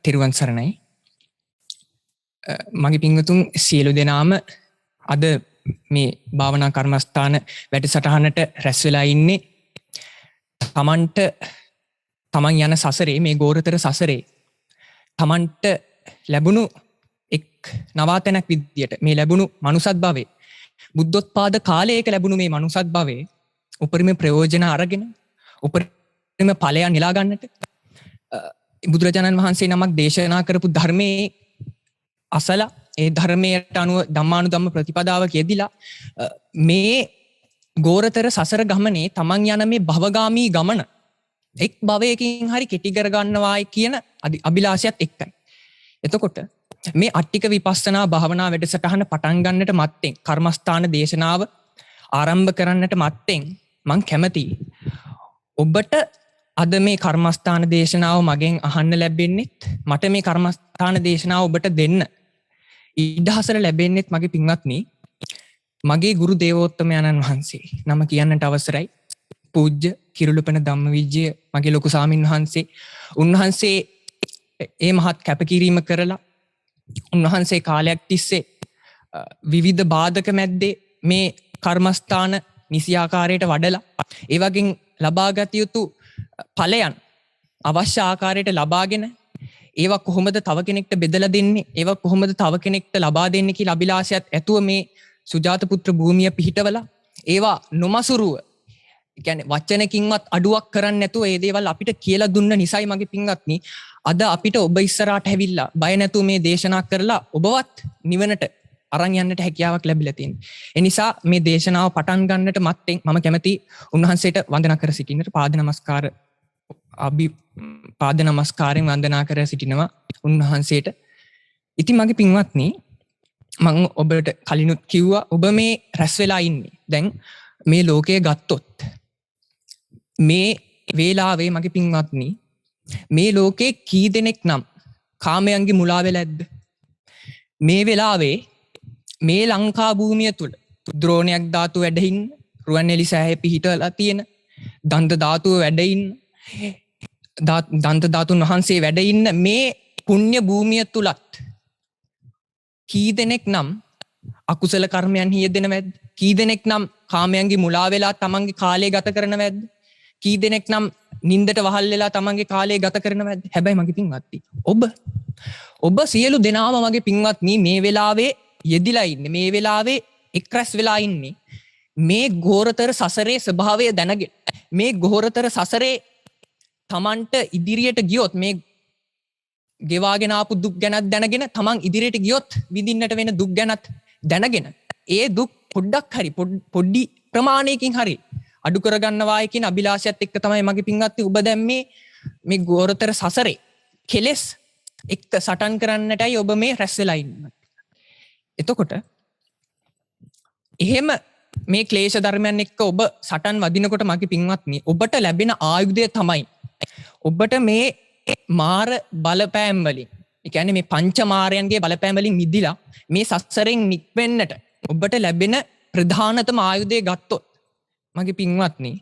තෙරුවන් සරණයි. මගේ පින්වතුන් සියලු දෙනාම අද මේ භාවනා කර්මස්ථාන වැඩසටහනට රැස් වෙලා ඉන්නේ තමන්ට තමන් යන සසරේ මේ ගෝරතර සසරේ තමන්ට ලැබුණු එක් නවාතැනක් විදියට මේ ලැබුණු මනුසත් භවයේ බුද්ධෝත්පාද කාලයක ලැබුණු මේ මනුසත් භවයේ උපරිම ප්‍රයෝජන අරගෙන උපරිම ඵලයන් නෙලා ගන්නට බුදුරජාණන් වහන්සේ නමක් දේශනා කරපු ධර්මයේ අසලා ඒ ධර්මයට අනුව ධම්මානුධම්ම ප්‍රතිපදාවක යෙදිලා මේ ගෝරතර සසර ගමනේ තමන් යන මේ භවගාමී ගමන එක් භවයකින් හරි කෙටි කර ගන්නවායි කියන අභිලාෂයත් එක්කයි. එතකොට මේ අට්ටික විපස්සනා භාවනා වැඩසටහන පටන් ගන්නට මත්තෙන් කර්මස්ථාන දේශනාව ආරම්භ කරන්නට මත්තෙන් මං කැමතියි ඔබට අද මේ කර්මස්ථාන දේශනාව මගෙන් අහන්න ලැබෙන්නෙත් මට මේ කර්මස්ථාන දේශනාව ඔබට දෙන්න ඉඩහසර ලැබෙන්නෙත් මගේ පින්වත්නි මගේ ගුරු දේවෝත්තමයන්න් වහන්සේ නම කියන්නට අවසරයි පූජ්‍ය කිරුළුපන ධම්මවිජය මගේ ලොකු සාමින් වහන්සේ උන්වහන්සේ ඒ මහත් කැපකිරීම කරලා උන්වහන්සේ කාලයක් තිස්සේ විවිධ බාධක මැද්දේ මේ කර්මස්ථාන නිසියාකාරයට වඩලා ඒ වගේ ලබාගත යුතු ඵලයන් අවශ්‍ය ආකාරයට ලබාගෙන ඒවා කොහොමද තව කෙනෙක්ට බෙදලා දෙන්නේ ඒවා කොහොමද තව කෙනෙක්ට ලබා දෙන්නේ කියලා අභිලාෂයත් ඇතුව මේ සුජාත පුත්‍ර භූමිය පිහිටවලා ඒවා නොමසුරුව කියන්නේ වචනකින්වත් අඩුවක් කරන්නේ නැතුව ඒ දේවල් අපිට කියලා දුන්න නිසයි මගේ පින්වත්නි අද අපිට ඔබ ඉස්සරහට ඇවිල්ලා බය නැතුව මේ දේශනා කරලා ඔබවත් නිවනට අරන් යන්නට හැකියාවක් ලැබිලා තියෙනවා. ඒ නිසා මේ දේශනාව පටන් ගන්නට මත්තෙන් මම කැමති උන්වහන්සේට වන්දනා කර සිටින්නට පාද නමස්කාරයෙන් වන්දනා කර සිටිනවා උන්වහන්සේට. ඉතින් මගේ පින්වත්නි මම ඔබට කලිනුත් කිව්වා ඔබ මේ රැස් වෙලා ඉන්නේ. දැන් මේ ලෝකය ගත්තොත් මේ වේලාවේ මගේ පින්වත්නි මේ ලෝකේ කී දෙනෙක් නම් කාමයන්ගේ මුලා වෙලා ඇද්ද? මේ වෙලාවේ මේ ලංකා භූමිය තුල ද්‍රෝණයක් ධාතු වැඩින් රුවන්වැලි සෑය පිහිටලා තියෙන දන්ත ධාතුව වැඩින් දන්ත ධාතුන් වහන්සේ වැඩ ඉන්න මේ පුණ්‍ය භූමිය තුලත් කී දෙනෙක් නම් අකුසල කර්මයන් යෙදෙනවද? කී දෙනෙක් නම් කාමයන්ගේ මුලා වෙලා තමන්ගේ කාලය ගත කරනවද? කී දෙනෙක් නම් නින්දට වහල් වෙලා තමන්ගේ කාලය ගත කරනවද? හැබැයි මගේ පින්වත්නි ඔබ සියලු දෙනාම මගේ පින්වත්නි මේ වෙලාවේ යෙදිලා ඉන්නේ මේ වෙලාවේ එක්රැස් වෙලා ඉන්නේ මේ ගෝරතර සසරේ ස්වභාවය දැනගෙන මේ ගෝරතර සසරේ තමන්ට ඉදිරියට ගියොත් මේ ගෙවාගෙන ආපු දුක් ගැනත් දැනගෙන තමන් ඉදිරියට ගියොත් විඳින්නට වෙන දුක් ගැනත් දැනගෙන ඒ දුක් පොඩ්ඩක් හරි පොඩි ප්‍රමාණයකින් හරි අඩු කරගන්නවායි කියන අභිලාෂයත් එක්ක තමයි මගේ පින්වත්නි ඔබ දැන් මේ ගෝරතර සසරේ කෙලෙස් එක්ක සටන් කරන්නටයි ඔබ මේ රැස් වෙලා ඉන්නේ. එතකොට එහෙම මේ ක්ලේශ ධර්මයන් එක්ක ඔබ සටන් වදිනකොට මගේ පින්වත්නි ඔබට ලැබෙන ආයුධය තමයි ඔබට මේ මාර බලපෑම් වලින් ඒ කියන්නේ මේ පංච මාරයන්ගේ බලපෑම් වලින් මිදිලා මේ සසරෙන් නික්වෙන්නට ඔබට ලැබෙන ප්‍රධානතම ආයුධය ගත්තොත් මගේ පින්වත්නි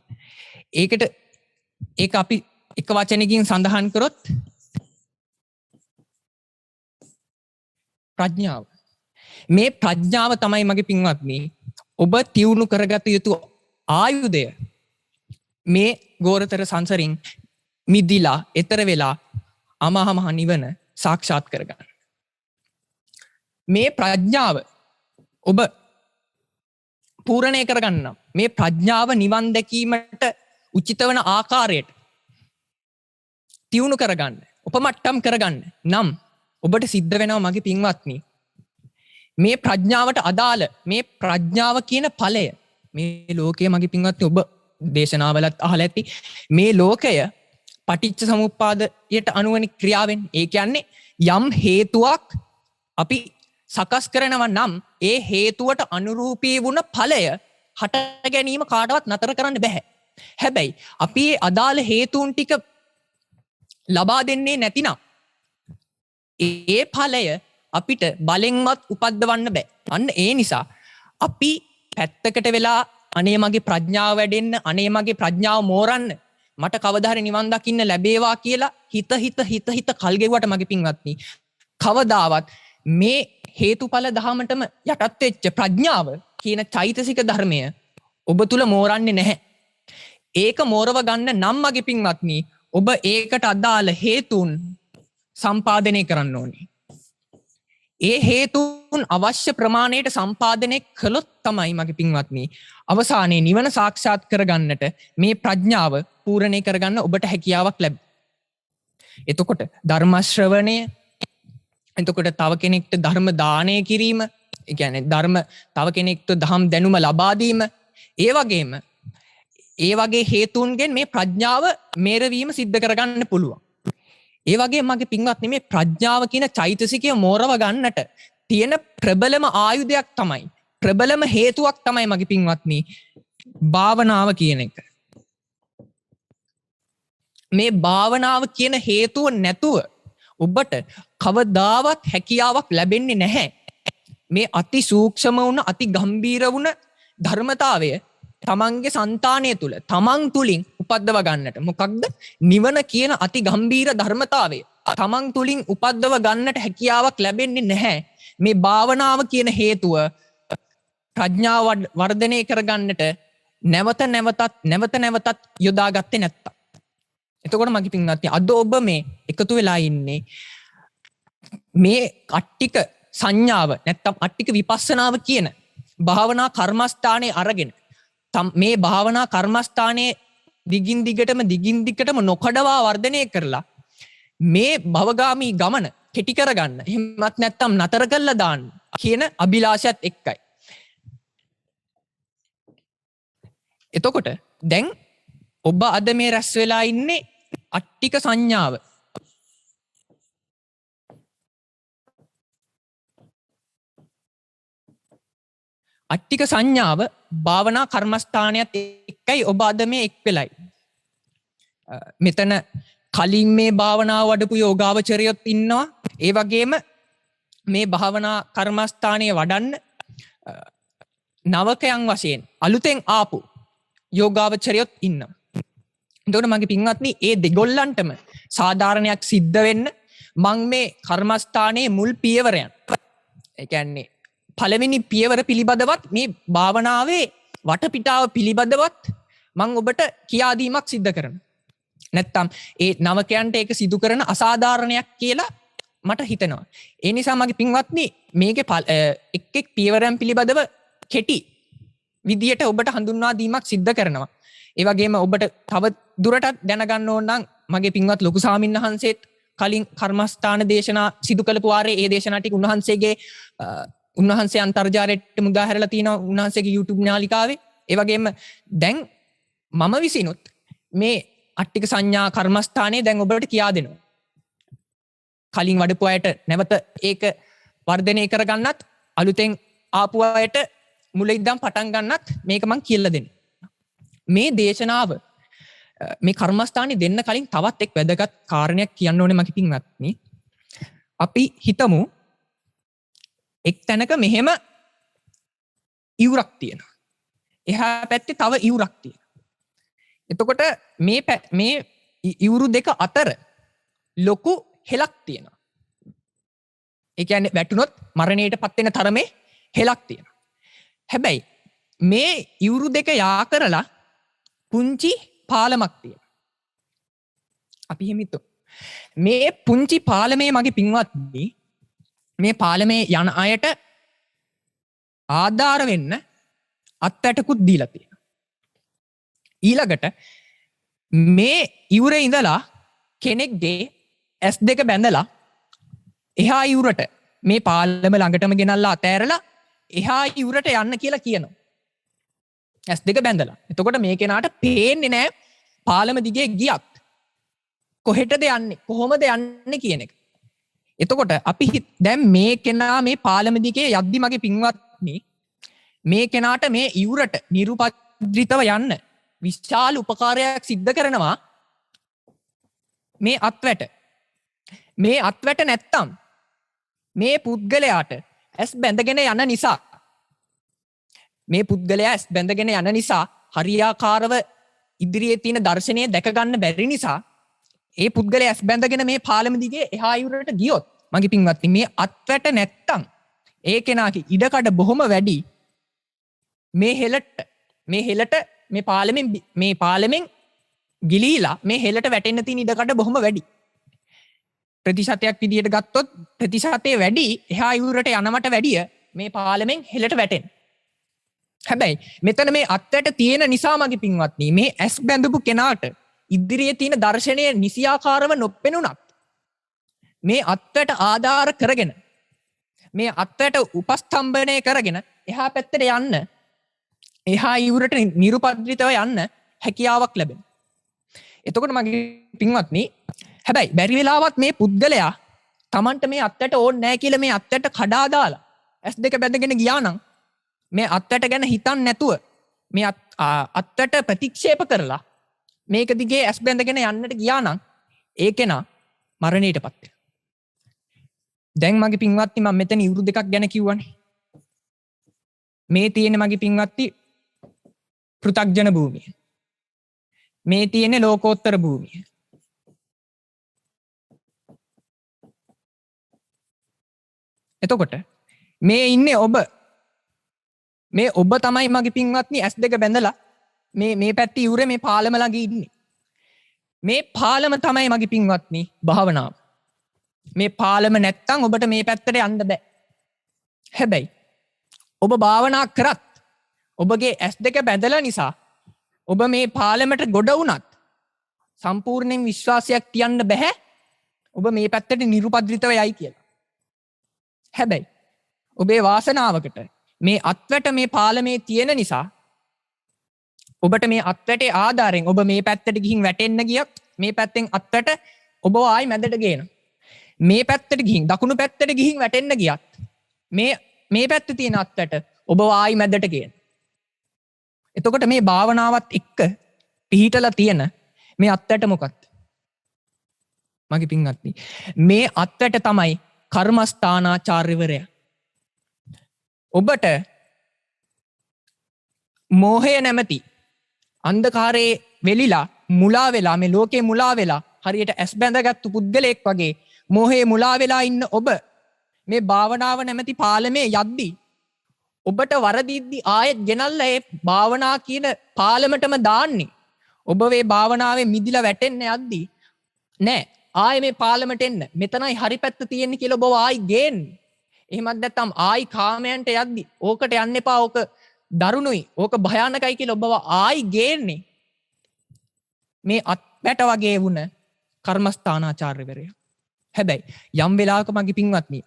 ඒක අපි එක වචනකින් සඳහන් කරොත් ප්‍රඥාව. මේ ප්‍රඥාව තමයි මගේ පින්වත්නි ඔබ තියුණු කරගත යුතු ආයුධය මේ ගෝරතර සංසරින් මිදිලා එතර වෙලා අමහා මහ නිවන සාක්ෂාත් කරගන්න. මේ ප්‍රඥාව ඔබ පූර්ණේ කරගන්න. මේ ප්‍රඥාව නිවන් දැකීමට උචිත වන ආකාරයට තියුණු කරගන්න. උපමට්ටම් කරගන්න. නම් ඔබට සිද්ධ වෙනවා මගේ පින්වත්නි මේ ප්‍රඥාවට අදාළ මේ ප්‍රඥාව කියන ඵලය මේ ලෝකයේ මගේ පින්වත්නි ඔබ දේශනාවලත් අහලා ඇති මේ ලෝකය පටිච්ච සමුප්පාදයට අනුවන ක්‍රියාවෙන් ඒ කියන්නේ යම් හේතුවක් අපි සකස් කරනවා නම් ඒ හේතුවට අනුරූපී වුණ ඵලය හට ගැනීම කාටවත් නතර කරන්න බෑ. හැබැයි අපි ඒ අදාළ හේතුන් ටික ලබා දෙන්නේ නැතිනම් ඒ ඵලය අපිට බලෙන්වත් උපද්දවන්න බෑ. අන්න ඒ නිසා අපි පැත්තකට වෙලා අනේ මගේ ප්‍රඥාව වැඩෙන්න අනේ මගේ ප්‍රඥාව මෝරන්න මට කවදා හරි නිවන් දකින්න ලැබේවා කියලා හිත කල් ගෙවුවට මගේ පින්වත්නි කවදාවත් මේ හේතුඵල දහමටම යටත් වෙච්ච ප්‍රඥාව කියන චෛතසික ධර්මය ඔබ තුල මෝරන්නේ නැහැ. ඒක මෝරව ගන්න නම් මගේ පින්වත්නි ඔබ ඒකට අදාළ හේතුන් සම්පාදනය කරන්න ඕනේ. ඒ හේතුන් අවශ්‍ය ප්‍රමාණයට සම්පාදනය කළොත් තමයි මගේ පින්වත්නි අවසානයේ නිවන සාක්ෂාත් කරගන්නට මේ ප්‍රඥාව පූර්ණේ කරගන්න ඔබට හැකියාවක් ලැබෙයි. එතකොට ධර්ම ශ්‍රවණය, එතකොට තව කෙනෙක්ට ධර්ම දානය කිරීම, ඒ කියන්නේ ධර්ම තව කෙනෙක්ට දහම් දැනුම ලබා දීම, ඒ වගේ හේතුන්ගෙන් මේ ප්‍රඥාව මේරවීම සිද්ධ කරගන්න පුළුවන්. ඒ වගේ මගේ පින්වත්නි මේ ප්‍රඥාව කියන චෛතසිකය මෝරව ගන්නට තියෙන ප්‍රබලම ආයුධයක් තමයි, ප්‍රබලම හේතුවක් තමයි මගේ පින්වත්නි භාවනාව කියන එක. මේ භාවනාව කියන හේතුව නැතුව ඔබට කවදාවත් හැකියාවක් ලැබෙන්නේ නැහැ. මේ අති සූක්ෂම වුණ, අති ගම්බීර වුණ ධර්මතාවය තමන්ගේ సంతානය තුල තමන් තුලින් උපද්දව ගන්නට. මොකක්ද? නිවන කියන අති ගම්බීර ධර්මතාවය තමන් තුලින් උපද්දව ගන්නට හැකියාවක් ලැබෙන්නේ නැහැ. මේ භාවනාව කියන හේතුව ප්‍රඥාව වර්ධනය කරගන්නට නැවත නැවතත් යොදාගත්තේ නැත්තම්. එතකොට මගේ පින්වත්නි අද ඔබ මේ එකතු වෙලා ඉන්නේ මේ අට්ටික සංඥාව නැත්තම් අට්ටික විපස්සනාව කියන භාවනා කර්මස්ථානයේ අරගෙන මේ භාවනා කර්මස්ථානයේ දිගින් දිගටම නොකඩවා වර්ධනය කරලා මේ භවගාමී ගමන කෙටි කරගන්න. එහෙමත් නැත්තම් නතර කරලා දාන්න කියන අභිලාෂයත් එක්කයි. එතකොට දැන් ඔබ අද මේ රැස් වෙලා ඉන්නේ අට්ටික සංඥාව. අට්ටික සංඥාව භාවනා කර්මස්ථානයත් එක්කයි ඔබ අද මේ එක් වෙලයි. මෙතන කලින් මේ භාවනාව වඩපු යෝගාවචරයොත් ඉන්නවා. ඒ වගේම මේ භාවනා කර්මස්ථානයේ වඩන්න නවකයන් වශයෙන් අලුතෙන් ආපු යෝගාවචරයොත් ඉන්නවා. එතකොට මගේ පින්වත්නි ඒ දෙගොල්ලන්ටම සාධාරණයක් සිද්ධ වෙන්න මම මේ කර්මස්ථානයේ මුල් පියවරයන්, ඒ කියන්නේ පළවෙනි පියවර පිළිබඳවත් මේ භාවනාවේ වටපිටාව පිළිබඳවත් මම ඔබට කියා දීමක් සිද්ධ කරනවා. නැත්තම් ඒ නවකයන්ට ඒක සිදු කරන අසාධාරණයක් කියලා මට හිතෙනවා. ඒ නිසා මගේ පින්වත්නි මේකේ එක් පියවරයන් පිළිබඳව කෙටි විදියට ඔබට හඳුන්වා දීමක් සිද්ධ කරනවා. ඒ වගේම ඔබට තව දුරටත් දැනගන්න ඕන නම් මගේ පින්වත් ලොකු සාමින් වහන්සේත් කලින් කර්මස්ථාන දේශනා සිදු කළපු වාරේ ඒ දේශනා ටික උන්වහන්සේ අන්තර්ජාලයට මුදා හැරලා තිනවා උන්වහන්සේගේ YouTube නාලිකාවේ. ඒ වගේම දැන් මම විසිනුත් මේ අට්ටික සංඥා කර්මස්ථානයේ දැන් ඔබට කියා දෙනවා. කලින් වඩපු අයට නැවත ඒක වර්ධනය කරගන්නත්, අලුතෙන් ආපු අයට මුලින්දන් පටන් ගන්නත් මේක මං කියලා දෙන්න. මේ දේශනාව මේ කර්මස්ථානයේ දෙන්න කලින් තවත් එක් වැදගත් කාරණයක් කියන්න ඕනේ මගේ පින්වත්නි. අපි හිතමු එක් තැනක මෙහෙම ඉවුරක් තියෙනවා. එහා පැත්තේ තව ඉවුරක් තියෙනවා. එතකොට මේ ඉවුරු දෙක අතර ලොකු හෙලක් තියෙනවා. ඒ කියන්නේ වැටුනොත් මරණයට පත් වෙන තරමේ හෙලක් තියෙනවා. හැබැයි මේ ඉවුරු දෙක යා කරලා පුංචි පාලමක් තියෙනවා. අපි හිමිතු මේ පුංචි පාලමේ මගේ පින්වත්නි මේ පාලමේ යන අයට ආධාර වෙන්න අත්ඇටකුත් දීලා තියෙනවා. ඊළඟට මේ ඉවුරේ ඉඳලා කෙනෙක්ගේ S2 බැඳලා එහා ඉවුරට මේ පාලම ළඟටම ගෙනල්ලා අතෑරලා එහා ඉවුරට යන්න කියලා කියනවා. S2 බැඳලා. එතකොට මේ කෙනාට පේන්නේ නැහැ පාලම දිගේ ගියත් කොහෙටද යන්නේ, කොහොමද යන්නේ කියන එක. එතකොට අපි දැන් මේ කෙනා මේ පාලම දිගේ යද්දි මගේ පින්වත්නි මේ කෙනාට මේ ඉවුරට නිරුපද්‍රිතව යන්න විශාල උපකාරයක් සිද්ධ කරනවා මේ අත්වැට. මේ අත්වැට නැත්තම් මේ පුද්ගලයාට ඇස් බැඳගෙන යන නිසා හරියාකාරව ඉදිරියේ තියෙන දර්ශනය දැක ගන්න බැරි නිසා ඒ පුද්ගලයා ඇස් බැඳගෙන මේ පාලම දිගේ එහා යුරට ගියොත් මගේ පින්වත්නි මේ අත්වැට නැත්තම් ඒ කෙනාගේ ඉඩකඩ බොහොම වැඩි මේ හෙලට මේ පාලමෙන් ගිලීලා මේ හෙලට වැටෙන්න තියෙන ඉඩකඩ බොහොම වැඩි. ප්‍රතිශතයක් විදියට ගත්තොත් ප්‍රතිශතය වැඩි එහා යුරට යනවට වැඩිය මේ පාලමෙන් හෙලට වැටෙන. හැබැයි මෙතන මේ අත්වැට තියෙන නිසා මගේ පින්වත්නි මේ ඇස් බැඳපු කෙනාට ඉදිරියේ තියෙන දර්ශනය නිසියාකාරව නොපෙනුනත් මේ අත්වැට ආධාර කරගෙන මේ අත්වැට උපස්තම්භනය කරගෙන එහා පැත්තට යන්න එහා ඉවුරට නිරුපද්‍රිතව යන්න හැකියාවක් ලැබෙන. එතකොට මගේ පින්වත්නි හැබැයි බැරි වෙලාවත් මේ පුද්ගලයා Tamanට මේ අත්වැට ඕනේ නැහැ කියලා මේ අත්වැට කඩා දාලා ඇස් දෙක බැඳගෙන ගියා නම් මේ අත්වැට ගැන හිතන්නේ නැතුව මේ අත්වැට ප්‍රතික්ෂේප කරලා මේක දිගේ ඇස් බැඳගෙන යන්නට ගියා නම් ඒ කෙනා මරණයටපත් වෙනවා. දැන් මගේ පින්වත්නි මම මෙතන ඉවුරු දෙකක් ගැන කිව්වනේ. මේ තියෙන මගේ පින්වත්නි පෘථග්ජන භූමිය. මේ තියෙන ලෝකෝත්තර භූමිය. එතකොට මේ ඉන්නේ ඔබ. මේ ඔබ තමයි මගේ පින්වත්නි ඇස් දෙක බැඳලා මේ පැත්තේ ඉවුරේ මේ පාලම ළඟ ඉන්නේ. මේ පාලම තමයි මගේ පින්වත්නි භාවනාව. මේ පාලම නැත්තම් ඔබට මේ පැත්තට යන්න බෑ. හැබැයි ඔබ භාවනා කරත් ඔබගේ ඇස් දෙක බැඳලා නිසා ඔබ මේ පාලමට ගොඩ වුණත් සම්පූර්ණයෙන් විශ්වාසයක් තියන්න බෑ ඔබ මේ පැත්තට නිරුපද්‍රිතව යයි කියලා. හැබැයි ඔබේ වාසනාවකට මේ අත්වැට මේ පාලමේ තියෙන නිසා ඔබට මේ අත්වැටේ ආධාරයෙන් ඔබ මේ පැත්තට ගිහින් වැටෙන්න ගියත් මේ පැත්තෙන් අත්වැට ඔබ ආයි මැදට ගේනවා. මේ පැත්තට ගිහින් දකුණු පැත්තට ගිහින් වැටෙන්න ගියත් මේ පැත්තේ තියෙන අත්වැට ඔබ ආයි මැදට ගේනවා. එතකොට මේ භාවනාවත් එක්ක පිහිටලා තියෙන මේ අත්වැට මොකක්ද? මගේ පින්වත්නි මේ අත්වැට තමයි කර්මස්ථානාචාර්යවරයා. ඔබට මෝහය නැමැති අන්ධකාරයේ වෙලිලා මුලා වෙලා මේ ලෝකේ මුලා වෙලා හරියට ඇස් බැඳගත්තු පුද්ගලයෙක් වගේ මෝහයේ මුලා වෙලා ඉන්න ඔබ මේ භාවනාව නැමැති පාලමේ යද්දී ඔබට වරදිද්දි ආයෙත් ගෙනල්ලා ඒ භාවනා කියන පාලමටම දාන්නේ. ඔබ මේ භාවනාවේ මිදිලා වැටෙන්න යද්දී නෑ ආයෙ මේ පාලමට එන්න. මෙතනයි හරි පැත්ත තියෙන්නේ කියලා ඔබ ආයි ගේන්නේ. එහෙමත් නැත්නම් ආයි කාමයන්ට යද්දි ඕකට යන්න එපා ඕක දරුණුයි ඕක භයානකයි කියලා ඔබව ආයි ගේන්නේ මේ අත්වැට වගේ වුණ කර්මස්ථානාචාර්යවරයා. හැබැයි යම් වෙලාවක මගේ පින්වත්නි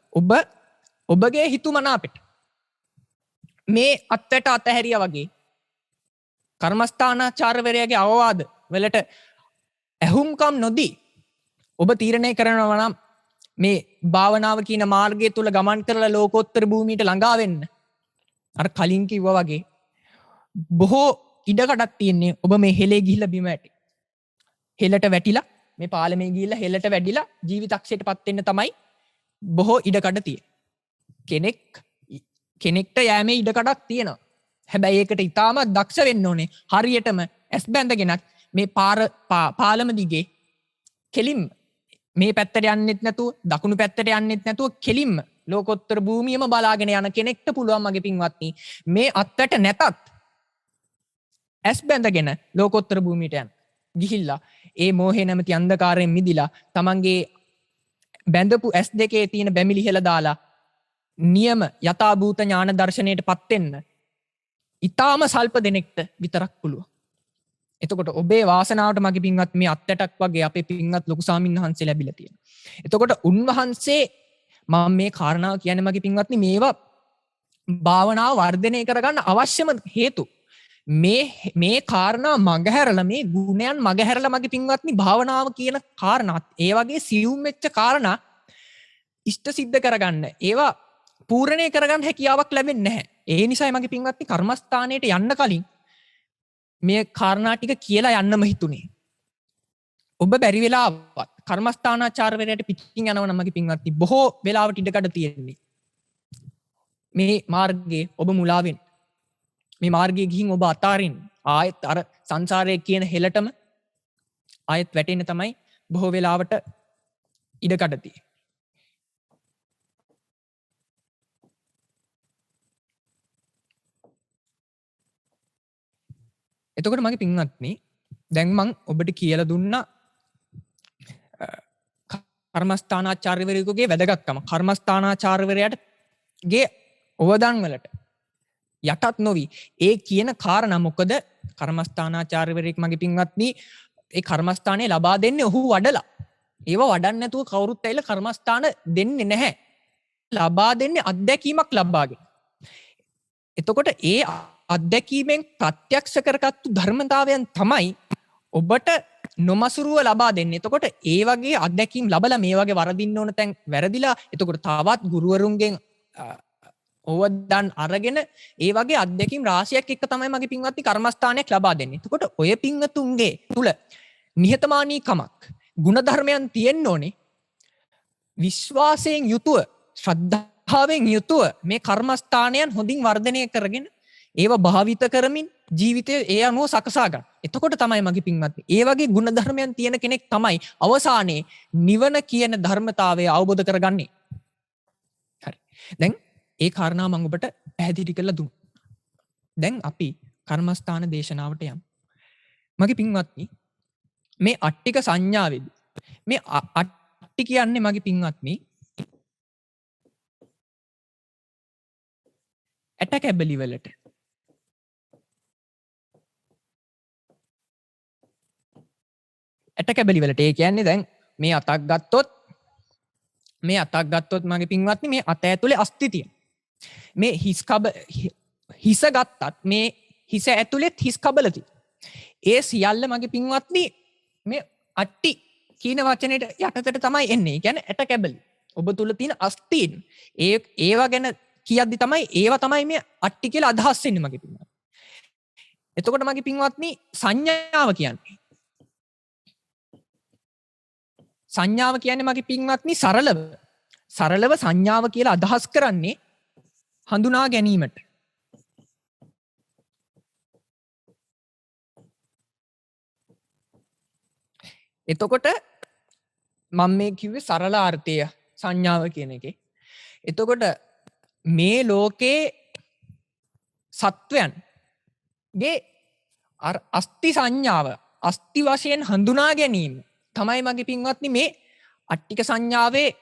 ඔබගේ හිතුමනාපෙට මේ අත්වැට අතහැරියා වගේ කර්මස්ථානාචාර්යවරයාගේ අවවාද වලට ඇහුම්කම් නොදී ඔබ තීරණය කරනවා නම් මේ භාවනාව කියන මාර්ගය තුල ගමන් කරලා ලෝකෝත්තර භූමියට ළඟා වෙන්න. අර කලින් කිව්වා වගේ බොහෝ ඉඩකඩක් තියෙන්නේ ඔබ මේ හෙලේ ගිහිල්ලා බිම වැටි. හෙලට වැටිලා මේ පාලමේ ගිහිල්ලා හෙලට වැඩිලා ජීවිතක්ෂයටපත් වෙන්න තමයි බොහෝ ඉඩකඩ තියෙන්නේ. කෙනෙක්ට යෑමේ ඉඩකඩක් තියෙනවා. හැබැයි ඒකට ඉතාමත් දක්ෂ වෙන්න ඕනේ. හරියටම ඇස් බැඳගෙනත් මේ පාලම දිගේ කෙලින්ම මේ පැත්තට යන්නෙත් නැතුව දකුණු පැත්තට යන්නෙත් නැතුව කෙලින්ම ලෝකෝත්තර භූමියම බලාගෙන යන කෙනෙක්ට පුළුවන් මගේ පින්වත්නි මේ අත්වැට නැතත් ඇස් බැඳගෙන ලෝකෝත්තර භූමියට යන්න. ගිහිල්ලා ඒ මෝහේ නැමැති අන්ධකාරයෙන් මිදිලා තමන්ගේ බැඳපු ඇස් දෙකේ තියෙන බැමිලි හෙල දාලා නියම යථාභූත ඥාන දර්ශනයටපත් වෙන්න ඊටාම සල්ප දෙනෙක්ට විතරක් පුළුවන්. එතකොට ඔබේ වාසනාවට මගේ පින්වත් මේ අත්වැටක් වගේ අපේ පින්වත් ලොකු ස්වාමීන් වහන්සේ ලැබිලා තියෙනවා. එතකොට උන්වහන්සේ මම මේ කාරණාව කියන්නේ මගේ පින්වත්නි මේවා භාවනාව වර්ධනය කරගන්න අවශ්‍යම හේතු. මේ කාරණා මගහැරලා මේ ගුණයන් මගහැරලා මගේ පින්වත්නි භාවනාව කියන කාරණාත් ඒ වගේ සියුම් වෙච්ච කාරණා ඉෂ්ට සිද්ධ කරගන්න ඒවා පූර්ණේ කරගන්න හැකියාවක් ලැබෙන්නේ නැහැ. ඒ නිසායි මගේ පින්වත්නි කර්මස්ථානයට යන්න කලින් මේ කාරණා ටික කියලා යන්නම හිතුනේ. ඔබ බැරි වෙලාවත් කර්මස්ථානාචාර්යවරයාට පිටින් යනවා නම් මගේ පින්වත්නි බොහෝ වෙලාවට ඉඩකඩ තියෙන්නේ. මේ මාර්ගයේ ඔබ මුලා වෙන්න. මේ මාර්ගයේ ගිහින් ඔබ අතාරින්න. ආයෙත් අර සංසාරයේ කියන හෙලටම ආයෙත් වැටෙන්න තමයි බොහෝ වෙලාවට ඉඩකඩ තියෙන්නේ. එතකොට මගේ පින්වත්නි දැන් මං ඔබට කියලා දුන්නා කර්මස්ථානාචාර්යවරයෙකුගේ වැදගත්කම. කර්මස්ථානාචාර්යවරයාටගේ අවදාන් වලට යටත් නොවි ඒ කියන කාරණා මොකද කර්මස්ථානාචාර්යවරයෙක් මගේ පින්වත්නි ඒ කර්මස්ථානයේ ලබා දෙන්නේ ඔහු වඩලා. ඒව වඩන්න නැතුව කවුරුත් ඇවිල්ලා කර්මස්ථාන දෙන්නේ නැහැ. ලබා දෙන්නේ අත්දැකීමක් ලබාගෙන. එතකොට ඒ අත්දැකීමෙන් ප්‍රත්‍යක්ෂ කරගත්තු ධර්මතාවයන් තමයි ඔබට නොමසුරුව ලබා දෙන්නේ. එතකොට ඒ වගේ අත්දැකීම් ලබලා මේ වගේ වරදින්න ඕන තැන් වැරදිලා එතකොට තවත් ගුරුවරුන්ගෙන් ඕවදන් අරගෙන ඒ වගේ අත්දැකීම් රාශියක් එක්ක තමයි මගේ පින්වත්නි කර්මස්ථානයක් ලබා දෙන්නේ. එතකොට ඔය පින්වතුන්ගේ තුල නිහතමානීකමක් ගුණධර්මයන් තියෙන්න ඕනේ. විශ්වාසයෙන් යුතුව ශ්‍රද්ධාවෙන් යුතුව මේ කර්මස්ථානයන් හොඳින් වර්ධනය කරගෙන ඒව භාවිත කරමින් ජීවිතය ඒ අනුව සකසා ගන්න. එතකොට තමයි මගේ පින්වත්නි ඒ වගේ ගුණධර්මයන් තියෙන කෙනෙක් තමයි අවසානයේ නිවන කියන ධර්මතාවය අවබෝධ කරගන්නේ. හරි. දැන් ඒ කාරණාව මම ඔබට පැහැදිලි කරලා දුන්නා. දැන් අපි කර්මස්ථාන දේශනාවට යමු. මගේ පින්වත්නි මේ අට්ටික සංඥාවේදී මේ අට්ටි කියන්නේ මගේ පින්වත්නි ඇට කැබලි වලට ඇට කැබලි වලට ඒ කියන්නේ දැන් මේ අතක් ගත්තොත් මගේ පින්වත්නි මේ අත ඇතුලේ අස්ථි තියෙනවා. මේ හිස ගත්තත් මේ හිස ඇතුලෙත් හිස් කබල තියෙනවා. ඒ සියල්ල මගේ පින්වත්නි මේ අට්ටි කියන වචනේට යටතට තමයි එන්නේ. ඒ කියන්නේ ඇට කැබලි. ඔබ තුල තියෙන අස්ථීන් ඒවා ගැන කියද්දි තමයි ඒවා තමයි මේ අට්ටි කියලා අදහස් වෙන්නේ මගේ පින්වත්නි. එතකොට මගේ පින්වත්නි සංඥාව කියන්නේ මගේ පින්වත්නි සරලව සංඥාව කියලා අදහස් කරන්නේ හඳුනා ගැනීමට. එතකොට මම මේ කිව්වේ සරල අර්ථය සංඥාව කියන එකේ. එතකොට මේ ලෝකේ සත්වයන්ගේ අස්ති සංඥාව අස්ති වශයෙන් හඳුනා ගැනීම තමයි මගේ පින්වත්නි මේ අට්ටික සංඥාවේ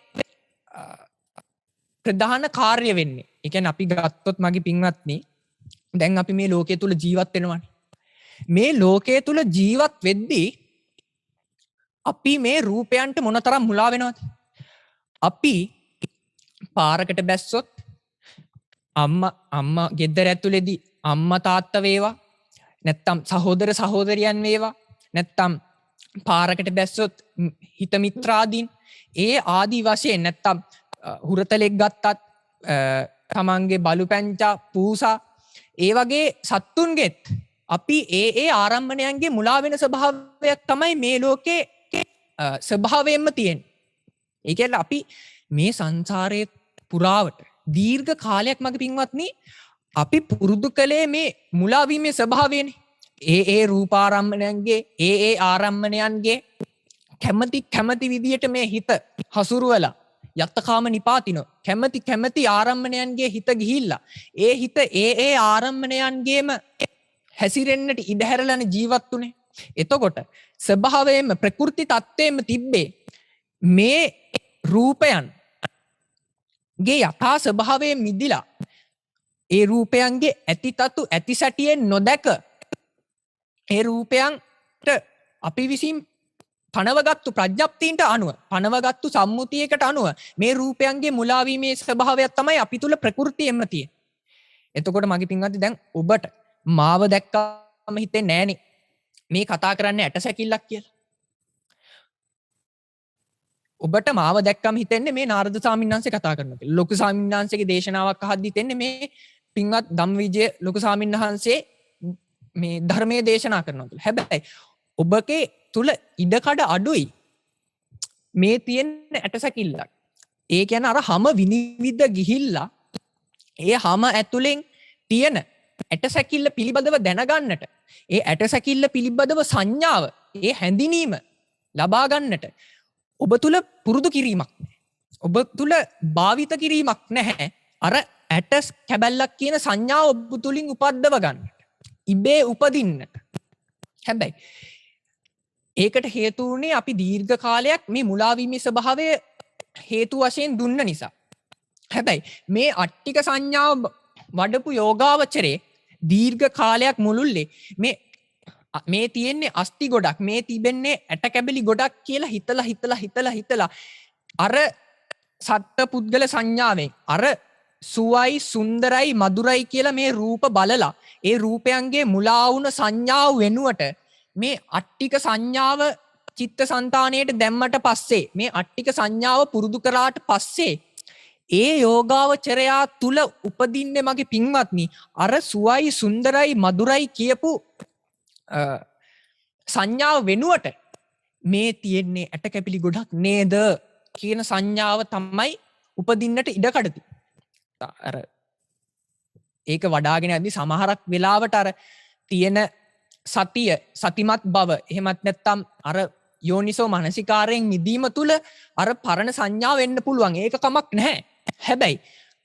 ප්‍රධාන කාර්ය වෙන්නේ. ඒ කියන්නේ අපි ගත්තොත් මගේ පින්වත්නි දැන් අපි මේ ලෝකයේ තුල ජීවත් වෙනවානේ. මේ ලෝකයේ තුල ජීවත් වෙද්දී අපි මේ රූපයන්ට මොනතරම් මුලා වෙනවද? අපි පාරකට බැස්සොත් අම්මා ගෙදර ඇතුලේදී අම්මා තාත්තා වේවා නැත්තම් සහෝදර සහෝදරියන් වේවා නැත්තම් පාරකට බැස්සොත් හිත මිත්‍රාදීන් ඒ ආදී වශයෙන් නැත්තම් හුරතලෙක් ගත්තත් තමන්ගේ බලු පැංචා පූසා ඒ වගේ සත්තුන්ගෙත් අපි ඒ ආරම්භණයන්ගේ මුලා වෙන ස්වභාවයක් තමයි මේ ලෝකේ ස්වභාවයෙන්ම තියෙන්නේ. ඒ කියන්නේ අපි මේ සංසාරයේ පුරාවට දීර්ඝ කාලයක් මගේ පින්වත්නි අපි පුරුදු කළේ මේ මුලා වීමේ ස්වභාවයනේ. ඒ රූපාරම්මණයන්ගේ ඒ ආරම්මණයන්ගේ කැමති විදියට මේ හිත හසුරුවලා යත්තකාම නිපාතිනෝ කැමති ආරම්මණයන්ගේ හිත ගිහිල්ලා ඒ හිත ඒ ආරම්මණයන්ගේම හැසිරෙන්නට ඉඩ හැරලානේ ජීවත් උනේ. එතකොට ස්වභාවයෙන්ම ප්‍රකෘති තත්ත්වයෙන්ම තිබ්බේ මේ රූපයන් ගේ යථා ස්වභාවයෙන් මිදිලා ඒ රූපයන්ගේ ඇතිතතු ඇති සැටියෙන් නොදැක ඒ රූපයන්ට අපි විසින් පනවගත්තු ප්‍රඥප්තියට අනුව පනවගත්තු සම්මුතියකට අනුව මේ රූපයන්ගේ මුලාවීමේ ස්වභාවයක් තමයි අපි තුල ප්‍රകൃතියෙන්ම තියෙන්නේ. එතකොට මගේ පින්වත්නි දැන් ඔබට මාව දැක්කම හිතෙන්නේ නෑනේ මේ කතා කරන්නේ ඇටසැකිල්ලක් කියලා. ඔබට මාව දැක්කම හිතෙන්නේ මේ නාරද ස්වාමීන් වහන්සේ කතා කරනවා කියලා. ලොකු ස්වාමීන් වහන්සේගේ දේශනාවක් අහද්දි හිතෙන්නේ මේ පින්වත් ධම්මවිජය ලොකු ස්වාමීන් වහන්සේ මේ ධර්මයේ දේශනා කරනවා කියලා. හැබැයි ඔබගේ තුල ඉඩකඩ අඩුයි මේ තියෙන ඇටසැකිල්ලක්. ඒ කියන්නේ අර හැම විනිවිද ගිහිල්ලා ඒ හැම ඇතුලෙන් තියෙන ඇට සැකිල්ල පිළිබඳව දැනගන්නට, ඒ ඇට සැකිල්ල පිළිබඳව සංඥාව, ඒ හැඳිනීම ලබා ගන්නට ඔබ තුල පුරුදු කිරීමක් නැහැ. ඔබ තුල භාවිත කිරීමක් නැහැ. අර ඇට කැබැල්ලක් කියන සංඥාව ඔබ තුලින් උපද්දව ගන්නට, ඉබේ උපදින්නට. හැබැයි ඒකට හේතු වුණේ අපි දීර්ඝ කාලයක් මේ මුලාවීමේ ස්වභාවය හේතු වශයෙන් දුන්න නිසා. හැබැයි මේ අට්ටික සංඥාව වඩපු යෝගාවචරයේ දීර්ඝ කාලයක් මුළුල්ලේ මේ තියෙන්නේ අස්ති ගොඩක්, මේ තිබෙන්නේ ඇට කැබලි ගොඩක් කියලා හිතලා අර සත්ත්ව පුද්ගල සංඥාවෙන් අර සුවයි සුන්දරයි මధుරයි කියලා මේ රූප බලලා ඒ රූපයන්ගේ මුලා වුණ සංඥාව වෙනුවට මේ අට්ටික සංඥාව චිත්තසංතානයට දැම්මට පස්සේ, මේ අට්ටික සංඥාව පුරුදු කරාට පස්සේ ඒ යෝගාවචරයා තුල උපදින්නේ මගේ පින්වත්නි අර සුවයි සුන්දරයි මధుරයි කියපු සංඥාව වෙනුවට මේ තියෙන්නේ ඇට කැපිලි ගොඩක් නේද කියන සංඥාව තමයි උපදින්නට ඉඩකඩ අර ඒක වඩාගෙන යද්දි සමහරක් වෙලාවට අර තියෙන සතිය සතිමත් බව එහෙමත් නැත්නම් අර යෝනිසෝ මනසිකාරයෙන් මිදීම තුල අර පරණ සංඥාව වෙන්න පුළුවන්. ඒක කමක් නැහැ. හැබැයි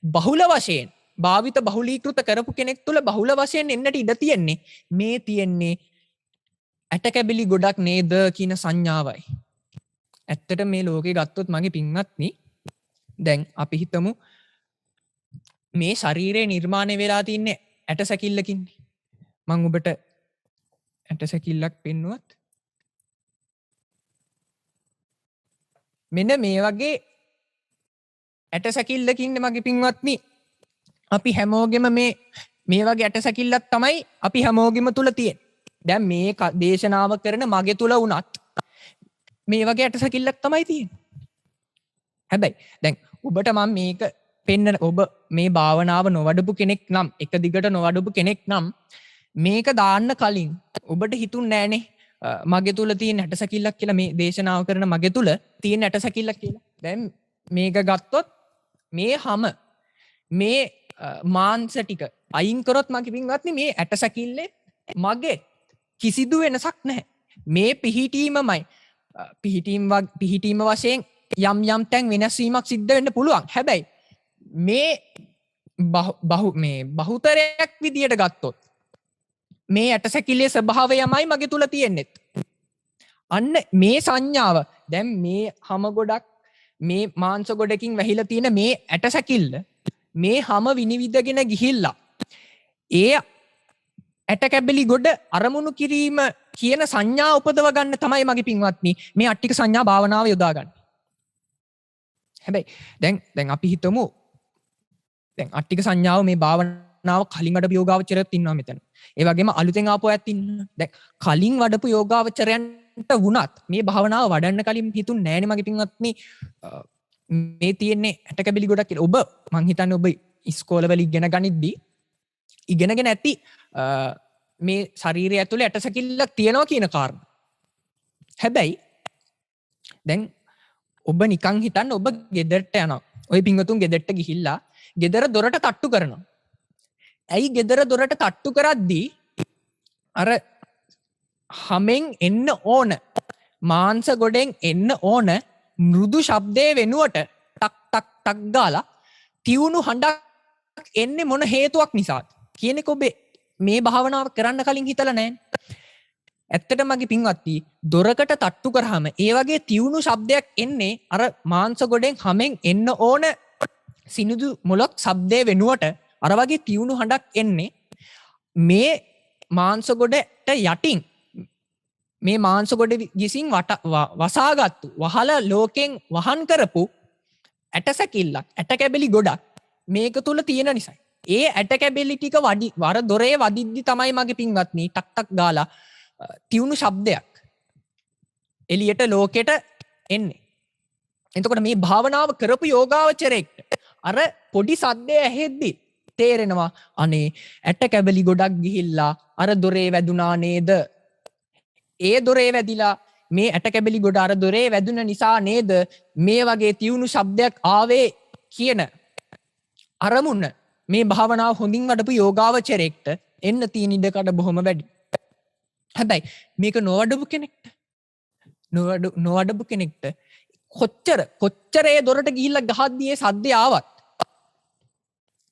බහුල වශයෙන් භාවිත බහුලීකృత කරපු කෙනෙක් තුල බහුල වශයෙන් එන්නට ඉඩ තියෙන්නේ මේ තියෙන්නේ ඇට කැබිලි ගොඩක් නේද කියන සංඥාවයි. ඇත්තට මේ ලෝකේ ගත්තොත් මගේ පින්වත්නි, දැන් අපි හිතමු මේ ශරීරය නිර්මාණය වෙලා තින්නේ ඇට සැකිල්ලකින්. මම ඔබට ඇට සැකිල්ලක් පෙන්නුවත්. මෙන්න මේ වගේ ඇට සැකිල්ලකින් මගේ පින්වත්නි අපි හැමෝගෙම මේ වගේ ඇට සැකිල්ලක් තමයි අපි හැමෝගෙම තුල තියෙන්නේ. දැන් මේ දේශනාව කරන මගේ තුල වුණත් මේ වගේ ඇට සැකිල්ලක් තමයි තියෙන්නේ. හැබැයි දැන් ඔබට මම මේක පෙන්නන, ඔබ මේ භාවනාව නොවඩපු කෙනෙක් නම්, එක දිගට නොවඩපු කෙනෙක් නම් මේක දාන්න කලින් ඔබට හිතුන්නේ නැහනේ මගේ තුල තියෙන ඇට සැකිල්ලක් කියලා, මේ දේශනාව කරන මගේ තුල තියෙන ඇට සැකිල්ලක් කියලා. දැන් මේක ගත්තොත් මේ හැම මේ මාංශ ටික අයින් කරොත් මගේ පින්වත්නි මේ ඇට සැකිල්ලේ මගේ කිසිදු වෙනසක් නැහැ. මේ පිහිටීමමයි පිහිටීම වශයෙන් යම් තැන් වෙනස් වීමක් සිද්ධ වෙන්න පුළුවන්. හැබැයි මේ බහුතරයක් විදියට ගත්තොත් මේ ඇට සැකිල්ලේ ස්වභාවයමයි මගේ තුල තියෙන්නේ. අන්න මේ සංඥාව දැන් මේ හැම ගොඩක් මේ මාංශ ගොඩකින් වැහිලා තියෙන මේ ඇට සැකිල්ල මේ හැම විනිවිදගෙන ගිහිල්ලා ඒ ඇට කැබලි ගොඩ අරමුණු කිරීම කියන සංඥා උපදව ගන්න තමයි මගේ පින්වත්නි මේ අට්ටික සංඥා භාවනාව යොදා ගන්න. හැබැයි දැන් අපි හිතමු දැන් අට්ටික සංඥාව මේ භාවනාව කලින් වඩපු යෝගාවචරයත් ඉන්නවා මෙතන. ඒ වගේම අලුතෙන් ආපු අයත් ඉන්නවා. දැන් කලින් වඩපු යෝගාවචරයන්ට වුණත් මේ භාවනාව වඩන්න කලින් හිතුන්නේ නෑනේ මගේ පින්වත්නි මේ තියෙන්නේ ඇට කැබලි ගොඩක් කියලා. ඔබ මං හිතන්නේ ඔබ ඉස්කෝලවල ඉගෙන ගනිද්දී ඉගෙනගෙන ඇති මේ ශරීරය ඇතුලේ ඇට සැකිල්ලක් තියෙනවා කියන කාරණා. හැබැයි දැන් ඔබ නිකන් හිතන්න ඔබ ගෙදරට යනවා. ওই පින්වතුන් ගෙදරට ගිහිල්ලා ගෙදර දොරට තට්ටු කරනවා. ඇයි ගෙදර දොරට තට්ටු කරද්දී අර හැමෙන් එන්න ඕන මාංශ ගොඩෙන් එන්න ඕන මෘදු ශබ්දයේ වෙනුවට ටක් ටක් ටක් ගාලා තියුණු හඬක් එන්නේ මොන හේතුවක් නිසාද කියන එක ඔබ මේ භාවනාව කරන්න කලින් හිතලා නැහැ. ඇත්තට මගේ පින්වත්නි දොරකට තට්ටු කරාම ඒ වගේ තියුණු ශබ්දයක් එන්නේ අර මාංශ ගොඩෙන් හැමෙන් එන්න ඕන සිනිඳු මොලොක් ශබ්දයේ වෙනුවට අර වගේ තියුණු හඬක් එන්නේ මේ මාංශ ගොඩට යටින් මේ මාංශ ගොඩ විසින් වසාගත්තු වහල ලෝකෙන් වහන් කරපු ඇට සැකිල්ලක් ඇට කැබලි ගොඩක් මේක තුල තියෙන නිසා ඒ ඇට කැබලි ටික වර දොරේ වදිද්දි තමයි මගේ පින්වත්නි ටක් ටක් ගාලා තියුණු ශබ්දයක් එළියට ලෝකෙට එන්නේ. එතකොට මේ භාවනාව කරපු යෝගාවචරයෙක්ට අර පොඩි සද්දය ඇහෙද්දි තේරෙනවා අනේ ඇට කැබලි ගොඩක් ගිහිල්ලා අර දොරේ වැදුනා නේද? ඒ දොරේ වැදිලා මේ ඇට කැබලි ගොඩ අර දොරේ වැදුන නිසා නේද මේ වගේ තියුණු ශබ්දයක් ආවේ කියන අරමුණ මේ භාවනාව හොඳින් වඩපු යෝගාවචරයෙක්ට එන්න තියෙන ඉඩකඩ බොහොම වැඩි. හැබැයි මේක නොවඩපු කෙනෙක්ට නොවඩපු කෙනෙක්ට කොච්චර ඒ දොරට ගිහිල්ලා ගහද්දී ඒ සද්දේ ආවත්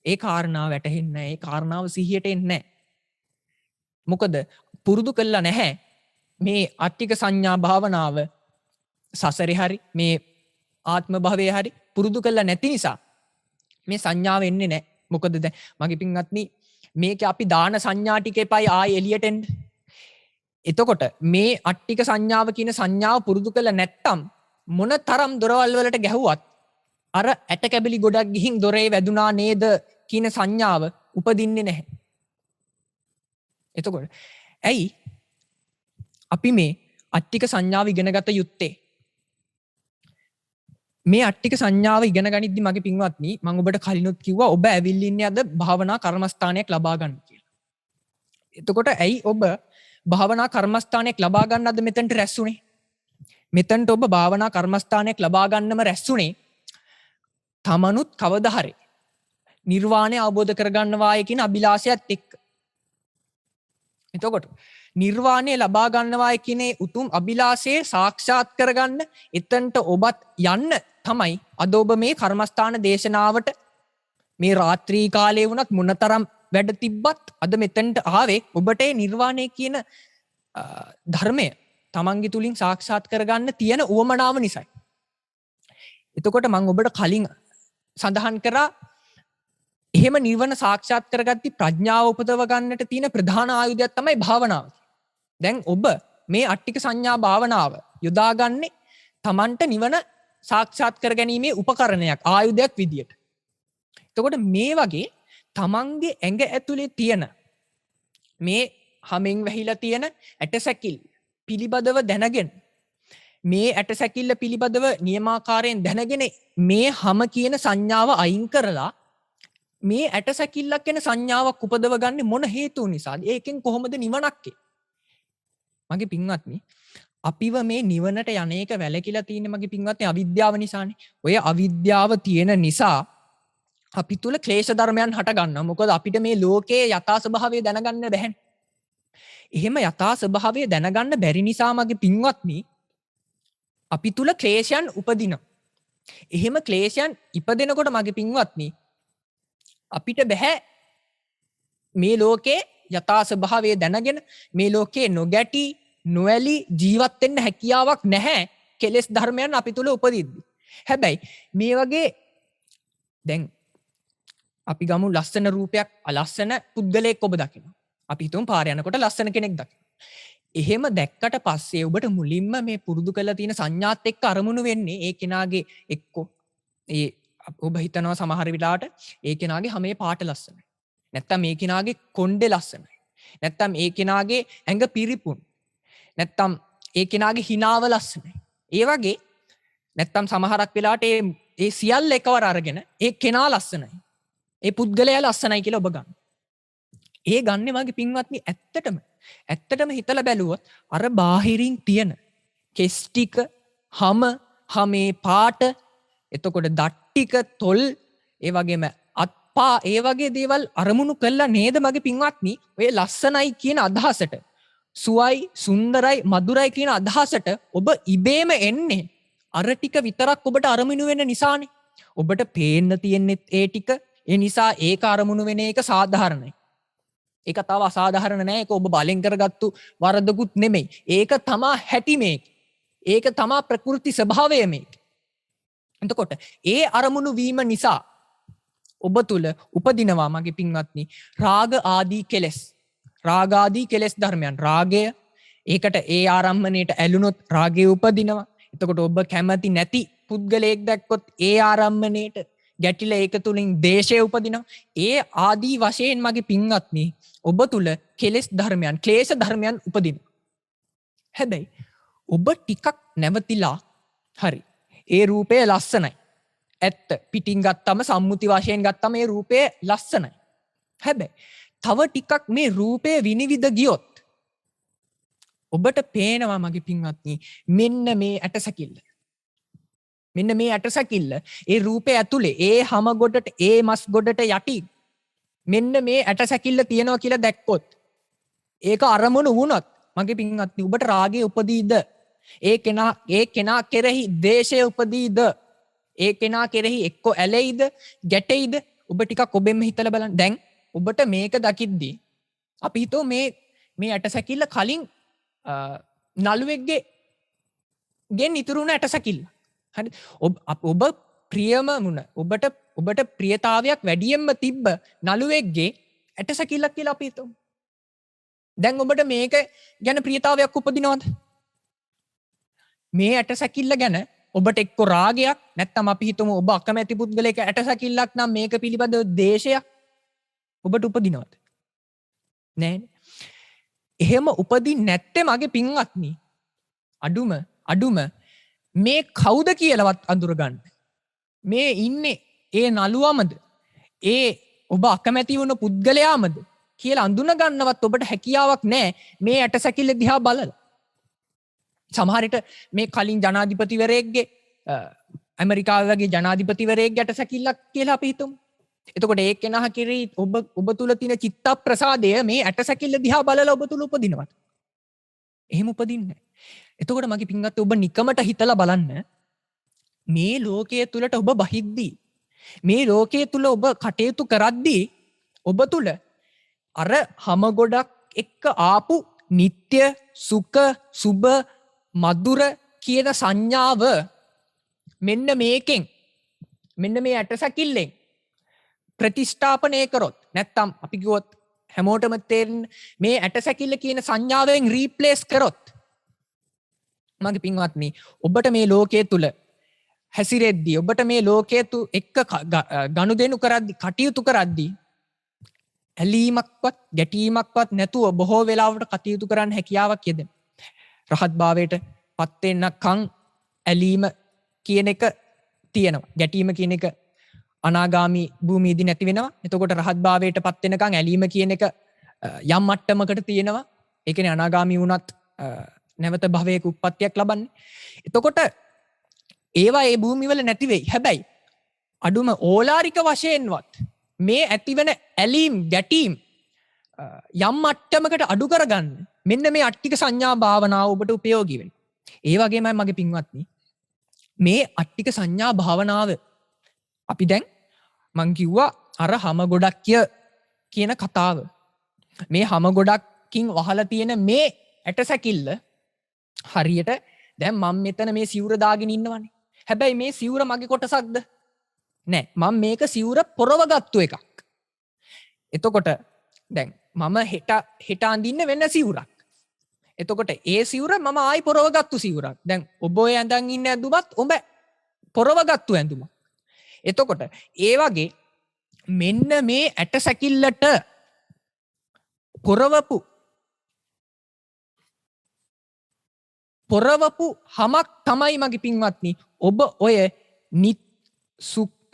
ඒ කාරණාව වැටහෙන්නේ නැහැ. ඒ කාරණාව සිහියට එන්නේ නැහැ. මොකද පුරුදු කළා නැහැ මේ අට්ටික සංඥා භාවනාව සසරේ හරි මේ ආත්ම භවයේ හරි පුරුදු කළා නැති නිසා මේ සංඥාව එන්නේ නැහැ. මොකද දැන් මගේ පින්වත්නි මේක අපි දාන සංඥා ටිකේපයි ආයෙ එළියට එන්න. එතකොට මේ අට්ටික සංඥාව කියන සංඥාව පුරුදු කළා නැත්තම් මොන තරම් දොරවල් වලට ගැහුවත් අර ඇට කැබලි ගොඩක් ගිහින් දොරේ වැදුනා නේද කියන සංඥාව උපදින්නේ නැහැ. එතකොට ඇයි අපි මේ අට්ටික සංඥාව ඉගෙන ගත යුත්තේ? මේ අට්ටික සංඥාව ඉගෙන ගනිද්දි මගේ පින්වත්නි මම ඔබට කලිනුත් කිව්වා ඔබ ඇවිල්ලා ඉන්නේ අද භාවනා කර්මස්ථානයක් ලබා ගන්න කියලා. එතකොට ඇයි ඔබ භාවනා කර්මස්ථානයක් ලබා ගන්න අද මෙතනට රැස්ුනේ? මෙතනට ඔබ භාවනා කර්මස්ථානයක් ලබා ගන්නම රැස්ුනේ තමනුත් කවදා හරි නිර්වාණය අවබෝධ කරගන්නවාය කියන අභිලාෂයත් එක්ක. එතකොට නිර්වාණය ලබා ගන්නවාය කියන උතුම් අභිලාෂයේ සාක්ෂාත් කරගන්න එතනට ඔබත් යන්න තමයි අද ඔබ මේ කර්මස්ථාන දේශනාවට මේ රාත්‍රී කාලයේ වුණත් මොනතරම් වැඩ තිබ්බත් අද මෙතනට ආවේ ඔබට නිර්වාණය කියන ධර්මය තමන්ගේ තුලින් සාක්ෂාත් කරගන්න තියෙන උවමනාව නිසායි. එතකොට මම ඔබට කලින් සඳහන් කරා එහෙම නිවන සාක්ෂාත් කරගත්ති ප්‍රඥාව උපදව ගන්නට තියෙන ප්‍රධාන ආයුධයක් තමයි භාවනාව. දැන් ඔබ මේ අට්ටික සංඥා භාවනාව යොදාගන්නේ තමන්ට නිවන සාක්ෂාත් කර ගැනීමේ උපකරණයක් ආයුධයක් විදියට. එතකොට මේ වගේ තමන්ගේ ඇඟ ඇතුලේ තියෙන මේ හැමෙන් වැහිලා තියෙන ඇටසැකිල්ල පිළිබඳව දැනගෙන මේ ඇටසැකිල්ල පිළිබඳව නියමාකාරයෙන් දැනගෙන මේ හැම කියන සංඥාව අයින් කරලා මේ ඇටසැකිල්ලක් කියන සංඥාවක් උපදව ගන්න මොන හේතු නිසාද? ඒකෙන් කොහොමද නිවනක්? මගේ පින්වත්නි අපිව මේ නිවනට යන්නේක වැළකීලා තියෙන්නේ මගේ පින්වත්නි අවිද්‍යාව නිසානේ. ඔය අවිද්‍යාව තියෙන නිසා අපි තුල ක්ලේශ ධර්මයන් හට ගන්නවා. මොකද අපිට මේ ලෝකයේ යථා ස්වභාවය දැනගන්න බැහැ. එහෙම යථා ස්වභාවය දැනගන්න බැරි නිසා මගේ පින්වත්නි අපි තුල ක්ලේශයන් උපදිනවා. එහෙම ක්ලේශයන් ඉපදෙනකොට මගේ පින්වත්නි අපිට බැහැ මේ ලෝකේ යථා ස්වභාවය දැනගෙන මේ ලෝකේ නොගැටි නොඇලී ජීවත් වෙන්න හැකියාවක් නැහැ කෙලෙස් ධර්මයන් අපි තුල උපදිද්දි. හැබැයි මේ වගේ දැන් අපි ගමු ලස්සන රූපයක් අලස්සන පුද්ගලයෙක් ඔබ දකිනවා. අපි හිතමු පාර යනකොට ලස්සන කෙනෙක් දකිනවා. එහෙම දැක්කට පස්සේ ඔබට මුලින්ම මේ පුරුදු කරලා තියෙන සංඥාත් එක්ක අරමුණු වෙන්නේ ඒ කෙනාගේ එක්ක ඒ ඔබ හිතනවා සමහර වෙලාවට ඒ කෙනාගේ හැමේ පාට ලස්සනයි. නැත්තම් මේ කෙනාගේ කොණ්ඩේ ලස්සනයි. නැත්තම් ඒ කෙනාගේ ඇඟ පිරිපුන්. නැත්තම් ඒ කෙනාගේ හිනාව ලස්සනයි. ඒ වගේ නැත්තම් සමහරක් වෙලාවට ඒ සියල්ල එකවර අරගෙන ඒ කෙනා ලස්සනයි. ඒ පුද්ගලයා ලස්සනයි කියලා ඔබ ගන්න. ඒ ගන්නේ වගේ පින්වත්නි ඇත්තටම හිතලා බැලුවොත් අර බාහිරින් තියෙන කෙස් ටික, හැමේ පාට, එතකොට දත් ටික, තොල්, ඒ වගේම අත්පා, ඒ වගේ දේවල් අරමුණු කළා නේද මගේ පින්වත්නි ඔය ලස්සනයි කියන අදහසට, සුවයි, සුන්දරයි, මధుරයි කියන අදහසට ඔබ ඉබේම එන්නේ අර ටික විතරක් ඔබට අරමුණු වෙන නිසානේ. ඔබට පේන්න තියෙන්නේ ඒ ටික. ඒ නිසා ඒක අරමුණු වෙන එක සාධාරණයි. ඒක තව අසාධාරණ නෑ. ඒක ඔබ බලෙන් කරගත්තු වරදකුත් නෙමෙයි. ඒක තමා හැටි මේක. ඒක තමා ප්‍රකෘති ස්වභාවය මේක. එතකොට ඒ අරමුණු වීම නිසා ඔබ තුල උපදිනවා මගේ පින්වත්නි රාග ආදී කෙලෙස්. රාග ආදී කෙලෙස් ධර්මයන්. රාගය ඒකට ඒ ආරම්මණයට ඇලුනොත් රාගය උපදිනවා. එතකොට ඔබ කැමති නැති පුද්ගලයෙක් දැක්කොත් ඒ ආරම්මණයට ගැටිලා ඒක තුලින් දේශය උපදිනවා. ඒ ආදී වශයෙන් මගේ පින්වත්නි ඔබ තුල කෙලෙස් ධර්මයන්, ක්ලේශ ධර්මයන් උපදිනවා. හැබැයි ඔබ ටිකක් නැවතිලා හරි ඒ රූපය ලස්සනයි. ඇත්ත පිටින් ගත්තම සම්මුති වශයෙන් ගත්තම මේ රූපය ලස්සනයි. හැබැයි තව ටිකක් මේ රූපය විනිවිද ගියොත් ඔබට පේනවා මගේ පින්වත්නි මෙන්න මේ ඇටසැකිල්ල. මෙන්න මේ ඇටසැකිල්ල ඒ රූපය ඇතුලේ ඒ හැම ගොඩට ඒ මස් ගොඩට යටි මෙන්න මේ ඇට සැකිල්ල තියෙනවා කියලා දැක්කොත් ඒක අරමුණු වුණොත් මගේ පින්වත්නි ඔබට රාගය උපදීද? ඒ කෙනා කෙරෙහි ද්වේෂය උපදීද? ඒ කෙනා කෙරෙහි එක්ක ඇලෙයිද ගැටෙයිද? ඔබ ටිකක් ඔබෙන්ම හිතලා බලන්න. දැන් ඔබට මේක දකිද්දී අපි හිතුව මේ ඇට සැකිල්ල කලින් නළුවෙක්ගේ ගෙන් ඉතුරු වුණ ඇට සැකිල්ල. හරි. ඔබ ප්‍රියම වුණ ඔබට ප්‍රියතාවයක් වැඩියෙන්ම තිබ්බ නළුවෙක්ගේ ඇට සැකිල්ලක් කියලා අපි හිතමු. දැන් ඔබට මේක ගැන ප්‍රියතාවයක් උපදිනවද? මේ ඇට සැකිල්ල ගැන ඔබට එක්ක රාගයක් නැත්නම් අපි හිතමු ඔබ අකමැති පුද්ගලයෙක් ඇට සැකිල්ලක් නම් මේක පිළිබඳව ද්වේෂයක් ඔබට උපදිනවද? නෑනේ. එහෙම උපදින්නේ නැත්තේ මගේ පින්වත්නි අඩුම මේ කවුද කියලාවත් අඳුරගන්න. මේ ඉන්නේ ඒ නළුවමද? ඒ ඔබ අකමැති වුණ පුද්ගලයාමද කියලා අඳුන ගන්නවත් ඔබට හැකියාවක් නැහැ මේ ඇට සැකිල්ල දිහා බලලා. සමහර විට මේ කලින් ජනාධිපතිවරයෙක්ගේ ඇමරිකාවේ වගේ ජනාධිපතිවරයෙක්ගේ ඇට සැකිල්ලක් කියලා අපි හිතමු. එතකොට ඒ කෙනා කිරි ඔබ තුල තියෙන චිත්ත ප්‍රසාදය මේ ඇට සැකිල්ල දිහා බලලා ඔබ තුල උපදිනවද? එහෙම උපදින්නේ නැහැ. එතකොට මගේ පින්වත්නි ඔබ නිකමට හිතලා බලන්න මේ ලෝකයේ තුලට ඔබ බහිද්දී මේ ලෝකයේ තුල ඔබ කටයුතු කරද්දී ඔබ තුල අර හැම ගොඩක් එක්ක ආපු නিত্য සුඛ සුබ මధుර කියන සංඥාව මෙන්න මේකෙන් මෙන්න මේ ඇට සැකිල්ලෙන් ප්‍රතිස්ථාපනය කරොත් නැත්තම් අපි කිව්වොත් හැමෝටම තේරෙන මේ ඇට සැකිල්ල කියන සංඥාවෙන් රීප්ලේස් කරොත් මගේ පින්වත්නි ඔබට මේ ලෝකයේ තුල හැසිරෙද්දී ඔබට මේ ලෝකයේ එක්ක ගනුදෙනු කරද්දී කටයුතු කරද්දී ඇලීමක්වත් ගැටීමක්වත් නැතුව බොහෝ වෙලාවට කටයුතු කරන්න හැකියාවක් යෙදෙන. රහත් භාවයට පත් වෙන්නකම් ඇලීම කියන එක තියෙනවා. ගැටීම කියන එක අනාගාමී භූමියේදී නැති වෙනවා. එතකොට රහත් භාවයට පත් වෙනකම් ඇලීම කියන එක යම් මට්ටමකට තියෙනවා. ඒ කියන්නේ අනාගාමී වුණත් නැවත භවයක උත්පත්තියක් ලබන්නේ. එතකොට ඒවා ඒ භූමිවල නැති වෙයි. හැබැයි අඩුම ඕලාරික වශයෙන්වත් මේ ඇතිවන ඇලීම් ගැටීම් යම් මට්ටමකට අඩු කරගන්න මෙන්න මේ අට්ටික සංඥා භාවනාව ඔබට උපයෝගී වෙනවා. ඒ වගේමයි මගේ පින්වත්නි මේ අට්ටික සංඥා භාවනාව අපි දැන් මං කිව්වා අර හැම ගොඩක් කියන කතාව. මේ හැම ගොඩක්කින් වහලා තියෙන මේ ඇට සැකිල්ල හරියට දැන් මම මෙතන මේ සිවුර දාගෙන ඉන්නවනේ. හැබැයි මේ සිවුර මගේ කොටසක්ද? නෑ. මම මේක සිවුර පොරවගත්තු එකක්. එතකොට දැන් මම හෙට අඳින්න වෙන සිවුරක්. එතකොට ඒ සිවුර මම ආයි පොරවගත්තු සිවුරක්. දැන් ඔබ ඔය ඇඳන් ඉන්න ඇඳුමත් ඔබ පොරවගත්තු ඇඳුමක්. එතකොට ඒ වගේ මෙන්න මේ ඇට සැකිල්ලට පොරවපු හමක් තමයි මගේ පින්වත්නි ඔබ ඔය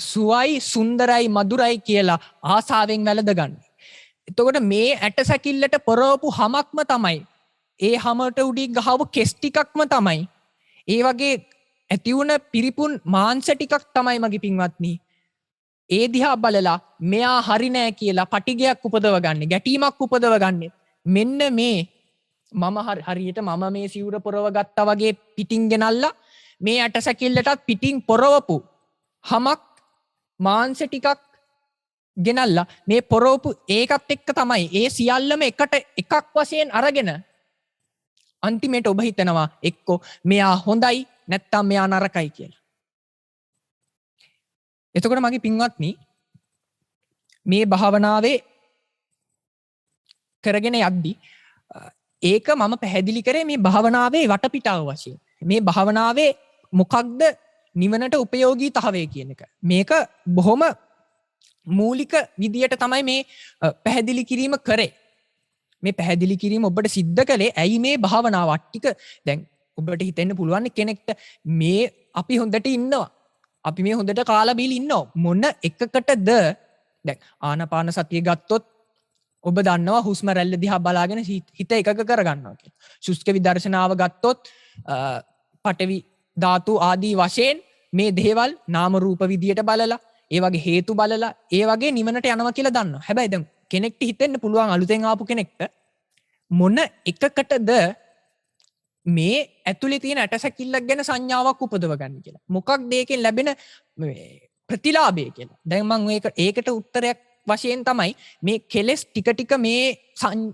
සුවයි සුන්දරයි මధుරයි කියලා ආසාවෙන් වැළඳගන්නේ. එතකොට මේ ඇට සැකිල්ලට පොරවපු හමක්ම තමයි ඒ හමට උඩින් ගහපු කෙස් ටිකක්ම තමයි ඒ වගේ ඇති වුණ පිරිපුන් මාංශ ටිකක් තමයි මගේ පින්වත්නි ඒ දිහා බලලා මෙයා හරි නෑ කියලා පටිගයක් උපදව ගන්න, ගැටීමක් උපදව ගන්න. මෙන්න මේ මම හරියට මම මේ සිවුර පොරව ගත්තා වගේ පිටින් ගෙනල්ලා මේ ඇට සැකිල්ලටත් පිටින් පොරවපු හමක් මාංශ ටිකක් ගෙනල්ලා මේ පොරවපු ඒකත් එක්ක තමයි ඒ සියල්ලම එකට එකක් වශයෙන් අරගෙන අන්තිමේට ඔබ හිතනවා එක්කෝ මෙයා හොඳයි නැත්තම් මෙයා නරකයි කියලා. එතකොට මගේ පින්වත්නි මේ භාවනාවේ කරගෙන යද්දී ඒක මම පැහැදිලි කරේ මේ භාවනාවේ වටපිටාව වශයෙන්. මේ භාවනාවේ මොකක්ද නිවනට උපයෝගීතාවය කියන එක. මේක බොහොම මූලික විදියට තමයි මේ පැහැදිලි කිරීම කරේ. මේ පැහැදිලි කිරීම ඔබට සිද්ධ කළේ ඇයි මේ භාවනාව ටික දැන් ඔබට හිතෙන්න පුළුවන් කෙනෙක්ට මේ අපි හොඳට ඉන්නවා. අපි මේ හොඳට කාලා බීලා ඉන්නවා. මොන එකකටද දැන් ආනාපාන සතිය ගත්තොත් ඔබ දන්නවා හුස්ම රැල්ල දිහා බලාගෙන හිත එකක කරගන්නවා කියලා. ශුෂ්ක විදර්ශනාව ගත්තොත් පඨවි ධාතු ආදී වශයෙන් මේ දේවල් නාම රූප විදියට බලලා ඒ වගේ හේතු බලලා ඒ වගේ නිවනට යනවා කියලා දන්නවා. හැබැයි දැන් කෙනෙක්ට හිතෙන්න පුළුවන් අලුතෙන් ආපු කෙනෙක්ට මොන එකකටද මේ ඇතුලේ තියෙන ඇටසැකිල්ලක් ගැන සංඥාවක් උපදව ගන්න කියලා. මොකක්ද ඒකෙන් ලැබෙන ප්‍රතිලාභය කියලා. දැන් මම ඒකට උත්තරයක් වශයෙන් තමයි මේ කෙලෙස් ටික ටික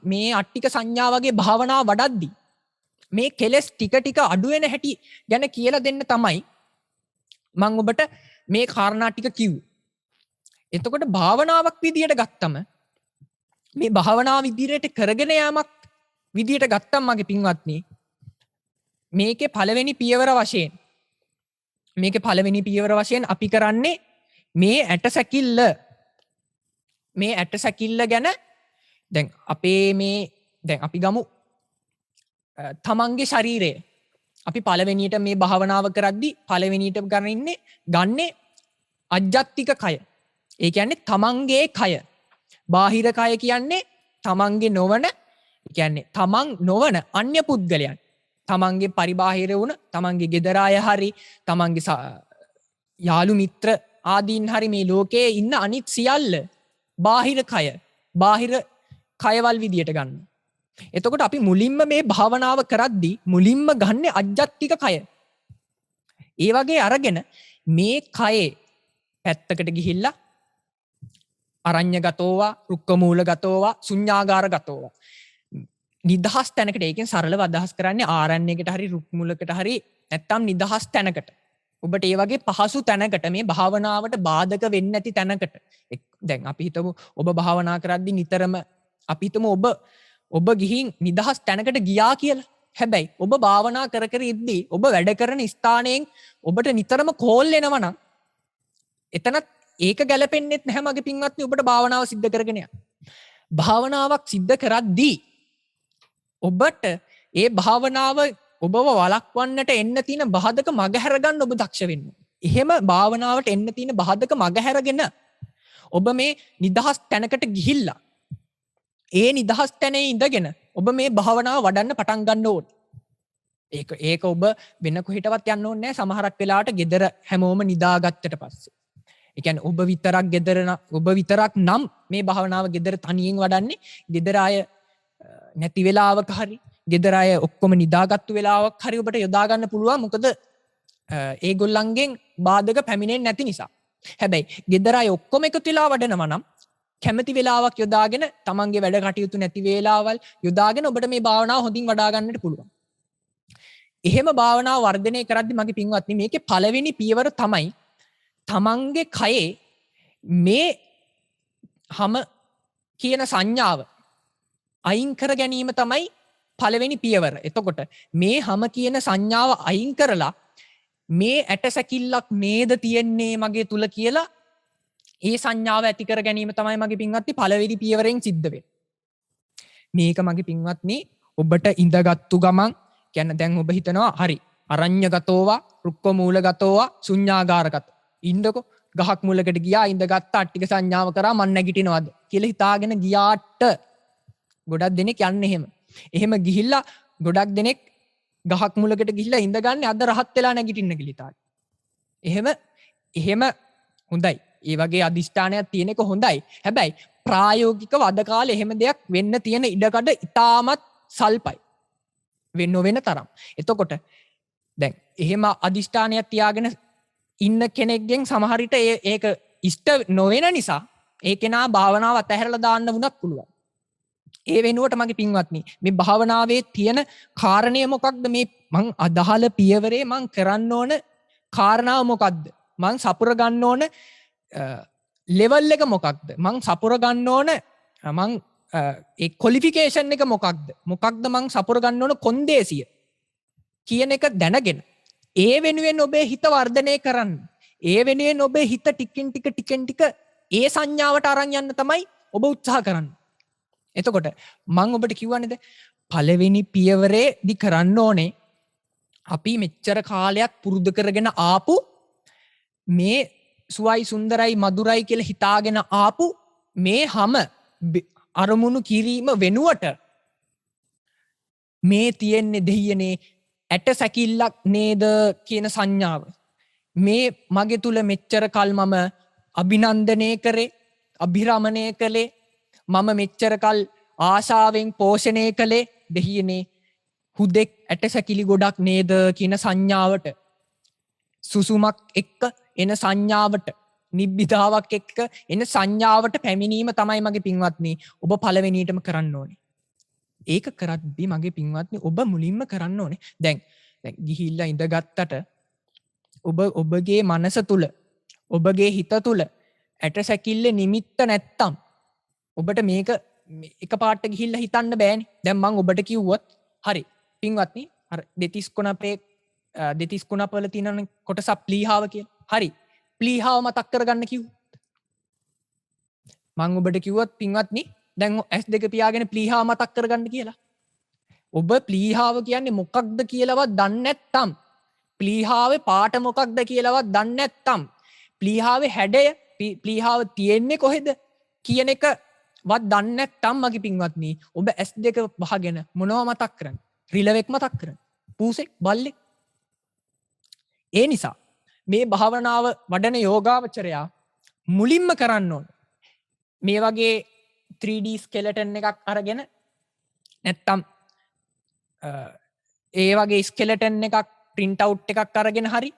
මේ අට්ටික සංඥා වගේ භාවනාව වඩද්දී මේ කෙලෙස් ටික ටික අඩු වෙන හැටි ගැන කියලා දෙන්න තමයි මම ඔබට මේ කාරණා ටික කිව්වේ. එතකොට භාවනාවක් විදියට ගත්තම මේ භාවනාව විදියට කරගෙන යාමක් විදියට ගත්තම මගේ පින්වත්නි මේකේ පළවෙනි පියවර වශයෙන් අපි කරන්නේ මේ ඇටසැකිල්ල ගැන දැන් අපි ගමු තමන්ගේ ශරීරය අපි පළවෙනියට මේ භාවනාව කරද්දී පළවෙනියට ගන්නේ අජ්ජත්තික කය. ඒ කියන්නේ තමන්ගේ කය. බාහිර කය කියන්නේ තමන්ගේ නොවන, කියන්නේ තමන් නොවන අන්‍ය පුද්ගලයන්. තමන්ගේ පරිබාහිර වුණ, තමන්ගේ ගෙදර අය හරි, තමන්ගේ යාළු මිත්‍ර ආදීන් හරි මේ ලෝකයේ ඉන්න අනිත් සියල්ල බාහිර කයවල් විදියට ගන්න. එතකොට අපි මුලින්ම මේ භාවනාව කරද්දී මුලින්ම ගන්න අජ්ජත්තික කය. ඒ වගේ අරගෙන මේ කයේ පැත්තකට ගිහිල්ලා අරඤ්‍යගතෝවා, රුක්කමූලගතෝවා, ශුඤ්ඤාගාරගතෝවා නිදහස් තැනකට, ඒකෙන් සරලව අදහස් කරන්නේ ආරණ්‍යයකට හරි රුක්මුලකට හරි නැත්තම් නිදහස් තැනකට. ඔබට ඒ වගේ පහසු තැනකට, මේ භාවනාවට බාධක වෙන්නේ නැති තැනකට. දැන් අපි හිතමු ඔබ භාවනා කරද්දී නිතරම අපි හිතමු ඔබ ගිහින් නිදහස් තැනකට ගියා කියලා. හැබැයි ඔබ භාවනා කර ඉද්දී ඔබ වැඩ කරන ස්ථානයෙන් ඔබට නිතරම කෝල් එනවා නම් එතනත් ඒක ගැලපෙන්නේ නැහැ මගේ පින්වත්නි ඔබට භාවනාව සිද්ධ කරගෙන යන්න. භාවනාවක් සිද්ධ කරද්දී ඔබට ඒ භාවනාව ඔබව වළක්වන්නට එන්න තියෙන බාධක මගහැර ගන්න ඔබ දක්ෂ වෙන්න. එහෙම භාවනාවට එන්න තියෙන බාධක මගහැරගෙන ඔබ මේ නිදහස් තැනකට ගිහිල්ලා ඒ නිදහස් තැනේ ඉඳගෙන ඔබ මේ භාවනාව වඩන්න පටන් ගන්න ඕනේ. ඒක ඔබ වෙන කොහෙටවත් යන්න ඕනේ නැහැ. සමහරක් වෙලාවට ගෙදර හැමෝම නිදාගත්තට පස්සේ. ඒ කියන්නේ ඔබ විතරක් නම් මේ භාවනාව ගෙදර තනියෙන් වඩන්නේ. ගෙදර අය නැති වෙලාවක හරි, ගෙදර අය ඔක්කොම නිදාගත්තු වෙලාවක් හරි ඔබට යොදා ගන්න පුළුවන්. මොකද ඒගොල්ලන්ගෙන් බාධක පැමිණෙන්නේ නැති නිසා. හැබැයි ගෙදර අය ඔක්කොම එකතු වෙලා වඩනවා නම් කැමති වෙලාවක් යොදාගෙන තමන්ගේ වැඩ කටයුතු නැති වේලාවල් යොදාගෙන ඔබට මේ භාවනාව හොඳින් වඩා ගන්නට පුළුවන්. එහෙම භාවනාව වර්ධනය කරද්දී මගේ පින්වත්නි මේකේ පළවෙනි පියවර තමයි තමන්ගේ කයේ මේ හැම කියන සංඥාව අයින් කර ගැනීම තමයි පළවෙනි පියවර. එතකොට මේ හැම කියන සංඥාව අයින් කරලා මේ ඇටසැකිල්ලක් නේද තියෙන්නේ මගේ තුල කියලා ඒ සංඥාව ඇති කර ගැනීම තමයි මගේ පින්වත්නි පළවෙනි පියවරෙන් සිද්ධ වෙන්නේ. මේක මගේ පින්වත්නි ඔබට ඉඳගත්තු ගමන් කියන්නේ දැන් ඔබ හිතනවා හරි අරඤ්‍යගතෝවා, රුක්කමූලගතෝවා, ශුඤ්ඤාගාරගතෝ. ඉන්නකො ගහක් මුලකට ගියා ඉඳගත්ත අට්ටික සංඥාව කරා මන් නැගිටිනවද කියලා හිතාගෙන ගියාට ගොඩක් දෙනෙක් යන්නේ එහෙම. එහෙම ගිහිල්ලා ගොඩක් දෙනෙක් ගහක් මුලකට ගිහිල්ලා ඉඳගන්නේ අද රහත් වෙලා නැගිටින්න කියලා හිතාගෙන. එහෙම හොඳයි. ඒ වගේ අදිෂ්ඨානයක් තියෙන එක හොඳයි. හැබැයි ප්‍රායෝගිකව අද කාලේ එහෙම දෙයක් වෙන්න තියෙන ඉඩකඩ ඉතාමත් සල්පයි. නොවෙන තරම්. එතකොට දැන් එහෙම අදිෂ්ඨානයක් තියාගෙන ඉන්න කෙනෙක්ගෙන් සමහර විට ඒක ඉෂ්ට නොවන නිසා ඒ කෙනා භාවනාව අතහැරලා දාන්න වුණත් පුළුවන්. ඒ වෙනුවට මගේ පින්වත්නි මේ භාවනාවේ තියෙන කාරණය මොකක්ද? මේ මං අදහල පියවරේ මං කරන්න ඕන කාරණාව මොකක්ද? මං සපුර ගන්න ඕන ලෙවල් එක මොකක්ද? මං සපුර ගන්න ඕන මං ඒ ක්වොලිෆිකේෂන් එක මොකක්ද? මොකක්ද මං සපුර ගන්න ඕන කොන්දේසිය කියන එක දැනගෙන ඒ වෙනුවෙන් ඔබේ හිත වර්ධනය කරන්න. ඒ වෙනුවෙන් ඔබේ හිත ටිකෙන් ටික ඒ සංඥාවට අරන් යන්න තමයි ඔබ උත්සාහ කරන්නේ. එතකොට මං ඔබට කිව්වන්නේද පළවෙනි පියවරේදී කරන්න ඕනේ අපි මෙච්චර කාලයක් පුරුදු කරගෙන ආපු මේ සුවයි සුන්දරයි මధుරයි කියලා හිතාගෙන ආපු මේ හැම අරමුණු කිරීම වෙනුවට මේ තියෙන්නේ දෙහියනේ ඇට සැකිල්ලක් නේද කියන සංඥාව. මේ මගේ තුල මෙච්චර කල් මම අභිනන්දනය කරේ, අභිරමණය කළේ, මම මෙච්චර කල් ආශාවෙන් පෝෂණය කළේ දෙහියනේ හුදෙක් ඇටසැකිලි ගොඩක් නේද කියන සංඥාවට, සුසුමක් එක්ක එන සංඥාවට, නිබ්බිදාවක් එක්ක එන සංඥාවට පැමිණීම තමයි මගේ පින්වත්නි ඔබ පළවෙනියටම කරන්න ඕනේ. ඒක කරද්දී මගේ පින්වත්නි ඔබ මුලින්ම කරන්න ඕනේ. දැන් ගිහිල්ලා ඉඳගත්තට ඔබගේ මනස තුල, ඔබගේ හිත තුල ඇටසැකිල්ලේ නිමිත්ත නැත්තම් ඔබට මේක එකපාරට ගිහිල්ලා හිතන්න බෑනේ. දැන් මම ඔබට කිව්වොත් හරි පින්වත්නි අර දෙතිස් කුණප වල තියෙන කොටසක් ප්ලීහාව කියලා. හරි ප්ලීහාව මතක් කරගන්න කිව්වොත් මම ඔබට කිව්වොත් පින්වත්නි දැන් S2 පියාගෙන ප්ලීහාව මතක් කරගන්න කියලා. ඔබ ප්ලීහාව කියන්නේ මොකක්ද කියලාවත් දන්නේ නැත්නම්, ප්ලීහාවේ පාට මොකක්ද කියලාවත් දන්නේ නැත්නම්, ප්ලීහාවේ හැඩය, ප්ලීහාව තියෙන්නේ කොහෙද කියන එක වත් දන්නේ නැත්නම් මගේ පින්වත්නි ඔබ S2 වහගෙන මොනවා මතක් කරන්නේ? රිලෙවෙක් මතක් කරන්නේ? පූසෙක්, බල්ලෙක්? ඒ නිසා මේ භාවනාව වඩන යෝගාවචරයා මුලින්ම කරන්න ඕන මේ වගේ 3D ස්කෙලටන් එකක් අරගෙන, නැත්තම් ඒ වගේ ස්කෙලටන් එකක් ප්‍රින්ට් අවුට් එකක් අරගෙන හරි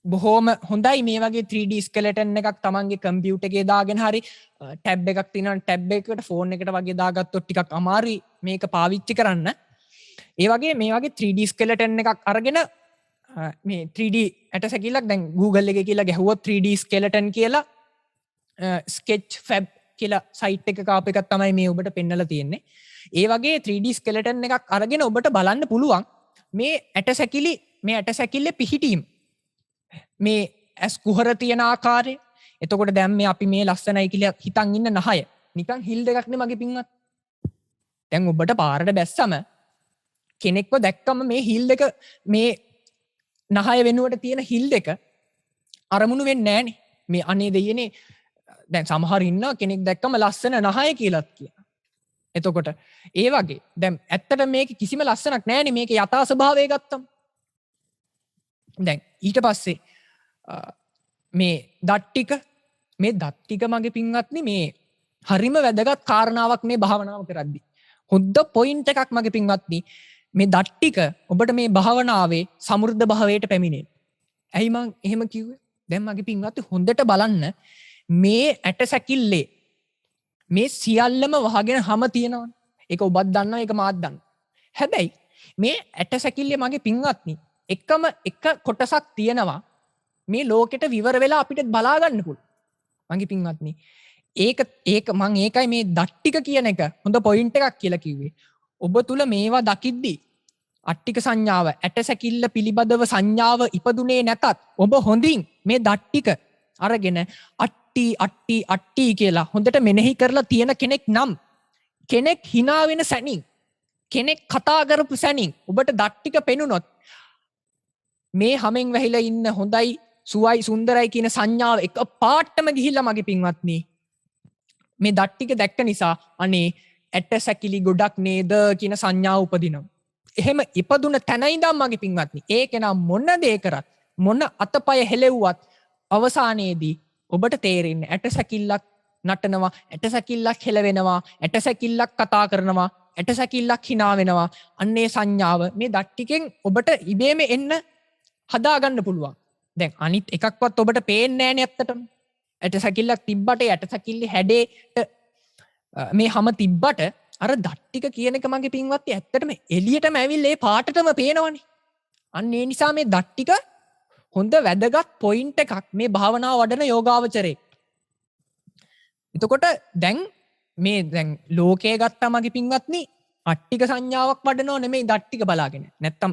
බොහෝම හොඳයි මේ වගේ 3D ස්කෙලටන් එකක් තමන්ගේ කම්පියුටර් එකේ දාගෙන හරි ටැබ් එකක් තියෙනවා, ටැබ් එකකට ෆෝන් එකට වගේ දාගත්තොත් ටිකක් අමාරුයි මේක පාවිච්චි කරන්න. ඒ වගේ මේ වගේ 3D ස්කෙලටන් එකක් අරගෙන මේ 3D ඇටසැකිල්ලක් දැන් Google එකේ කියලා ගැහුවොත් 3D ස්කෙලටන් කියලා sketch fab කියලා සයිට් එක කාප එකක් තමයි මේ ඔබට පෙන්නලා තියෙන්නේ. ඒ වගේ 3D ස්කෙලටන් එකක් අරගෙන ඔබට බලන්න පුළුවන් මේ ඇටසැකිල්ලේ පිහිටීම, මේ ඇස් කුහර තියෙන ආකාරය. එතකොට දැන් මේ අපි මේ ලස්සනයි කියලා හිතන් ඉන්න නහය නිකන් හිල් දෙකක් නේ මගේ පින්වත්. දැන් ඔබට පාරට බැස්සම කෙනෙක්ව දැක්කම මේ හිල් දෙක, මේ නහය වෙනුවට තියෙන හිල් දෙක අරමුණු වෙන්නේ නැහනේ. මේ අනේ දෙයනේ දැන් සමහර ඉන්නවා කෙනෙක් දැක්කම ලස්සන නහය කියලාත් කියනවා. එතකොට ඒ වගේ දැන් ඇත්තට මේක කිසිම ලස්සනක් නැහැනේ මේක යථා ස්වභාවය ගත්තම. දැන් ඊට පස්සේ මේ දත් ටික මගේ පින්වත්නි මේ හරිම වැදගත් කාරණාවක් මේ භාවනාව කරද්දී. හොඳ පොයින්ට් එකක් මගේ පින්වත්නි මේ දත් ටික ඔබට මේ භාවනාවේ සමෘද්ධ භාවයට පැමිණෙන. ඇයි මං එහෙම කිව්වේ? දැන් මගේ පින්වත්නි හොඳට බලන්න මේ ඇටසැකිල්ලේ මේ සියල්ලම වහගෙන හැම තියෙනවනේ. ඒක ඔබත් දන්නවා, ඒක මාත් දන්නවා. හැබැයි මේ ඇටසැකිල්ලේ මගේ පින්වත්නි එකම එක කොටසක් තියෙනවා මේ ලෝකෙට විවර වෙලා අපිට බලා ගන්න පුළුවන්. මගේ පින්වත්නි ඒක මං ඒකයි මේ දත් ටික කියන එක හොඳ පොයින්ට් එකක් කියලා කිව්වේ. ඔබ තුල මේවා දකිද්දී අට්ටික සංඥාව, ඇටසැකිල්ල පිළිබඳව සංඥාව ඉපදුනේ නැතත් ඔබ හොඳින් මේ දත් ටික අරගෙන අට්ටි කියලා හොඳට මෙනෙහි කරලා තියෙන කෙනෙක් නම්, කෙනෙක් hina වෙන සැනින්, කෙනෙක් කතා කරපු සැනින් ඔබට දත් ටික පෙනුනොත් මේ හැමෙන් වැහිලා ඉන්න හොඳයි, සුවයි, සුන්දරයි කියන සංඥාව එක පාටම ගිහිල්ලා මගේ පින්වත්නි මේ දත් ටික දැක්ක නිසා අනේ ඇටසැකිලි ගොඩක් නේද කියන සංඥාව උපදිනවා. එහෙම ඉපදුන තැන ඉඳන් මගේ පින්වත්නි ඒක නම් මොන දේ කරත්, මොන අතපය හෙලෙව්වත් අවසානයේදී ඔබට තේරෙන්නේ ඇටසැකිල්ලක් නටනවා, ඇටසැකිල්ලක් හෙලවෙනවා, ඇටසැකිල්ලක් කතා කරනවා, ඇටසැකිල්ලක් hina වෙනවා. අන්නේ සංඥාව මේ දත් ටිකෙන් ඔබට ඉබේම එන්න හදාගන්න පුළුවන්. දැන් අනිත් එකක්වත් ඔබට පේන්නේ නැහැනේ ඇත්තටම. ඇටසැකිල්ලක් තිබ්බට ඇටසැකිල්ලේ හැඩේට මේ හැම තිබ්බට අර දත් ටික කියන එක මගේ පින්වත්නි ඇත්තටම එළියටම ඇවිල්ලා ඒ පාටටම පේනවනේ. අන්න ඒ නිසා මේ දත් ටික හොඳ වැදගත් පොයින්ට් එකක් මේ භාවනාව වඩන යෝගාවචරයේ. එතකොට දැන් ලෝකයේ ගත්තා මගේ පින්වත්නි අට්ටික සංඥාවක් වඩනව නෙමෙයි දත් ටික බලාගෙන.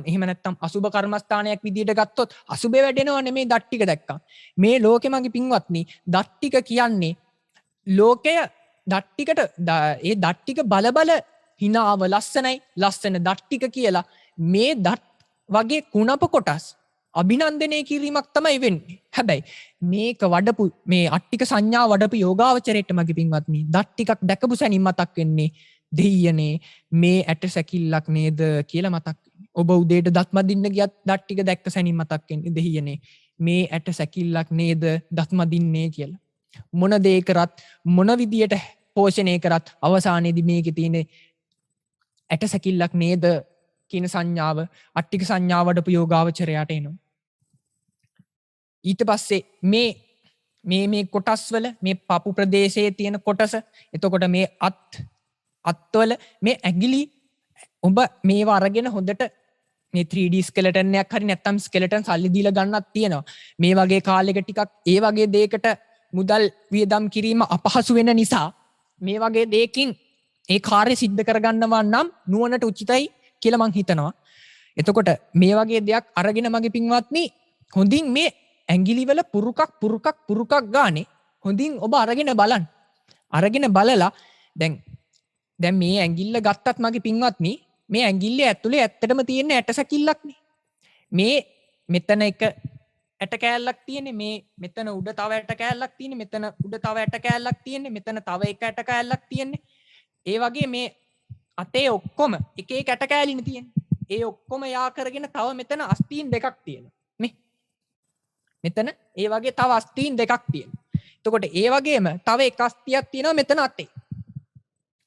එහෙම නැත්තම් අසුබ කර්මස්ථානයක් විදියට ගත්තොත් අසුබේ වැඩෙනව නෙමෙයි දත් ටික දැක්කම. මේ ලෝකෙ මගේ පින්වත්නි දත් ටික කියන්නේ ලෝකය දත් ටිකට ඒ දත් ටික බල හිනාව ලස්සනයි, ලස්සන දත් ටික කියලා මේ දත් වගේ කුණප කොටස් අභිනන්දනය කිරීමක් තමයි වෙන්නේ. හැබැයි මේක වඩපු මේ අට්ටික සංඥා වඩපු යෝගාවචරයට මගේ පින්වත්නි දත් ටිකක් දැකපු සැනින් මතක් වෙන්නේ දෙයියනේ මේ ඇටසැකිල්ලක් නේද කියලා මතක් වෙන්නේ. ඔබ උදේට දත් මදින්න ගියත් දත් ටික දැක්ක සැනින් මතක් වෙන්නේ දෙයියනේ මේ ඇට සැකිල්ලක් නේද දත්මදින්නේ කියලා. මොන දේ කරත් මොන විදියට පෝෂණය කරත් අවසානයේදී මේකේ තියෙන ඇට සැකිල්ලක් නේද කියන සංඥාව අට්ටික සංඥාවට යෝගාවචරයට එනවා. ඊට පස්සේ මේ කොටස් වල මේ පපු ප්‍රදේශයේ තියෙන කොටස එතකොට මේ අත්වල මේ ඇගිලි ඔබ මේවා අරගෙන හොඳට මේ 3D ස්කෙලටන් එකක් හරි නැත්නම් ස්කෙලටන් සල්ලි දීලා ගන්නත් තියෙනවා. මේ වගේ කාලෙක ටිකක් ඒ වගේ දෙයකට මුදල් වියදම් කිරීම අපහසු වෙන නිසා මේ වගේ දෙයකින් ඒ කාර්ය සිද්ධ කරගන්නවා නම් නුවණට උචිතයි කියලා මං හිතනවා. එතකොට මේ වගේ දෙයක් අරගෙන මගේ පින්වත්නි හොඳින් මේ ඇඟිලිවල පුරුකක් ගානේ හොඳින් ඔබ අරගෙන බලන්න. අරගෙන බලලා දැන් මේ ඇඟිල්ල ගත්තත් මගේ පින්වත්නි මේ ඇඟිල්ලේ ඇතුලේ ඇත්තටම තියෙන ඇට සැකිල්ලක්නේ. මේ මෙතන එක ඇට කෑල්ලක් තියෙන්නේ, මේ මෙතන උඩ තව ඇට කෑල්ලක් තියෙන්නේ, මෙතන උඩ තව ඇට කෑල්ලක් තියෙන්නේ, මෙතන තව එක ඇට කෑල්ලක් තියෙන්නේ. ඒ වගේ මේ අතේ ඔක්කොම එක එක ඇට කෑලිනේ තියෙන්නේ. ඒ ඔක්කොම යා කරගෙන තව මෙතන අස්තීන් දෙකක් තියෙනවා. මෙතන ඒ වගේ තව අස්තීන් දෙකක් තියෙනවා. එතකොට ඒ වගේම තව එක අස්තියක් තියෙනවා මෙතන අතේ.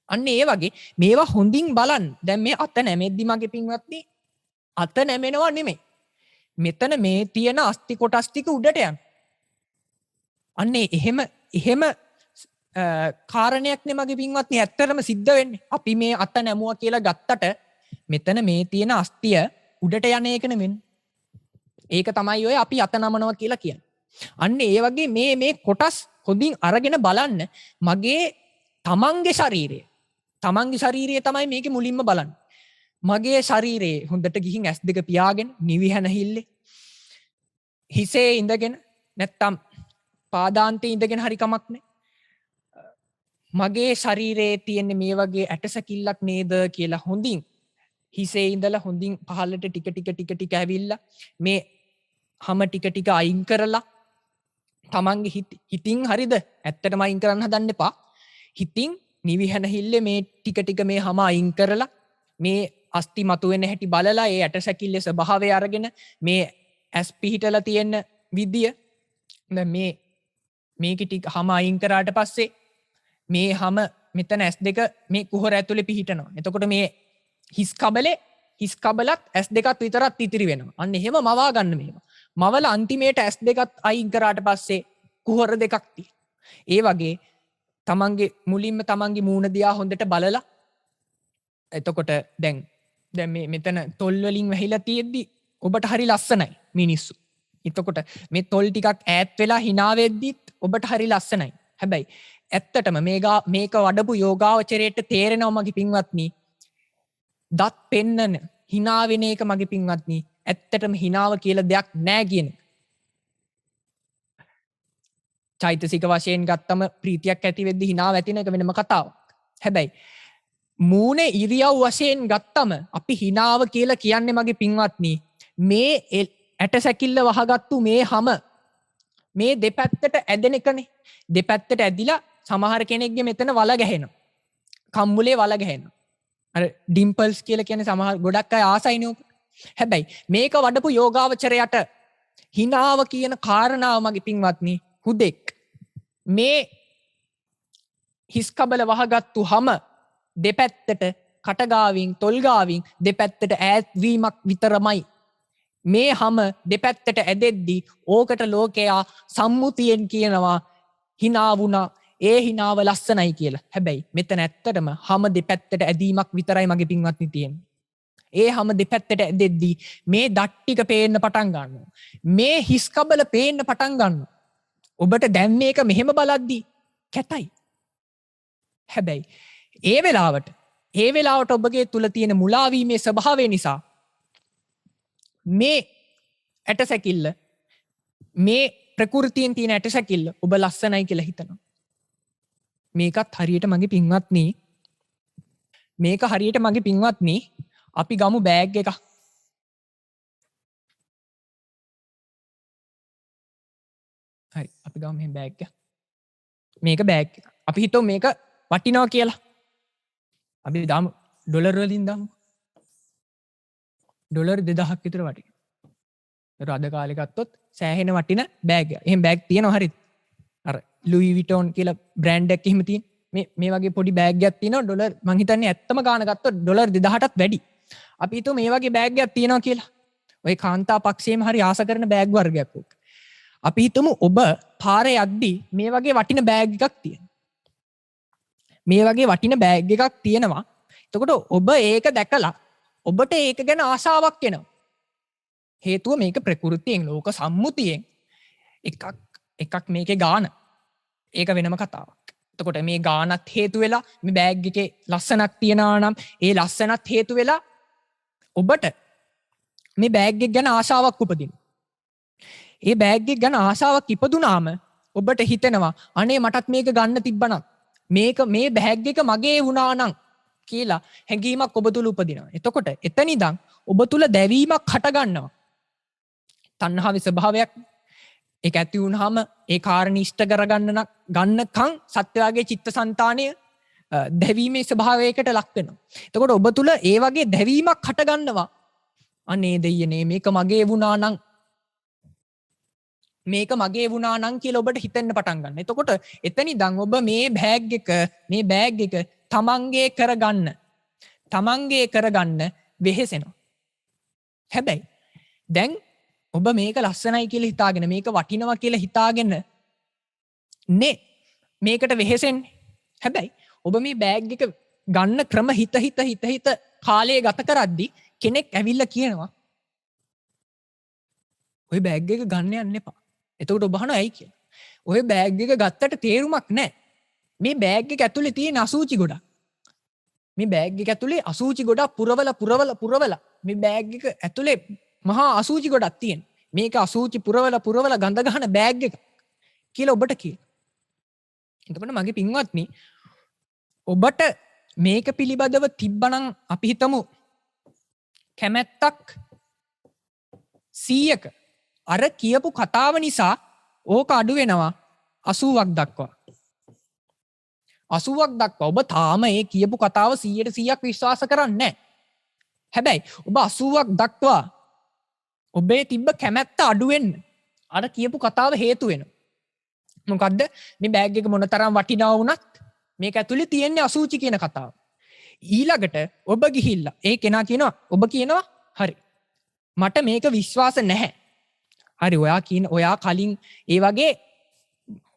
අන්න ඒ වගේ මේවා හොඳින් බලන්න. දැන් මේ අත නැමෙද්දි මගේ පින්වත්නි අත නැමෙනවා නෙමෙයි. මෙතන මේ තියෙන අස්ති කොටස් ටික උඩට යන. අන්නේ එහෙම කාරණයක් නේ මගේ පින්වත්නි ඇත්තටම සිද්ධ වෙන්නේ. අපි මේ අත නැමුවා කියලා ගත්තට මෙතන මේ තියෙන අස්තිය උඩට යන එක නෙමෙයි. ඒක තමයි ඔය අපි අත නමනවා කියලා කියන්නේ. අන්න ඒ වගේ මේ කොටස් හොඳින් අරගෙන බලන්න මගේ තමන්ගේ ශරීරය තමයි මේකේ මුලින්ම බලන්න. මගේ ශරීරයේ හොඳට ගිහින් S2 පියාගෙන නිවිහැන හිල්ලේ හිසේ ඉඳගෙන නැත්තම් පාදාන්තේ ඉඳගෙන හරි කමක් නැහැ. මගේ ශරීරයේ තියෙන මේ වගේ ඇටසැකිල්ලක් නේද කියලා හොඳින් හිසේ ඉඳලා හොඳින් පහළට ටික ඇවිල්ලා මේ හැම ටික අයින් කරලා තමන්ගේ හිතින් හරිද ඇත්තටම අයින් කරන්න හදන්න එපා. හිතින් නිවිහැන හිල්ලේ මේ ටික මේ හැම අයින් කරලා මේ අස්ති මතුවෙන හැටි බලලා ඒ ඇටසැකිල්ලේ ස්වභාවය අරගෙන මේ ඇස් පිහිටලා තියෙන විදිය දැන් මේක ටික හැම අයින් කරාට පස්සේ මේ හැම මෙතන S2 මේ කුහර ඇතුලේ පිහිටනවා. එතකොට මේ හිස් කබලත් S2ත් විතරක් ඉතිරි වෙනවා. අන්න එහෙම මවා ගන්න මේවා. මවල අන්තිමේට S2ත් අයින් කරාට පස්සේ කුහර දෙකක් තියෙනවා. ඒ වගේ තමන්ගේ මුලින්ම තමන්ගේ මූණ දිහා හොඳට බලලා එතකොට දැන් මේ මෙතන තොල් වලින් වැහිලා තියෙද්දි ඔබට හරි ලස්සනයි මිනිස්සු. එතකොට මේ තොල් ටිකක් ඈත් වෙලා hina වෙද්දිත් ඔබට හරි ලස්සනයි. හැබැයි ඇත්තටම මේක වඩපු යෝගාවචරයට තේරෙනවා මගේ පින්වත්නි. දත් පෙන්නන hina වෙන එක මගේ පින්වත්නි ඇත්තටම hinaව කියලා දෙයක් නැහැ කියන එක. චෛතසික වශයෙන් ගත්තම ප්‍රීතියක් ඇති වෙද්දි hinaව ඇතින එක වෙනම කතාවක්. හැබැයි මූණේ ඉරියව් වශයෙන් ගත්තම අපි hinaව කියලා කියන්නේ මගේ පින්වත්නි මේ ඇටසැකිල්ල වහගත්තු මේ හැම මේ දෙපැත්තට ඇදෙන එකනේ. දෙපැත්තට ඇදිලා සමහර කෙනෙක්ගේ මෙතන වල ගැහෙනවා. කම්බුලේ වල ගැහෙනවා. අර ඩිම්පල්ස් කියලා කියන්නේ සමහර ගොඩක් අය ආසයිනේ උක. හැබැයි මේක වඩපු යෝගාවචරයට hinaව කියන කාරණාව මගේ පින්වත්නි හුදෙක් මේ හිස් කබල වහගත්තු හැම දෙපැත්තට කටගාවින් තොල්ගාවින් දෙපැත්තට ඈත් වීමක් විතරමයි. මේ හැම දෙපැත්තට ඇදෙද්දි ඕකට ලෝකයා සම්මුතියෙන් කියනවා hina වුණා ඒ hinaව ලස්සනයි කියලා. හැබැයි මෙතන ඇත්තටම හැම දෙපැත්තට ඇදීමක් විතරයි මගේ පින්වත්නි තියෙන්නේ. ඒ හැම දෙපැත්තට ඇදෙද්දි මේ දත් ටික පේන්න පටන් ගන්නවා. මේ හිස් කබල පේන්න පටන් ගන්නවා. ඔබට දැන් මේක මෙහෙම බලද්දි කැතයි. හැබැයි ඒ වෙලාවට ඔබගේ තුල තියෙන මුලාවීමේ ස්වභාවය නිසා මේ ඇටසැකිල්ල මේ ප්‍රകൃතියෙන් තියෙන ඇටසැකිල්ල ඔබ ලස්සනයි කියලා හිතනවා. මේකත් හරියට මගේ පින්වත්නි අපි ගමු බෑග් එකක්. හරි අපි ගමු මේ බෑග් එක. මේක බෑග් එක. අපි හිතමු මේක වටිනවා කියලා. අපි දාමු ඩොලර් වලින් දාමු. ඩොලර් 2000ක් විතර වටිනවා. රද කාලේ ගත්තොත් සෑහෙන වටින බෑග් එක. එහෙම බෑග් තියෙනවා හරිද? අර ලුයි විටෝන් කියලා බ්‍රෑන්ඩ් එකක් එහෙම තියෙන. මේ වගේ පොඩි බෑග් එකක් තියෙනවා ඩොලර් මං හිතන්නේ ඇත්තම ගාන ගත්තොත් ඩොලර් 2000ටත් වැඩි. අපි හිතුව මේ වගේ බෑග් එකක් තියෙනවා කියලා. ඔය කාන්තා පක්ෂයේම හරි ආස කරන බෑග් වර්ගයක් උක්. අපි හිතමු ඔබ පාරේ යද්දී මේ වගේ වටින බෑග් එකක් තියෙනවා. මේ වගේ වටින බෑග් එකක් තියෙනවා. එතකොට ඔබ ඒක දැකලා ඔබට ඒක ගැන ආශාවක් එනවා. හේතුව මේක ප්‍රകൃතියෙන් ලෝක සම්මුතියෙන් එකක් මේකේ ගාන. ඒක වෙනම කතාවක්. එතකොට මේ ගානත් හේතු වෙලා මේ බෑග් එකේ ලස්සනක් තියනවා නම් ඒ ලස්සනත් හේතු වෙලා ඔබට මේ බෑග් එක ගැන ආශාවක් උපදිනවා. ඒ බෑග් එක ගැන ආශාවක් ඉපදුනාම ඔබට හිතෙනවා අනේ මටත් මේක ගන්න තිබ්බනම් මේ බෑග් එක මගේ වුණා නම් කියලා හැඟීමක් ඔබ තුල උපදිනවා. එතකොට එතන ඉඳන් ඔබ තුල දැවීමක් හට ගන්නවා. තණ්හාවේ ස්වභාවයක් ඒක ඇති වුණාම ඒ කාරණේ ඉෂ්ට කරගන්න ගන්නකම් සත්‍යයේ චිත්තසංතානය දැවීමේ ස්වභාවයකට ලක් වෙනවා. එතකොට ඔබ තුල ඒ වගේ දැවීමක් හට ගන්නවා. අනේ දෙයනේ මේක මගේ වුණා නම් කියලා ඔබට හිතෙන්න පටන් ගන්න. එතකොට එතන ඉඳන් ඔබ මේ බෑග් එක තමන්ගේ කරගන්න වෙහෙසෙනවා. හැබැයි දැන් ඔබ මේක ලස්සනයි කියලා හිතාගෙන මේක වටිනවා කියලා හිතාගෙන මේකට වෙහෙසෙන්නේ. හැබැයි ඔබ මේ බෑග් එක ගන්න ක්‍රම හිත කාලය ගත කරද්දී කෙනෙක් ඇවිල්ලා කියනවා ඔය බෑග් එක ගන්න යන්න එපා. එතකොට ඔබ අහනවා ඇයි කියලා. ඔය බෑග් එක ගත්තට තේරුමක් නැහැ. මේ බෑග් එක ඇතුලේ තියෙන අසූචි ගොඩක්. මේ බෑග් එක ඇතුලේ අසූචි ගොඩක් පුරවලා මේ බෑග් එක ඇතුලේ මහා අසූචි ගොඩක් තියෙන. මේක අසූචි පුරවලා ගඳ ගහන බෑග් එකක් කියලා ඔබට කියනවා. එතකොට මගේ පින්වත්නි ඔබට මේක පිළිබඳව තිබ්බනම් අපි හිතමු කැමැත්තක් 100ක අර කියපු කතාව නිසා ඕක අඩු වෙනවා 80ක් දක්වා. 80ක් දක්වා ඔබ තාම ඒ කියපු කතාව 100%ක් විශ්වාස කරන්නේ නැහැ. හැබැයි ඔබ 80ක් දක්වා ඔබේ තිබ්බ කැමැත්ත අඩු වෙන්න අර කියපු කතාව හේතු වෙනවා. මොකද්ද? මේ බෑග් එක මොනතරම් වටිනා වුණත් මේක ඇතුලේ තියෙන්නේ අසූචි කියන කතාව. ඊළඟට ඔබ ගිහිල්ලා ඒ කෙනා කියනවා ඔබ කියනවා හරි මට මේක විශ්වාස නැහැ. හරි ඔයා කලින් ඒ වගේ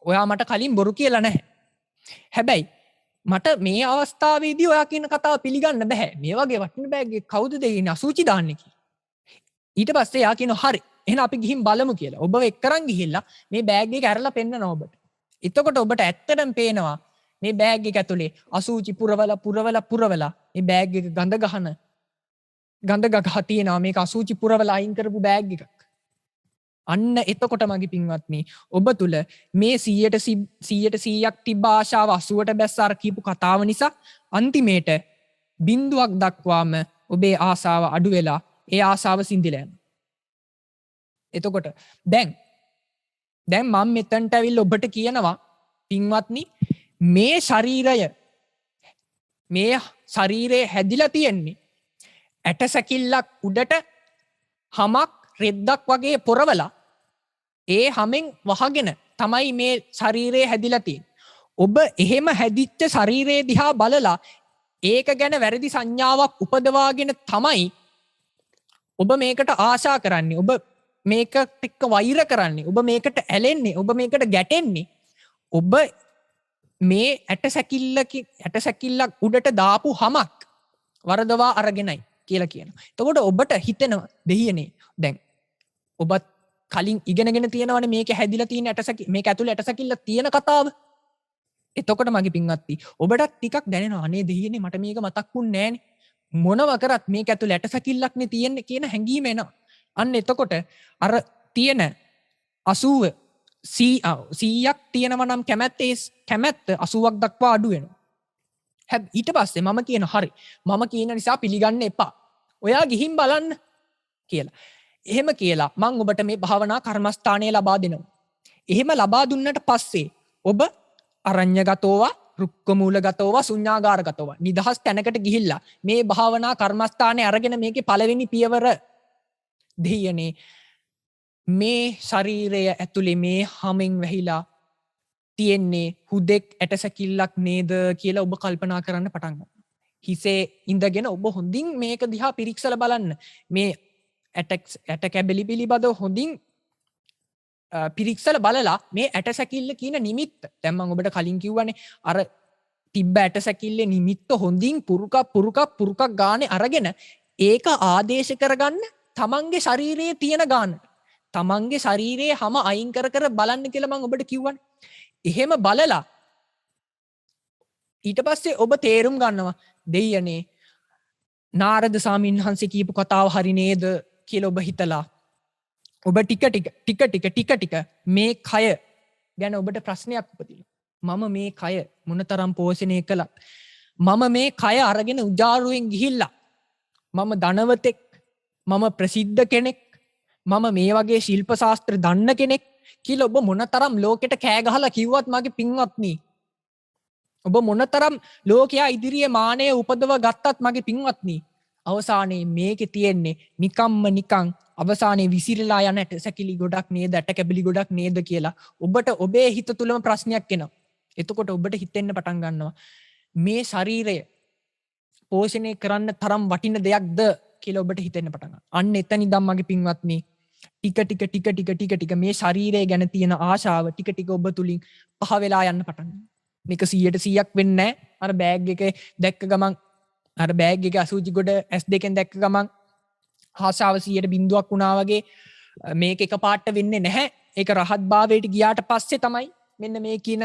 ඔයා මට කලින් බොරු කියලා නැහැ. හැබැයි මට මේ අවස්ථාවේදී ඔයා කියන කතාව පිළිගන්න බෑ. මේ වගේ වටින බෑග් එක කවුද දෙන්නේ අසූචි දාන්නේ කියලා. ඊට පස්සේ යා කියනවා හරි එහෙනම් අපි ගිහින් බලමු කියලා. ඔබව එක්කරන් ගිහිල්ලා මේ බෑග් එක අරලා පෙන්නනවා ඔබට. එතකොට ඔබට ඇත්තටම පේනවා මේ බෑග් එක ඇතුලේ අසූචි පුරවලා මේ බෑග් එක ගඳ ගහ තියෙනවා. මේක අසූචි පුරවලා අයින් කරපු බෑග් එකක්. අන්න එතකොට මගේ පින්වත්නි ඔබ තුල මේ 100%ක් තිබ්බ ආශාව 80ට බැස්ස අර කියපු කතාව නිසා අන්තිමේට බිඳුවක් දක්වාම ඔබේ ආශාව අඩු වෙලා ඒ ආශාව සිඳිලා යනවා. එතකොට දැන් මම මෙතනට ඇවිල්ලා ඔබට කියනවා පින්වත්නි මේ ශරීරය හැදිලා තියෙන්නේ ඇට සැකිල්ලක් උඩට හමක් රෙද්දක් වගේ පොරවලා ඒ හැමෙන් වහගෙන තමයි මේ ශරීරය හැදිලා තියෙන්නේ. ඔබ එහෙම හැදිච්ච ශරීරය දිහා බලලා ඒක ගැන වැරදි සංඥාවක් උපදවාගෙන තමයි ඔබ මේකට ආශා කරන්නේ. ඔබ මේකට එක්ක වෛර කරන්නේ. ඔබ මේකට ඇලෙන්නේ. ඔබ මේකට ගැටෙන්නේ. ඔබ මේ ඇට සැකිල්ලක් උඩට දාපු හැමක් වරදවා අරගෙනයි කියලා කියනවා. එතකොට ඔබට හිතෙනවා දෙහියනේ දැන් ඔබත් කලින් ඉගෙනගෙන තියෙනවනේ මේක හැදිලා තියෙන මේක ඇතුලේ ඇටසැකිල්ල තියෙන කතාව. එතකොට මගේ පින්වත්නි ඔබටත් ටිකක් දැනෙනවා අනේ දෙහියනේ මට මේක මතක්ුන්නේ නෑනේ. මොනව කරත් මේක ඇතුලේ ඇටසැකිල්ලක්නේ තියෙන්නේ කියන හැඟීම එනවා. අන්න එතකොට අර තියෙන 100ක් තියෙනවා නම් කැමැත්ත 80ක් දක්වා අඩු වෙනවා. ඊට පස්සේ මම කියන හරි මම කියන නිසා පිළිගන්න එපා. ඔයා ගිහින් බලන්න කියලා. එහෙම කියලා මම ඔබට මේ භාවනා කර්මස්ථානය ලබා දෙනවා. එහෙම ලබා දුන්නට පස්සේ ඔබ අරඤ්‍යගතෝව, රුක්කමූලගතෝව, ශුඤ්ඤාගාරගතෝව නිදහස් තැනකට ගිහිල්ලා මේ භාවනා කර්මස්ථානය අරගෙන මේකේ පළවෙනි පියවර දෙයනේ මේ ශරීරය ඇතුලේ මේ හමෙන් වැහිලා තියෙන්නේ හුදෙක් ඇටසැකිල්ලක් නේද කියලා ඔබ කල්පනා කරන්න පටන් ගන්නවා. හිසේ ඉඳගෙන ඔබ හොඳින් මේක දිහා පිරික්සලා බලන්න. මේ ඇට කැබලි පිළිබඳව හොඳින් පිරික්සලා බලලා මේ ඇටසැකිල්ල කියන නිමිත්ත. දැන් මම ඔබට කලින් කිව්වනේ අර තිබ්බ ඇටසැකිල්ලේ නිමිත්ත හොඳින් පුරුකක් ගානේ අරගෙන ඒක ආදේශ කරගන්න තමන්ගේ ශරීරයේ තියෙන ගානට. තමන්ගේ ශරීරයේ හැම අයින් කර බලන්න කියලා මම ඔබට කිව්වනේ. එහෙම බලලා ඊට පස්සේ ඔබ තේරුම් ගන්නවා දෙයියනේ නාරද ස්වාමීන් වහන්සේ කියපු කතාව හරි නේද කියලා ඔබ හිතලා ඔබ ටික මේ කය ගැන ඔබට ප්‍රශ්නයක් උපදිනවා. මම මේ කය මොනතරම් පෝෂණය කළත් මම මේ කය අරගෙන උජාරුවෙන් ගිහිල්ලා මම ධනවතෙක් මම ප්‍රසිද්ධ කෙනෙක් මම මේ වගේ ශිල්ප ශාස්ත්‍ර දන්න කෙනෙක් කියලා ඔබ මොනතරම් ලෝකෙට කෑ ගහලා කිව්වත් මගේ පින්වත්නි ඔබ මොනතරම් ලෝකයා ඉදිරියේ මානය උපදව ගත්තත් මගේ පින්වත්නි අවසානයේ මේකේ තියෙන්නේ නිකන් අවසානයේ විසිරලා යන සැකිලි ගොඩක් නේද ඇට කැබලි ගොඩක් නේද කියලා ඔබට ඔබේ හිත තුලම ප්‍රශ්නයක් එනවා. එතකොට ඔබට හිතෙන්න පටන් ගන්නවා මේ ශරීරය පෝෂණය කරන්න තරම් වටින දෙයක්ද කියලා ඔබට හිතෙන්න පටන් ගන්නවා. අන්න එතන ඉඳන් මගේ පින්වත්නි ටික මේ ශරීරය ගැන තියෙන ආශාව ටික ඔබ තුලින් පහ වෙලා යන්න පටන් ගන්නවා. මේක 100%ක් වෙන්නේ නැහැ. අර බෑග් එකේ දැක්ක ගමන් අර බෑග් එකේ අසුචි ගොඩ S2 දැක්ක ගමන් ආශාව 100% වුණා වගේ මේක එකපාරට වෙන්නේ නැහැ. ඒක රහත් භාවයට ගියාට පස්සේ තමයි මෙන්න මේ කියන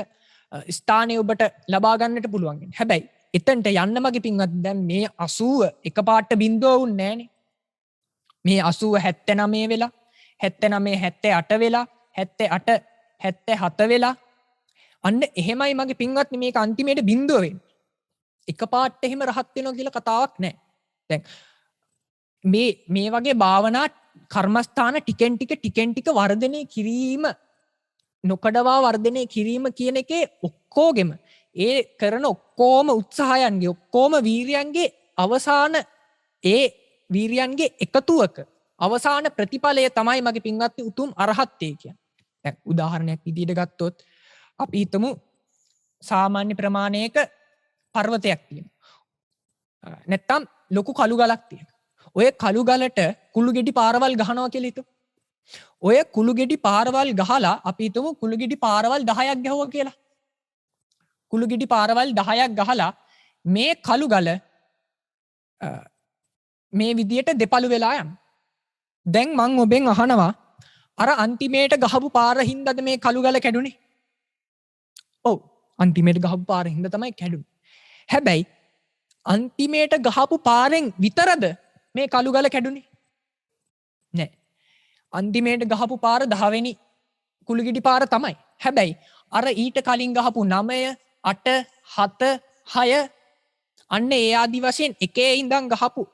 ස්ථානය ඔබට ලබා ගන්නට පුළුවන් වෙන්නේ. හැබැයි එතනට යන්න මගේ පින්වත් දැන් මේ 80 එකපාරට බිඳුව වුන්නේ නැහනේ. මේ 80 79 වෙලා 79 78 වෙලා 78 77 වෙලා අන්න එහෙමයි මගේ පින්වත්නි මේක අන්තිමේට බිඳුව වෙන්නේ. එකපාරට එහෙම රහත් වෙනවා කියලා කතාවක් නැහැ. දැන් මේ වගේ භාවනා කර්මස්ථාන ටිකෙන් ටික වර්ධනය කිරීම නොකඩවා වර්ධනය කිරීම කියන එකේ ඔක්කොගෙම ඒ කරන ඔක්කොම උත්සාහයන්ගේ ඔක්කොම වීරියන්ගේ අවසාන ඒ වීරියන්ගේ එකතුවක අවසාන ප්‍රතිඵලය තමයි මගේ පින්වත්නි උතුම් අරහත්ත්වය කියන්නේ. දැන් උදාහරණයක් විදිහට ගත්තොත් අපි හිතමු සාමාන්‍ය ප්‍රමාණයක පර්වතයක් තියෙනවා. නැත්තම් ලොකු කළු ගලක් තියෙනවා. ඔය කළු ගලට කුළු ගෙඩි පාරවල් ගහනවා කියලා හිතමු. ඔය කුළු ගෙඩි පාරවල් ගහලා අපි හිතමු කුළු ගෙඩි පාරවල් 10ක් ගහුවා කියලා. කුළු ගෙඩි පාරවල් 10ක් ගහලා මේ කළු ගල මේ විදියට දෙපළු වෙලා යනවා. දැන් මං ඔබෙන් අහනවා අර අන්තිමේට ගහපු පාර හින්දාද මේ කළු ගල කැඩුනේ? ඔව් අන්තිමේට ගහපු පාර හින්දා තමයි කැඩුනේ. හැබැයි අන්තිමේට ගහපු පාරෙන් විතරද මේ කළු ගල කැඩුනේ? නෑ. අන්තිමේට ගහපු පාර 10 වෙනි කුළුගිඩි පාර තමයි. හැබැයි අර ඊට කලින් ගහපු 9 8 7 6 අන්න ඒ ආදි වශයෙන් එකේ ඉඳන් ගහපු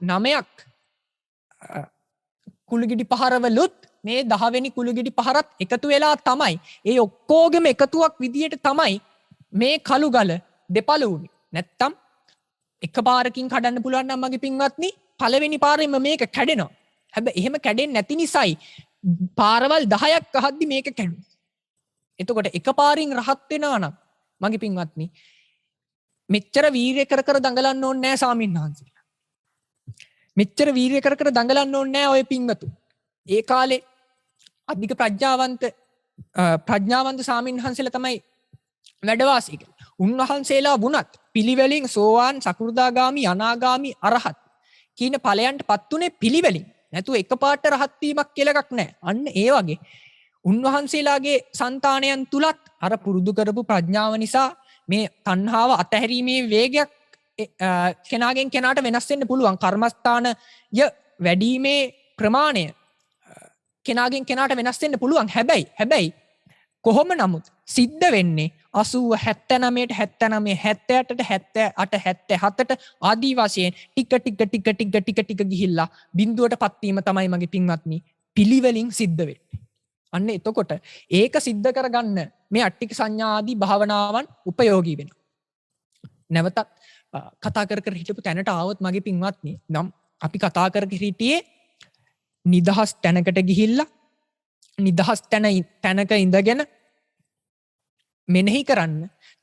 9ක් කුළුගිඩි පහරවලුත් මේ 10 වෙනි කුළුගිඩි පහරත් එකතු වෙලා තමයි ඒ ඔක්කොගෙම එකතුවක් විදියට තමයි මේ කළු ගල දෙපළ වුණේ. නැත්තම් එකපාරකින් කඩන්න පුළුවන් නම් මගේ පින්වත්නි පළවෙනි පාරෙම මේක කැඩෙනවා. හැබැයි එහෙම කැඩෙන්නේ නැති නිසායි පාරවල් 10ක් අහද්දි මේක කැඩුනේ. එතකොට එකපාරින් රහත් වෙනවා නම් මගේ පින්වත්නි මෙච්චර වීරිය කර දඟලන්න ඕනේ නැහැ ස්වාමින්වහන්සේලා. මෙච්චර වීරිය කර දඟලන්න ඕනේ නැහැ ඔය පින්වතු. ඒ කාලේ අධික ප්‍රඥාවන්ත ස්වාමින්වහන්සේලා තමයි වැඩ වාසය කළේ. උන්වහන්සේලා වුණත් පිළිවෙලින් සෝවාන් සකෘදාගාමි අනාගාමි අරහත් කියන ඵලයන්ටපත් උනේ පිළිවෙලින්. නැතුව එකපාරට රහත් වීමක් කියලා එකක් නැහැ. අන්න ඒ වගේ උන්වහන්සේලාගේ సంతානයන් තුලත් අර පුරුදු කරපු ප්‍රඥාව නිසා මේ තණ්හාව අතහැරීමේ වේගයක් කෙනාගෙන් කෙනාට වෙනස් වෙන්න පුළුවන්. කර්මස්ථානය වැඩිීමේ ප්‍රමාණය කෙනාගෙන් කෙනාට වෙනස් වෙන්න පුළුවන්. හැබැයි කොහොම නමුත් සිද්ධ වෙන්නේ 80 79 78 77 ආදී වශයෙන් ටික ගිහිල්ලා බිඳුවටපත් වීම තමයි මගේ පින්වත්නි පිළිවෙලින් සිද්ධ වෙන්නේ. අන්න එතකොට ඒක සිද්ධ කරගන්න මේ අට්ටික සංඥා ආදී භාවනාවන් උපයෝගී වෙනවා. නැවතත් කතා කර හිටපු තැනට ආවොත් මගේ පින්වත්නි නම් අපි කතා කර හිටියේ නිදහස් තැනකට ගිහිල්ලා නිදහස් තැනක ඉඳගෙන මෙනෙහි කරන්න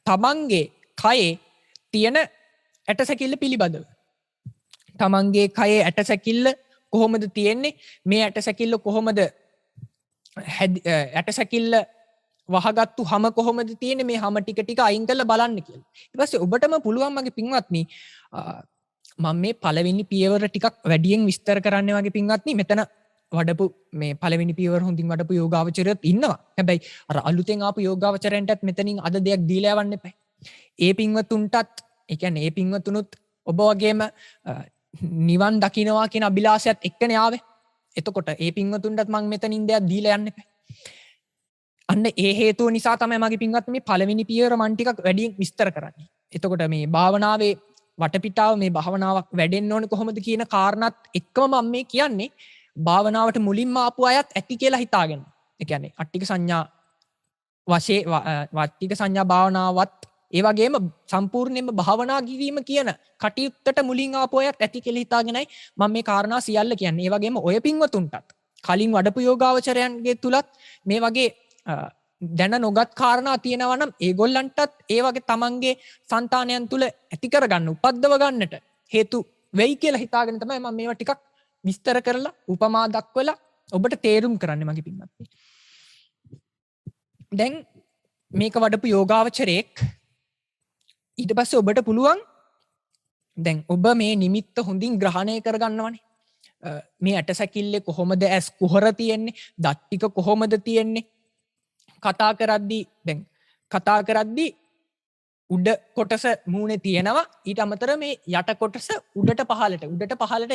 තමන්ගේ කයේ තියෙන ඇටසැකිල්ල පිළිබඳව. තමන්ගේ කයේ ඇටසැකිල්ල කොහොමද තියෙන්නේ, මේ ඇටසැකිල්ල කොහොමද ඇටසැකිල්ල වහගත්තු හම කොහොමද තියෙන්නේ, මේ හම ටික ටික අයින් කරලා බලන්න කියලා. ඊට පස්සේ ඔබටම පුළුවන් මගේ පින්වත්නි, මම මේ පළවෙනි පියවර ටිකක් වැඩියෙන් විස්තර කරන්න වගේ පින්වත්නි, මෙතන වඩපු මේ පළවෙනි පියවර හොඳින් වඩපු යෝගාවචරයත් ඉන්නවා. හැබැයි අර අලුතෙන් ආපු යෝගාවචරයන්ටත් මෙතනින් අද දෙයක් දීලා යවන්න එපා. ඒ පින්වතුන්ටත්, ඒ කියන්නේ ඒ පින්වතුනුත් ඔබ වගේම නිවන් දකින්නවා කියන අභිලාෂයත් එක්කනේ ආවේ. එතකොට ඒ පින්වතුන්ටත් මම මෙතනින් දෙයක් දීලා යන්න එපා. අන්න ඒ හේතුව නිසා තමයි මගේ පින්වත් මේ පළවෙනි පියවර මන් ටිකක් වැඩියෙන් විස්තර කරන්නේ. එතකොට මේ භාවනාවේ වටපිටාව, මේ භාවනාවක් වැඩෙන්න ඕනේ කොහොමද කියන කාරණාත් එක්කම මම මේ කියන්නේ භාවනාවට මුලින්ම ආපු අයත් ඇති කියලා හිතාගෙන. ඒ කියන්නේ අට්ටික සංඥා වශයෙන් වට්ටික සංඥා භාවනාවත් ඒ වගේම සම්පූර්ණයෙන්ම භාවනා කිරීම කියන කටයුත්තට මුලින් ආපු අයත් ඇති කියලා හිතාගෙනයි මම මේ කාරණා සියල්ල කියන්නේ. ඒ වගේම ඔය පින්වතුන්ටත් කලින් වඩපු යෝගාවචරයන්ගේ තුලත් මේ වගේ දැන නොගත් කාරණා තියෙනවා නම් ඒගොල්ලන්ටත් ඒ වගේ තමන්ගේ సంతානයන් තුල ඇති කරගන්න, උපද්දව ගන්නට හේතු වෙයි කියලා හිතාගෙන තමයි මම මේවා ටිකක් විස්තර කරලා උපමා දක්වලා ඔබට තේරුම් කරන්න මගේ පින්වත්නි. දැන් මේක වඩපු යෝගාවචරයෙක් ඊට පස්සේ ඔබට පුළුවන් දැන් ඔබ මේ නිමිත්ත හොඳින් ග්‍රහණය කරගන්නවනේ. මේ ඇටසැකිල්ලේ කොහොමද ඇස් කුහර තියෙන්නේ, දත් ටික කොහොමද තියෙන්නේ, කතා කරද්දී උඩ කොටස මූණේ තියෙනවා, ඊට අමතර මේ යට කොටස උඩට පහළට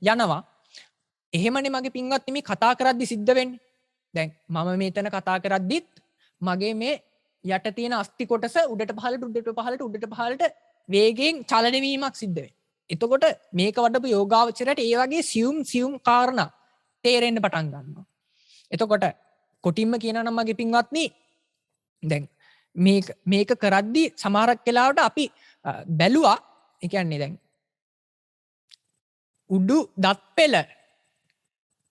යනවා. එහෙමනේ මගේ පින්වත්නි මේ කතා කරද්දී සිද්ධ වෙන්නේ. දැන් මම මේතන කතා කරද්දිත් මගේ මේ යට තියෙන අස්ති කොටස උඩට පහළට වේගයෙන් චලනය වීමක් සිද්ධ වෙනවා. එතකොට මේක වඩපු යෝගාවචරයට ඒ වගේ සියුම් කාරණා තේරෙන්න පටන් ගන්නවා. එතකොට කොටින්ම කියනවා නම් මගේ පින්වත්නි, දැන් මේක කරද්දී සමහරක් වෙලාවට අපි බැලුවා, ඒ කියන්නේ දැන් උඩු දත් පෙළ,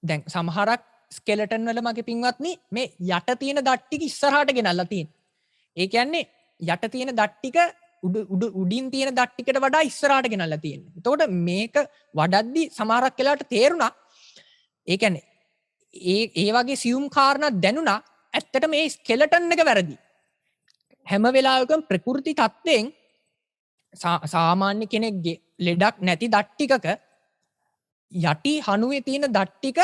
දැන් සමහරක් ස්කෙලටන් වල මගේ පින්වත්නි මේ යට තියෙන දත් ටික ඉස්සරහට ගෙනල්ලා තියෙනවා. ඒ කියන්නේ යට තියෙන දත් ටික උඩින් තියෙන දත් ටිකට වඩා ඉස්සරහට ගෙනල්ලා තියෙනවා. එතකොට මේක වඩද්දී සමහරක් වෙලාවට තේරුණා, ඒ කියන්නේ ඒ වගේ සියුම් කාරණා දැනුණා, ඇත්තට මේ ස්කෙලටන් එක වැරදි. හැම වෙලාවකම ප්‍රකෘති තත්ත්වයෙන් සාමාන්‍ය කෙනෙක්ගේ ලෙඩක් නැති දත් ටිකක යටි හනුවේ තියෙන දත් ටික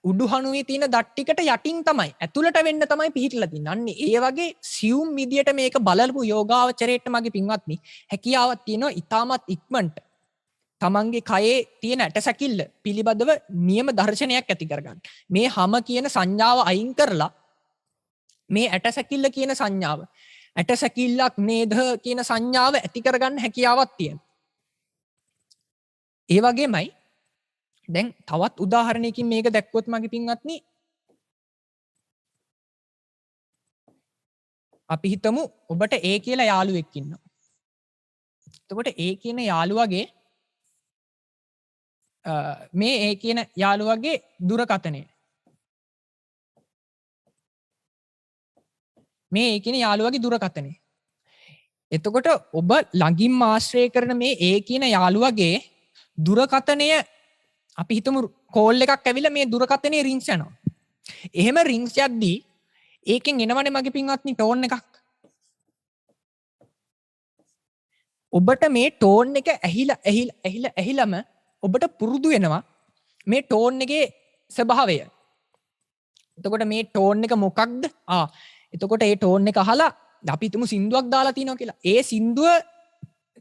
උඩු හනුවේ තියෙන දත් ටිකට යටින් තමයි ඇතුළට වෙන්න තමයි පිහිටලා තියෙන්නේ. අන්න ඒ වගේ සියුම් විදියට මේක බලපු යෝගාවචරයට මගේ පින්වත්නි හැකියාවක් තියෙනවා ඊටමත් ඉක්මනට තමන්ගේ කයේ තියෙන ඇටසැකිල්ල පිළිබඳව නියම දර්ශනයක් ඇති කරගන්න. මේ හැම කියන සංඥාව අයින් කරලා මේ ඇටසැකිල්ල කියන සංඥාව, ඇටසැකිල්ලක් නේද කියන සංඥාව ඇති කරගන්න හැකියාවක් තියෙනවා. ඒ වගේමයි දැන් තවත් උදාහරණයකින් මේක දැක්කොත් මගේ පින්වත්නි, අපි හිතමු ඔබට ඒ කියලා යාළුවෙක් ඉන්නවා. එතකොට ඒ කියන යාළුවගේ මේ ඒ කියන යාළුවගේ දුරකථනය, මේ ඒ කියන යාළුවගේ දුරකථනය. එතකොට ඔබ ළඟින් ආශ්‍රය කරන මේ ඒ කියන යාළුවගේ දුරකථනය, අපි හිතමු කෝල් එකක් ඇවිල්ලා මේ දුරකථනයේ රින්ග්ස් යනවා. එහෙම රින්ග්ස් යද්දී ඒකෙන් එනවනේ මගේ පින්වත්නි ටෝන් එකක්. ඔබට මේ ටෝන් එක ඇහිලම ඔබට පුරුදු වෙනවා මේ ටෝන් එකේ ස්වභාවය. එතකොට මේ ටෝන් එක මොකක්ද? එතකොට ඒ ටෝන් එක අහලා අපි හිතමු සින්දුවක් දාලා තිනවා කියලා. ඒ සින්දුව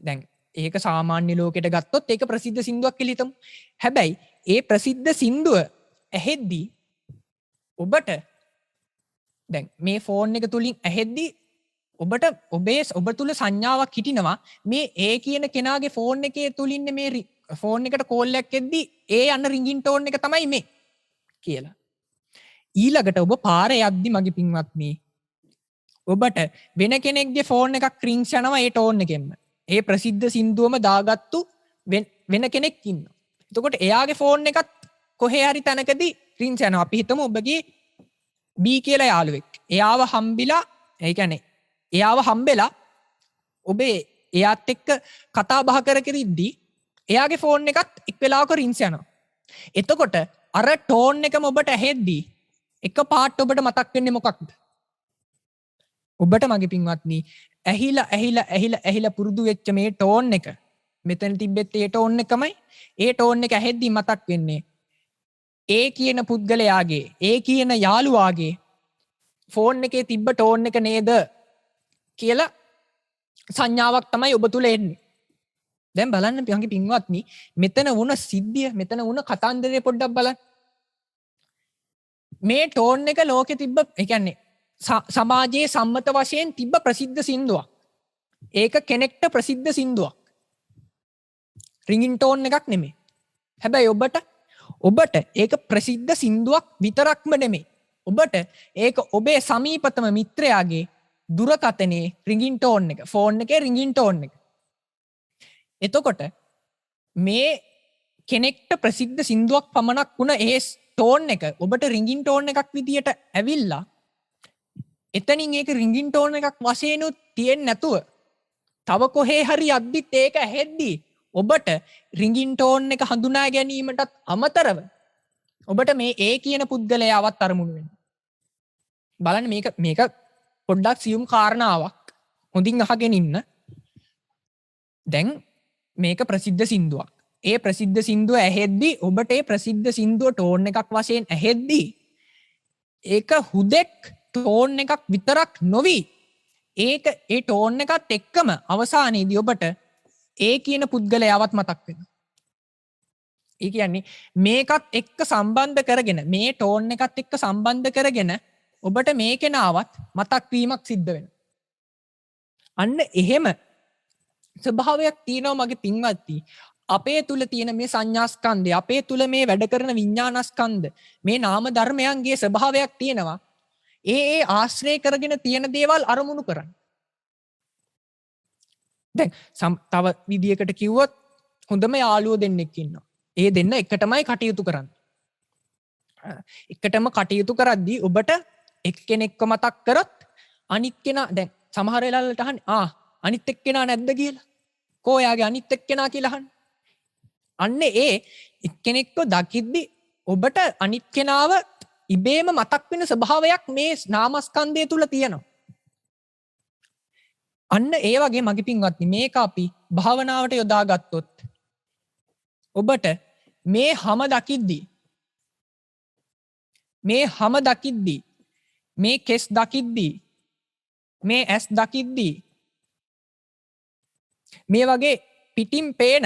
දැන් ඒක සාමාන්‍ය ලෝකෙට ගත්තොත් ඒක ප්‍රසිද්ධ සින්දුවක් කියලා හිතමු. හැබැයි ඒ ප්‍රසිද්ධ සින්දුව ඇහෙද්දී ඔබට දැන් මේ ෆෝන් එක තුලින් ඇහෙද්දී ඔබ තුල සංඥාවක් හිටිනවා මේ ඒ කියන කෙනාගේ ෆෝන් එකේ තුලින් මේ ෆෝන් එකට කෝල් එකක් එද්දී ඒ යන රින්ගින් ටෝන් එක තමයි මේ කියලා. ඊළඟට ඔබ පාරේ යද්දී මගේ පින්වත්නි ඔබට වෙන කෙනෙක්ගේ ෆෝන් එකක් රින්ග්ස් යනවා ඒ ටෝන් එකෙන්ම. ඒ ප්‍රසිද්ධ සින්දුවම දාගත්තු වෙන කෙනෙක් ඉන්නවා. එතකොට එයාගේ ෆෝන් එකත් කොහේ හරි තැනකදී රින්ස් යනවා. අපි හිතමු ඔබගේ B කියලා යාළුවෙක්. එයාව හම්බිලා, ඒ කියන්නේ එයාව හම්බෙලා ඔබේ එයාත් එක්ක කතා බහ කර කර ඉද්දී එයාගේ ෆෝන් එකත් එක් වෙලාවක රින්ස් යනවා. එතකොට අර ටෝන් එකම ඔබට ඇහෙද්දී එක පාට ඔබට මතක් වෙන්නේ මොකක්ද? ඔබට මගේ පින්වත්නි ඇහිලා පුරුදු වෙච්ච මේ ටෝන් එක මෙතන තිබෙත් ඒ ටෝන් එකමයි. ඒ ටෝන් එක ඇහෙද්දී මතක් වෙන්නේ ඒ කියන පුද්ගලයාගේ, ඒ කියන යාළුවාගේ ෆෝන් එකේ තිබ්බ ටෝන් එක නේද කියලා සංඥාවක් තමයි ඔබ තුල එන්නේ. දැන් බලන්න මගේ පින්වත්නි, මෙතන වුණ සිද්ධිය, මෙතන වුණ කතන්දරය පොඩ්ඩක් බලන්න. මේ ටෝන් එක ලෝකෙ තිබ්බ, ඒ කියන්නේ සමාජයේ සම්මත වශයෙන් තිබ්බ ප්‍රසිද්ධ සින්දුවක්. ඒක කෙනෙක්ට ප්‍රසිද්ධ සින්දුවක්. රින්ගින් ටෝන් එකක් නෙමෙයි. හැබැයි ඔබට ඒක ප්‍රසිද්ධ සින්දුවක් විතරක්ම නෙමෙයි. ඔබට ඒක ඔබේ සමීපතම මිත්‍රයාගේ දුරකථනයේ රින්ගින් ටෝන් එක, ෆෝන් එකේ රින්ගින් ටෝන් එක. එතකොට මේ කෙනෙක්ට ප්‍රසිද්ධ සින්දුවක් පමණක් වුණ ඒ ටෝන් එක ඔබට රින්ගින් ටෝන් එකක් විදියට ඇවිල්ලා එතනින් ඒක රින්ගින් ටෝන් එකක් වශයෙන් තියෙන්නේ නැතුව තව කොහේ හරි යද්දිත් ඒක ඇහෙද්දී ඔබට රින්ගින් ටෝන් එක හඳුනා ගැනීමටත් අමතරව ඔබට මේ ඒ කියන පුද්ගලයාවත් අරමුණු වෙනවා. බලන්න මේක පොඩ්ඩක් සියුම් කාරණාවක්. හොඳින් අහගෙන ඉන්න. දැන් මේක ප්‍රසිද්ධ සින්දුවක්. ඒ ප්‍රසිද්ධ සින්දුව ඇහෙද්දී ඔබට ඒ ප්‍රසිද්ධ සින්දුව ටෝන් එකක් වශයෙන් ඇහෙද්දී ඒක හුදෙක් ටෝන් එකක් විතරක් නොවි ඒක ඒ ටෝන් එකත් එක්කම අවසානයේදී ඔබට ඒ කියන පුද්ගලයාවත් මතක් වෙනවා. ඒ කියන්නේ මේකත් එක්ක සම්බන්ධ කරගෙන, මේ ටෝන් එකත් එක්ක සම්බන්ධ කරගෙන ඔබට මේ කෙනාවත් මතක් වීමක් සිද්ධ වෙනවා. අන්න එහෙම ස්වභාවයක් තියෙනවා මගේ පින්වත්නි. අපේ තුල තියෙන මේ සංඥාස්කන්ධය, අපේ තුල මේ වැඩ කරන විඥානස්කන්ධ, මේ නාම ධර්මයන්ගේ ස්වභාවයක් තියෙනවා. ඒ ආශ්‍රය කරගෙන තියෙන දේවල් අරමුණු කරන්න. දැන් තව විදියකට කිව්වොත් හොඳම යාළුවෝ දෙන්නෙක් ඉන්නවා. ඒ දෙන්න එකටමයි කටයුතු කරන්නේ. එකටම කටයුතු කරද්දී ඔබට එක්කෙනෙක්ව මතක් කරොත් අනිත් කෙනා දැන් සමහර වෙලාවලට අහන්නේ අනිත් එක්කෙනා නැද්ද කියලා. කෝ යාගේ අනිත් එක්කෙනා කියලා අහන්නේ. අන්න ඒ එක්කෙනෙක්ව දකිද්දී ඔබට අනිත් කෙනාව ඉබේම මතක් වෙන ස්වභාවයක් මේ නාමස්කන්ධය තුල තියෙනවා. අන්න ඒ වගේ මගේ පින්වත්නි, මේක අපි භාවනාවට යොදා ගත්තොත් ඔබට මේ හැම දකිද්දී, මේ කෙස් දකිද්දී, මේ ඇස් දකිද්දී, මේ වගේ පිටින් පේන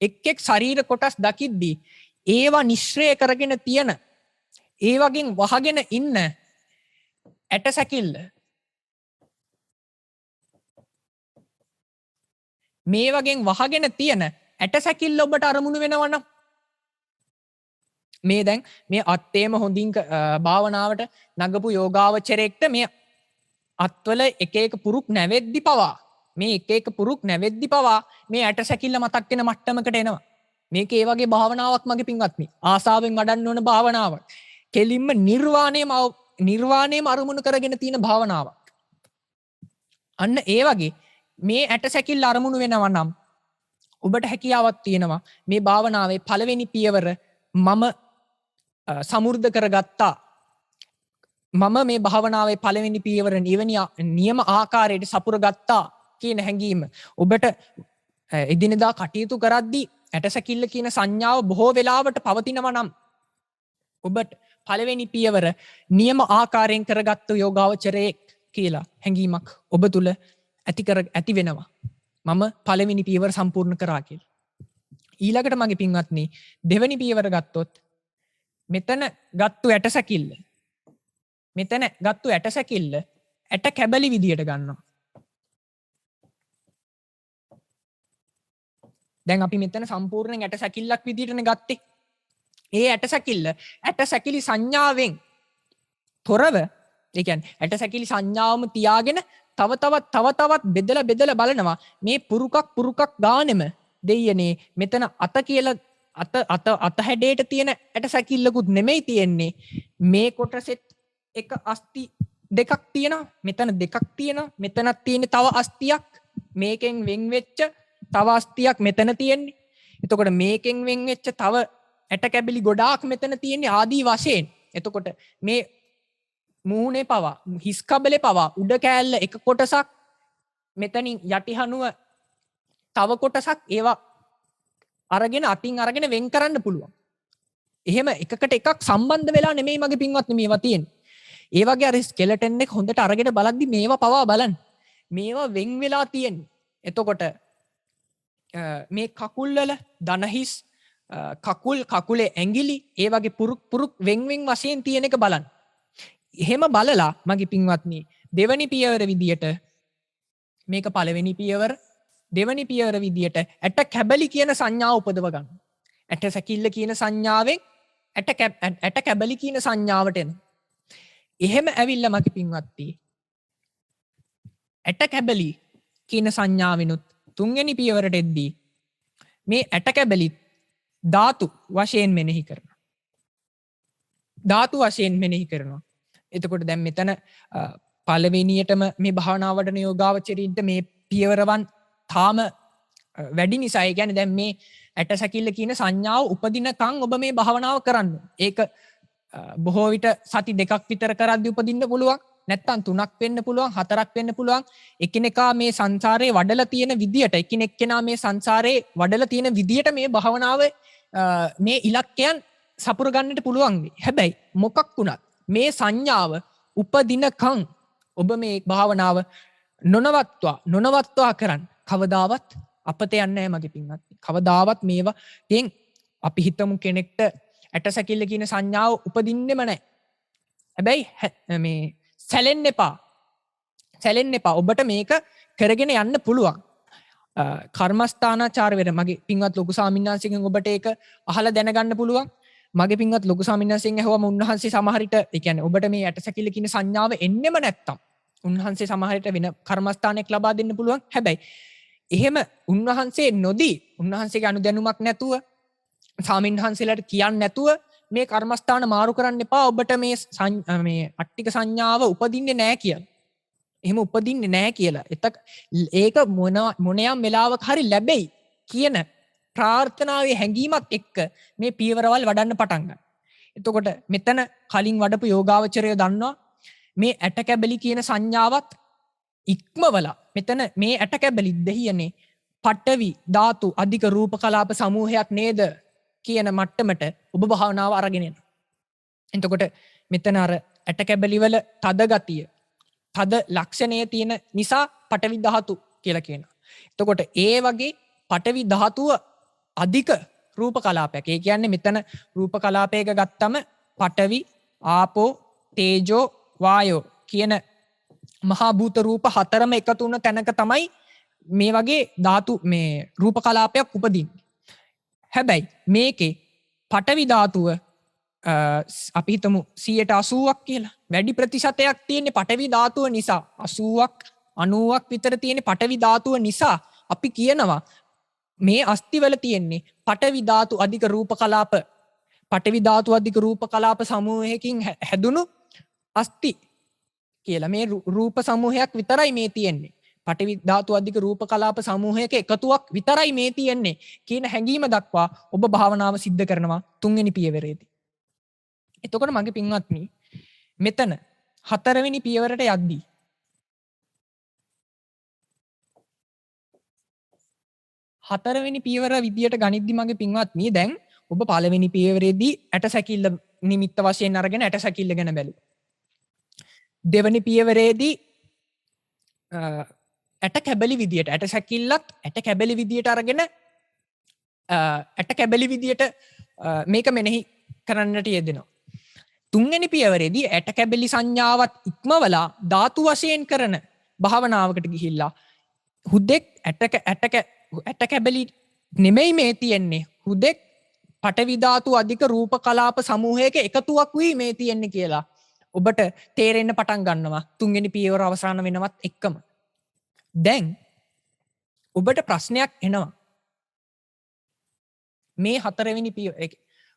එක් ශරීර කොටස් දකිද්දී ඒවා නිශ්චය කරගෙන තියෙන, ඒ වගේ වහගෙන ඉන්න ඇට සැකිල්ල, මේ වගේ වහගෙන තියෙන ඇට සැකිල්ල ඔබට අරමුණු වෙනවනම් මේ දැන් මේ අත්තේම හොඳින් භාවනාවට නගපු යෝගාවචරයෙක්ට මේ අත්වල එක එක පුරුක් නැවෙද්දි පවා, මේ එක පුරුක් නැවෙද්දි පවා මේ ඇට සැකිල්ල මතක් වෙන මට්ටමකට එනවා. මේක ඒ වගේ භාවනාවක් මගේ පින්වත්නි. ආසාවෙන් වඩන්න ඕන භාවනාවක්. කෙලින්ම නිර්වාණයම අරමුණු කරගෙන තියෙන භාවනාවක්. අන්න ඒ වගේ මේ ඇට සැකිල්ල අරමුණු වෙනවා නම් ඔබට හැකියාවක් තියෙනවා මේ භාවනාවේ පළවෙනි පියවර මම සමෘද්ධ කරගත්තා. මම මේ භාවනාවේ පළවෙනි පියවර නියම ආකාරයට සපුරගත්තා කියන හැඟීම ඔබට එදිනෙදා කටයුතු කරද්දී ඇටසැකිල්ල කියන සංඥාව බොහෝ වෙලාවට පවතිනවා නම් ඔබට පළවෙනි පියවර නියම ආකාරයෙන් කරගත්තු යෝගාවචරයෙක් කියලා හැඟීමක් ඔබ තුල ඇති වෙනවා. මම පළවෙනි පියවර සම්පූර්ණ කරා කියලා. ඊළඟට මගේ පින්වත්නි, දෙවෙනි පියවර ගත්තොත් මෙතන ගත්තු ඇටසැකිල්ල ඇට කැබලි විදියට ගන්නවා. දැන් අපි මෙතන සම්පූර්ණයෙන් ඇටසැකිල්ලක් විදියටනේ ගත්තේ. ඒ ඇටසැකිලි සංඥාවෙන් තොරව, ඒ කියන්නේ ඇටසැකිලි සංඥාවම තියාගෙන තව තවත් බෙදලා බලනවා මේ පුරුකක් ගානෙම දෙයනේ මෙතන අත කියලා අත හැඩයට තියෙන ඇට සැකිල්ලකුත් නෙමෙයි තියෙන්නේ. මේ කොටසෙත් එක අස්ති දෙකක් තියෙනවා. මෙතන දෙකක් තියෙනවා. මෙතනක් තියෙන්නේ තව අස්තියක්. මේකෙන් වෙන් වෙච්ච තව අස්තියක් මෙතන තියෙන්නේ. එතකොට මේකෙන් වෙන් වෙච්ච තව ඇට කැබලි ගොඩාක් මෙතන තියෙන්නේ ආදී වශයෙන්. එතකොට මේ මූණේ පවා හිස් කබලේ පවා උඩ කෑල්ල එක කොටසක් මෙතනින් යටිහනුව තව කොටසක් ඒවා අරගෙන අතින් අරගෙන වෙන් කරන්න පුළුවන්. එහෙම එකකට එකක් සම්බන්ධ වෙලා නෙමෙයි මගේ පින්වත්නි මේවා තියෙන්නේ. ඒ වගේ අර ස්කෙලටන් එක හොඳට අරගෙන බලද්දි මේවා පවා බලන්න. මේවා වෙන් වෙලා තියෙන්නේ. එතකොට මේ කකුල් වල දනහිස් කකුලේ ඇඟිලි ඒ වගේ පුරුක් වෙන් වශයෙන් තියෙන එක බලන්න. එහෙම බලලා මගේ පින්වත්නි දෙවනි පියවර විදියට මේක පළවෙනි පියවර දෙවනි පියවර විදියට ඇට කැබලි කියන සංඥාව උපදව ගන්න. ඇට සැකිල්ල කියන සංඥාවෙන් ඇට කැබලි කියන සංඥාවට එන. එහෙම ඇවිල්ලා මගේ පින්වත්නි ඇට කැබලි කියන සංඥාවෙනුත් තුන්වෙනි පියවරට එද්දී මේ ඇට කැබලි ධාතු වශයෙන් මෙනෙහි කරනවා. ධාතු වශයෙන් මෙනෙහි කරනවා. එතකොට දැන් මෙතන පළවෙනියටම මේ භාවනා වඩන යෝගාවචරින්ට මේ පියවරවන් තාම වැඩි නිසා ඒ කියන්නේ දැන් මේ ඇට සැකිල්ල කියන සංඥාව උපදිනකන් ඔබ මේ භාවනාව කරන්න. ඒක බොහෝ විට සති දෙකක් විතර කරද්දී උපදින්න පුළුවන්. නැත්තම් 3ක් වෙන්න පුළුවන් 4ක් වෙන්න පුළුවන්. එකිනෙකා මේ සංසාරේ වඩලා තියෙන විදියට එකිනෙකා මේ සංසාරේ වඩලා තියෙන විදියට මේ භාවනාව මේ ඉලක්කයන් සපුර ගන්නට පුළුවන්. හැබැයි මොකක් වුණත් මේ සංඥාව උපදිනකන් ඔබ මේ භාවනාව නොනවත්වා කරන්න කවදාවත් අපත යන්නේ නැහැ මගේ පින්වත්නි. කවදාවත් මේවා තින් අපි හිතමු කෙනෙක්ට ඇට සැකිල්ල කියන සංඥාව උපදින්නෙම නැහැ. හැබැයි මේ සැලෙන්න එපා. ඔබට මේක කරගෙන යන්න පුළුවන්. කර්මස්ථානාචාර්යවර මගේ පින්වත් ලොකු ස්වාමීන් වහන්සේගෙන් ඔබට ඒක අහලා දැනගන්න පුළුවන්. මගේ පින්වත් ලොකු ස්වාමීන් වහන්සේගෙන් අහුවම උන්වහන්සේ සමහරිට ඒ කියන්නේ ඔබට මේ ඇට සැකිල්ල කියන සංඥාව එන්නෙම නැත්තම් උන්වහන්සේ සමහරට වෙන කර්මස්ථානයක් ලබා දෙන්න පුළුවන්. හැබැයි එහෙම උන්වහන්සේ නොදී උන්වහන්සේගේ අනුදැනුමක් නැතුව ස්වාමීන් වහන්සේලාට කියන්නේ නැතුව මේ කර්මස්ථාන මාරු කරන්න එපා. ඔබට මේ අට්ටික සංඥාව උපදින්නේ නැහැ කියලා. එහෙම උපදින්නේ නැහැ කියලා. ඒක මොනියම් වෙලාවක හරි ලැබෙයි කියන ප්‍රාර්ථනාවේ හැඟීමත් එක්ක මේ පියවරවල් වඩන්න පටන් ගන්න. එතකොට මෙතන කලින් වඩපු යෝගාවචරය දන්නවා මේ ඇට කැබලි කියන සංඥාවත් ඉක්මවලා මෙතන මේ ඇට කැබලි දෙහියනේ පඨවි ධාතු අධික රූප කලාප සමූහයක් නේද කියන මට්ටමට ඔබ භාවනාව අරගෙන යනවා. එතකොට මෙතන අර ඇට කැබලි වල තද ගතිය තද ලක්ෂණය තියෙන නිසා පඨවි ධාතු කියලා කියනවා. එතකොට ඒ වගේ පඨවි ධාතුව අධික රූප කලාපයක්. ඒ කියන්නේ මෙතන රූප කලාපයක ගත්තම පඨවි ආපෝ තේජෝ වායෝ කියන මහා භූත රූප හතරම එකතු වුණ තැනක තමයි මේ වගේ ධාතු මේ රූප කලාපයක් උපදින්නේ. හැබැයි මේකේ පඨවි ධාතුව අපි හිතමු 80ක් කියලා. වැඩි ප්‍රතිශතයක් තියෙන්නේ පඨවි ධාතුව නිසා. 80ක් 90ක් විතර තියෙන්නේ පඨවි ධාතුව නිසා අපි කියනවා මේ අස්තිවල තියෙන්නේ පඨවි ධාතු අධික රූප කලාප පඨවි ධාතු අධික රූප කලාප සමූහයකින් හැදුණු අස්ති කියලා. මේ රූප සමූහයක් විතරයි මේ තියෙන්නේ. පඨවි ධාතු අධික රූප කලාප සමූහයක එකතුවක් විතරයි මේ තියෙන්නේ කියන හැඟීම දක්වා ඔබ භාවනාව සිද්ධ කරනවා තුන්වෙනි පියවරේදී. එතකොට මගේ පින්වත්නි මෙතන හතරවෙනි පියවරට යද්දී හතරවෙනි පියවර විදියට ගනිද්දි මගේ පින්වත්නි දැන් ඔබ පළවෙනි පියවරේදී ඇට සැකිල්ල නිමිත්ත වශයෙන් අරගෙන ඇට සැකිල්ල ගැන බැලුවා. දෙවනි පියවරේදී ඇට කැබලි විදියට ඇට සැකිල්ලත් ඇට කැබලි විදියට අරගෙන ඇට කැබලි විදියට මේක මෙනෙහි කරන්නට යෙදෙනවා. තුන්වෙනි පියවරේදී ඇට කැබලි සංඥාවත් ඉක්මවලා ධාතු වශයෙන් කරන භාවනාවකට ගිහිල්ලා හුදෙක් ඇට කැබලි නෙමෙයි මේ තියෙන්නේ. හුදෙක් පඨවි ධාතු අධික රූප කලාප සමූහයක එකතුවක් වී මේ තියෙන්නේ කියලා ඔබට තේරෙන්න පටන් ගන්නවා තුන්වෙනි පියවර අවසන් වෙනවත් එක්කම. දැන් ඔබට ප්‍රශ්නයක් එනවා. මේ හතරවෙනි පියවර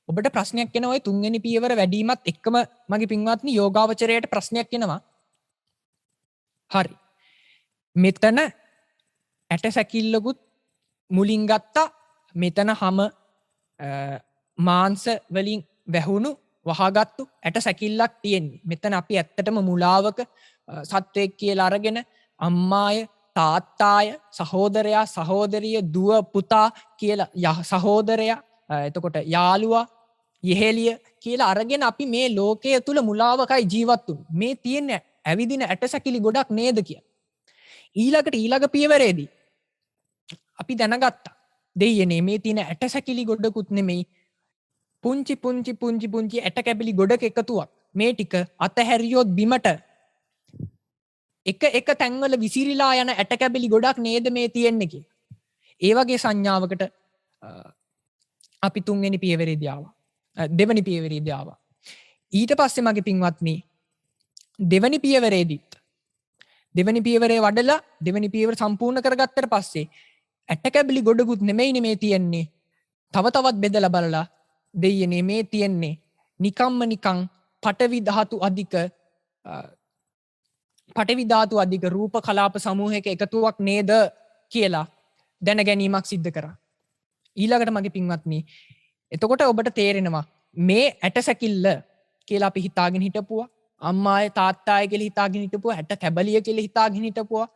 ඔබට ප්‍රශ්නයක් එනවා ඔය තුන්වෙනි පියවර වැඩිමත් එක්කම මගේ පින්වත්නි යෝගාවචරයට ප්‍රශ්නයක් එනවා. හරි. මෙතන ඇට සැකිල්ලකුත් මුලින් ගත්තා. මෙතන හැම මාංශ වලින් වැහුණු වහගත්තු ඇට සැකිල්ලක් තියෙන්නේ. මෙතන අපි ඇත්තටම මුලාවක සත්වයෙක් කියලා අරගෙන අම්මාය තාත්තාය සහෝදරයා සහෝදරිය දුව පුතා කියලා සහෝදරයා එතකොට යාළුවා යෙහෙලිය කියලා අරගෙන අපි මේ ලෝකයේ තුල මුලාවකයි ජීවත් වුනේ. මේ තියෙන ඇවිදින ඇටසැකිලි ගොඩක් නේද කියලා. ඊළඟ පියවරේදී අපි දැනගත්තා දෙයියනේ මේ තියෙන ඇටසැකිලි ගොඩකුත් නෙමෙයි පුංචි ඇට කැබලි ගොඩක එකතුවක්. මේ ටික අතහැරියොත් බිමට එක තැන්වල විසිරිලා යන ඇට කැබලි ගොඩක් නේද මේ තියෙන්නේ කියලා. ඒ වගේ සංඥාවකට අපි තුන්වෙනි පියවරේදී ආවා. දෙවෙනි පියවරේදී ආවා. ඊට පස්සේ මගේ පින්වත්නි දෙවෙනි පියවරේදීත් දෙවෙනි පියවරේ වඩලා දෙවෙනි පියවර සම්පූර්ණ කරගත්තට පස්සේ ඇට කැබලි ගොඩකුත් නෙමෙයිනේ මේ තියෙන්නේ. තව තවත් බෙදලා බලලා දෙයියනේ මේ තියෙන්නේ නිකන් පඨවි ධාතු අධික රූප කලාප සමූහයක එකතුවක් නේද කියලා දැන ගැනීමක් සිද්ධ කරා. ඊළඟට මගේ පින්වත්නි එතකොට ඔබට තේරෙනවා මේ ඇට සැකිල්ල කියලා අපි හිතාගෙන හිටපුවා අම්මාය තාත්තාය කියලා හිතාගෙන හිටපුවා ඇට කැබලිය කියලා හිතාගෙන හිටපුවා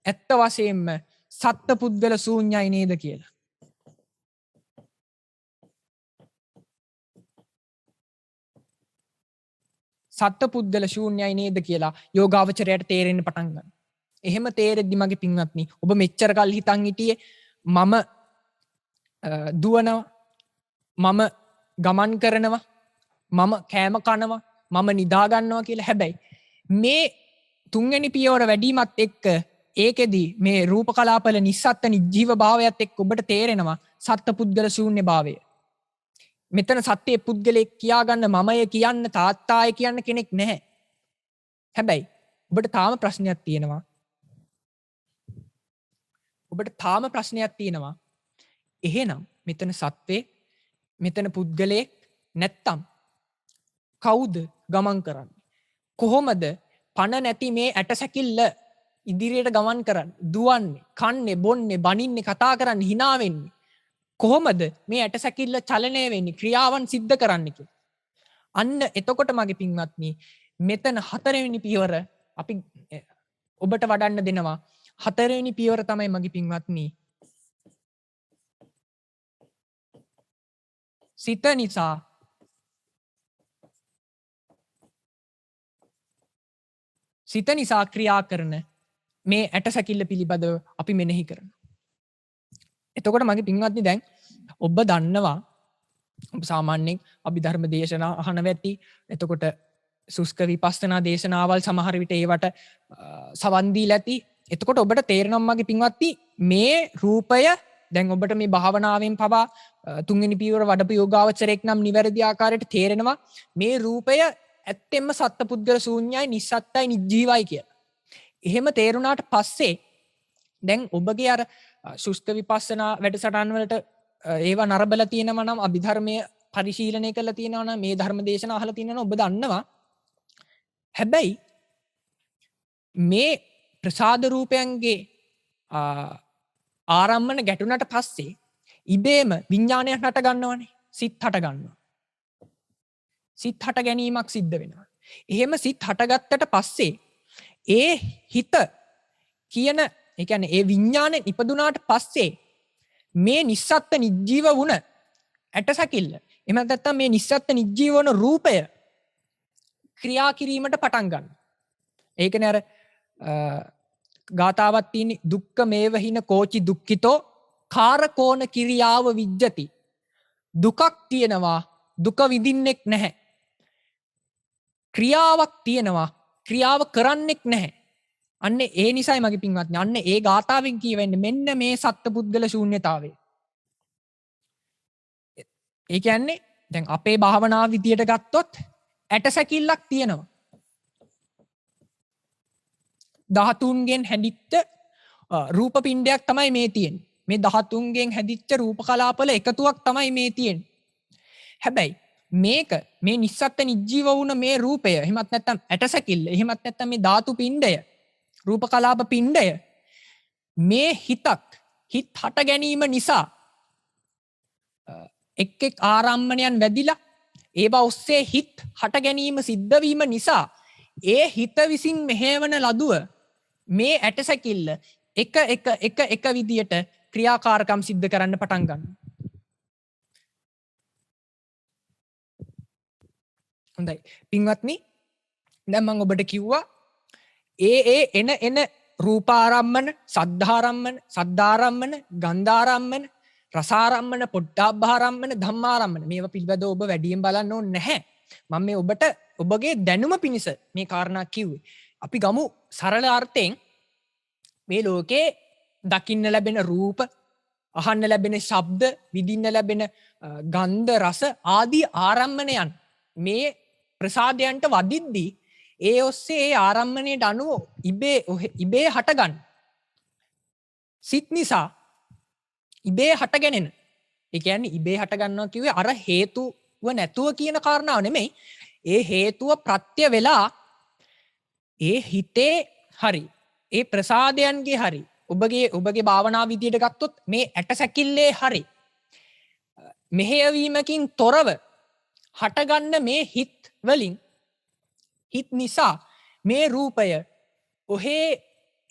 ඇත්ත වශයෙන්ම සත්ත්ව පුද්ගල ශූන්‍යයි නේද කියලා. සත්ත්ව පුද්ගල ශූන්‍යයි නේද කියලා යෝගාවචරයට තේරෙන්න පටන් ගන්නවා. එහෙම තේරෙද්දි මගේ පින්වත්නි ඔබ මෙච්චර කල් හිතන් හිටියේ මම දුවනවා මම ගමන් කරනවා මම කෑම කනවා මම නිදා ගන්නවා කියලා. හැබැයි මේ තුන්වෙනි පියවර වැඩිමත් එක්ක ඒකෙදි මේ රූප කලාපවල නිස්සත්ත්ව නිජීව භාවයත් එක්ක ඔබට තේරෙනවා සත්ත්ව පුද්ගල ශූන්‍ය භාවය. මෙතන සත්‍යයේ පුද්ගලයෙක් කියාගන්න මමය කියන්න තාත්තාය කියන්න කෙනෙක් නැහැ. හැබැයි ඔබට තාම ප්‍රශ්නයක් තියෙනවා. එහෙනම් මෙතන සත්වේ මෙතන පුද්ගලයෙක් නැත්තම් කවුද ගමන් කරන්නේ? කොහොමද පණ නැති මේ ඇටසැකිල්ල ඉදිරියට ගමන් කරන්නේ? දුවන්නේ, කන්නේ, බොන්නේ, බනින්නේ, කතා කරන්නේ, hina වෙන්නේ. කොහොමද මේ ඇටසැකිල්ල චලනය වෙන්නේ? ක්‍රියාවන් සිද්ධ කරන්නේ කියලා. අන්න එතකොට මගේ පින්වත්නි මෙතන හතරවෙනි පියවර අපි ඔබට වඩන්න දෙනවා. හතරවෙනි පියවර තමයි මගේ පින්වත්නි සිත නිසා ක්‍රියා කරන මේ ඇටසැකිල්ල පිළිබඳව අපි මෙනෙහි කරනවා. එතකොට මගේ පින්වත්නි දැන් ඔබ දන්නවා ඔබ සාමාන්‍යයෙන් අභිධර්ම දේශනා අහනවා ඇති. එතකොට සුස්ක විපස්සනා දේශනාවල් සමහර විට ඒවට සවන් දීලා ඇති. එතකොට ඔබට තේරෙනවා මගේ පින්වත්නි මේ රූපය දැන් ඔබට මේ භාවනාවෙන් පවා තුන්වෙනි පියවර වඩපු යෝගාවචරයක් නම් නිවැරදි ආකාරයට තේරෙනවා මේ රූපය ඇත්තෙන්ම සත්පුද්ගල ශූන්‍යයි නිස්සත්තයි නිජීවයි කියලා. එහෙම තේරුණාට පස්සේ දැන් ඔබගේ අර සුස්ක විපස්සනා වැඩසටහන් වලට ඒවා නරඹලා තියෙනවා නම් අභිධර්මය පරිශීලනය කරලා තියෙනවා නම් මේ ධර්ම දේශනා අහලා තියෙනවා නම් ඔබ දන්නවා. හැබැයි මේ ප්‍රසාද රූපයන්ගේ ආරම්මන ගැටුණට පස්සේ ඉබේම විඥානයක් හට ගන්නවනේ. සිත් හට ගන්නවා. සිත් හට ගැනීමක් සිද්ධ වෙනවා. එහෙම සිත් හටගත්තට පස්සේ ඒ හිත කියන ඒ කියන්නේ ඒ විඥානේ ඉපදුනාට පස්සේ මේ නිස්සත්ත්ව නිජීව වුණ ඇටසැකිල්ල එහෙම නැත්නම් මේ නිස්සත්ත්ව නිජීව වුණ රූපය ක්‍රියා කිරීමට පටන් ගන්නවා. ඒකනේ අර ගාතාවක් තියෙන්නේ දුක්ඛ මේවහින කෝචි දුක්ඛිතෝ කාරකෝණ කිරියාව විජ්ජති. දුකක් තියෙනවා දුක විඳින්නෙක් නැහැ. ක්‍රියාවක් තියෙනවා ක්‍රියාව කරන්නෙක් නැහැ. අන්න ඒ නිසයි මගේ පින්වත්නි අන්න ඒ ගාථාවෙන් කියවෙන්නේ මෙන්න මේ සත්පුද්ගල ශූන්‍යතාවය. ඒ කියන්නේ දැන් අපේ භාවනා විදියට ගත්තොත් ඇටසැකිල්ලක් තියෙනවා. ධාතුන්ගෙන් හැදිච්ච රූප පිණ්ඩයක් තමයි මේ තියෙන්නේ. මේ 13ගෙන් හැදිච්ච රූප කලාපවල එකතුවක් තමයි මේ තියෙන්නේ. හැබැයි මේක මේ නිස්සත්ත්ව නිජීව වුණ මේ රූපය එහෙමත් නැත්නම් ඇටසැකිල්ල එහෙමත් නැත්නම් මේ ධාතු පිණ්ඩය රූප කලාප පිණ්ඩය මේ හිත හට ගැනීම නිසා එක් ආරම්මණයන් වැදිලා ඒවා ඔස්සේ හිත හට ගැනීම සිද්ධ වීම නිසා ඒ හිත විසින් මෙහෙවන ලදුව මේ ඇටසැකිල්ල එක විදියට ක්‍රියාකාරකම් සිද්ධ කරන්න පටන් ගන්නවා. හොඳයි පින්වත්නි දැන් මම ඔබට කිව්වා එන රූපාරම්මන සද්ධාරම්මන ගන්ධාරම්මන රසාරම්මන පොට්ටාභාරම්මන ධම්මාරම්මන මේවා පිළිබඳව ඔබ වැඩියෙන් බලන්න ඕනේ නැහැ. මම මේ ඔබට ඔබගේ දැනුම පිණිස මේ කාරණා කිව්වේ. අපි ගමු සරල අර්ථයෙන් මේ ලෝකේ දකින්න ලැබෙන රූප, අහන්න ලැබෙන ශබ්ද, විඳින්න ලැබෙන ගන්ධ රස ආදී ආරම්මණයන් මේ ප්‍රසාදයන්ට වදිද්දී ඒ ඔස්සේ ඒ ආරම්මණයට අනුව ඉබේ හටගන්න. සිත් නිසා ඉබේ හටගැනෙන. ඒ කියන්නේ ඉබේ හටගන්නවා කිව්වේ අර හේතුව නැතුව කියන කාරණාව නෙමෙයි. ඒ හේතුව ප්‍රත්‍ය වෙලා ඒ හිතේ හරි ඒ ප්‍රසාදයන්ගේ හරි ඔබගේ භාවනා විදියට ගත්තොත් මේ ඇටසැකිල්ලේ හරි මෙහෙයවීමකින් තොරව හටගන්න මේ හිත් වලින් හිත් නිසා මේ රූපය ඔහේ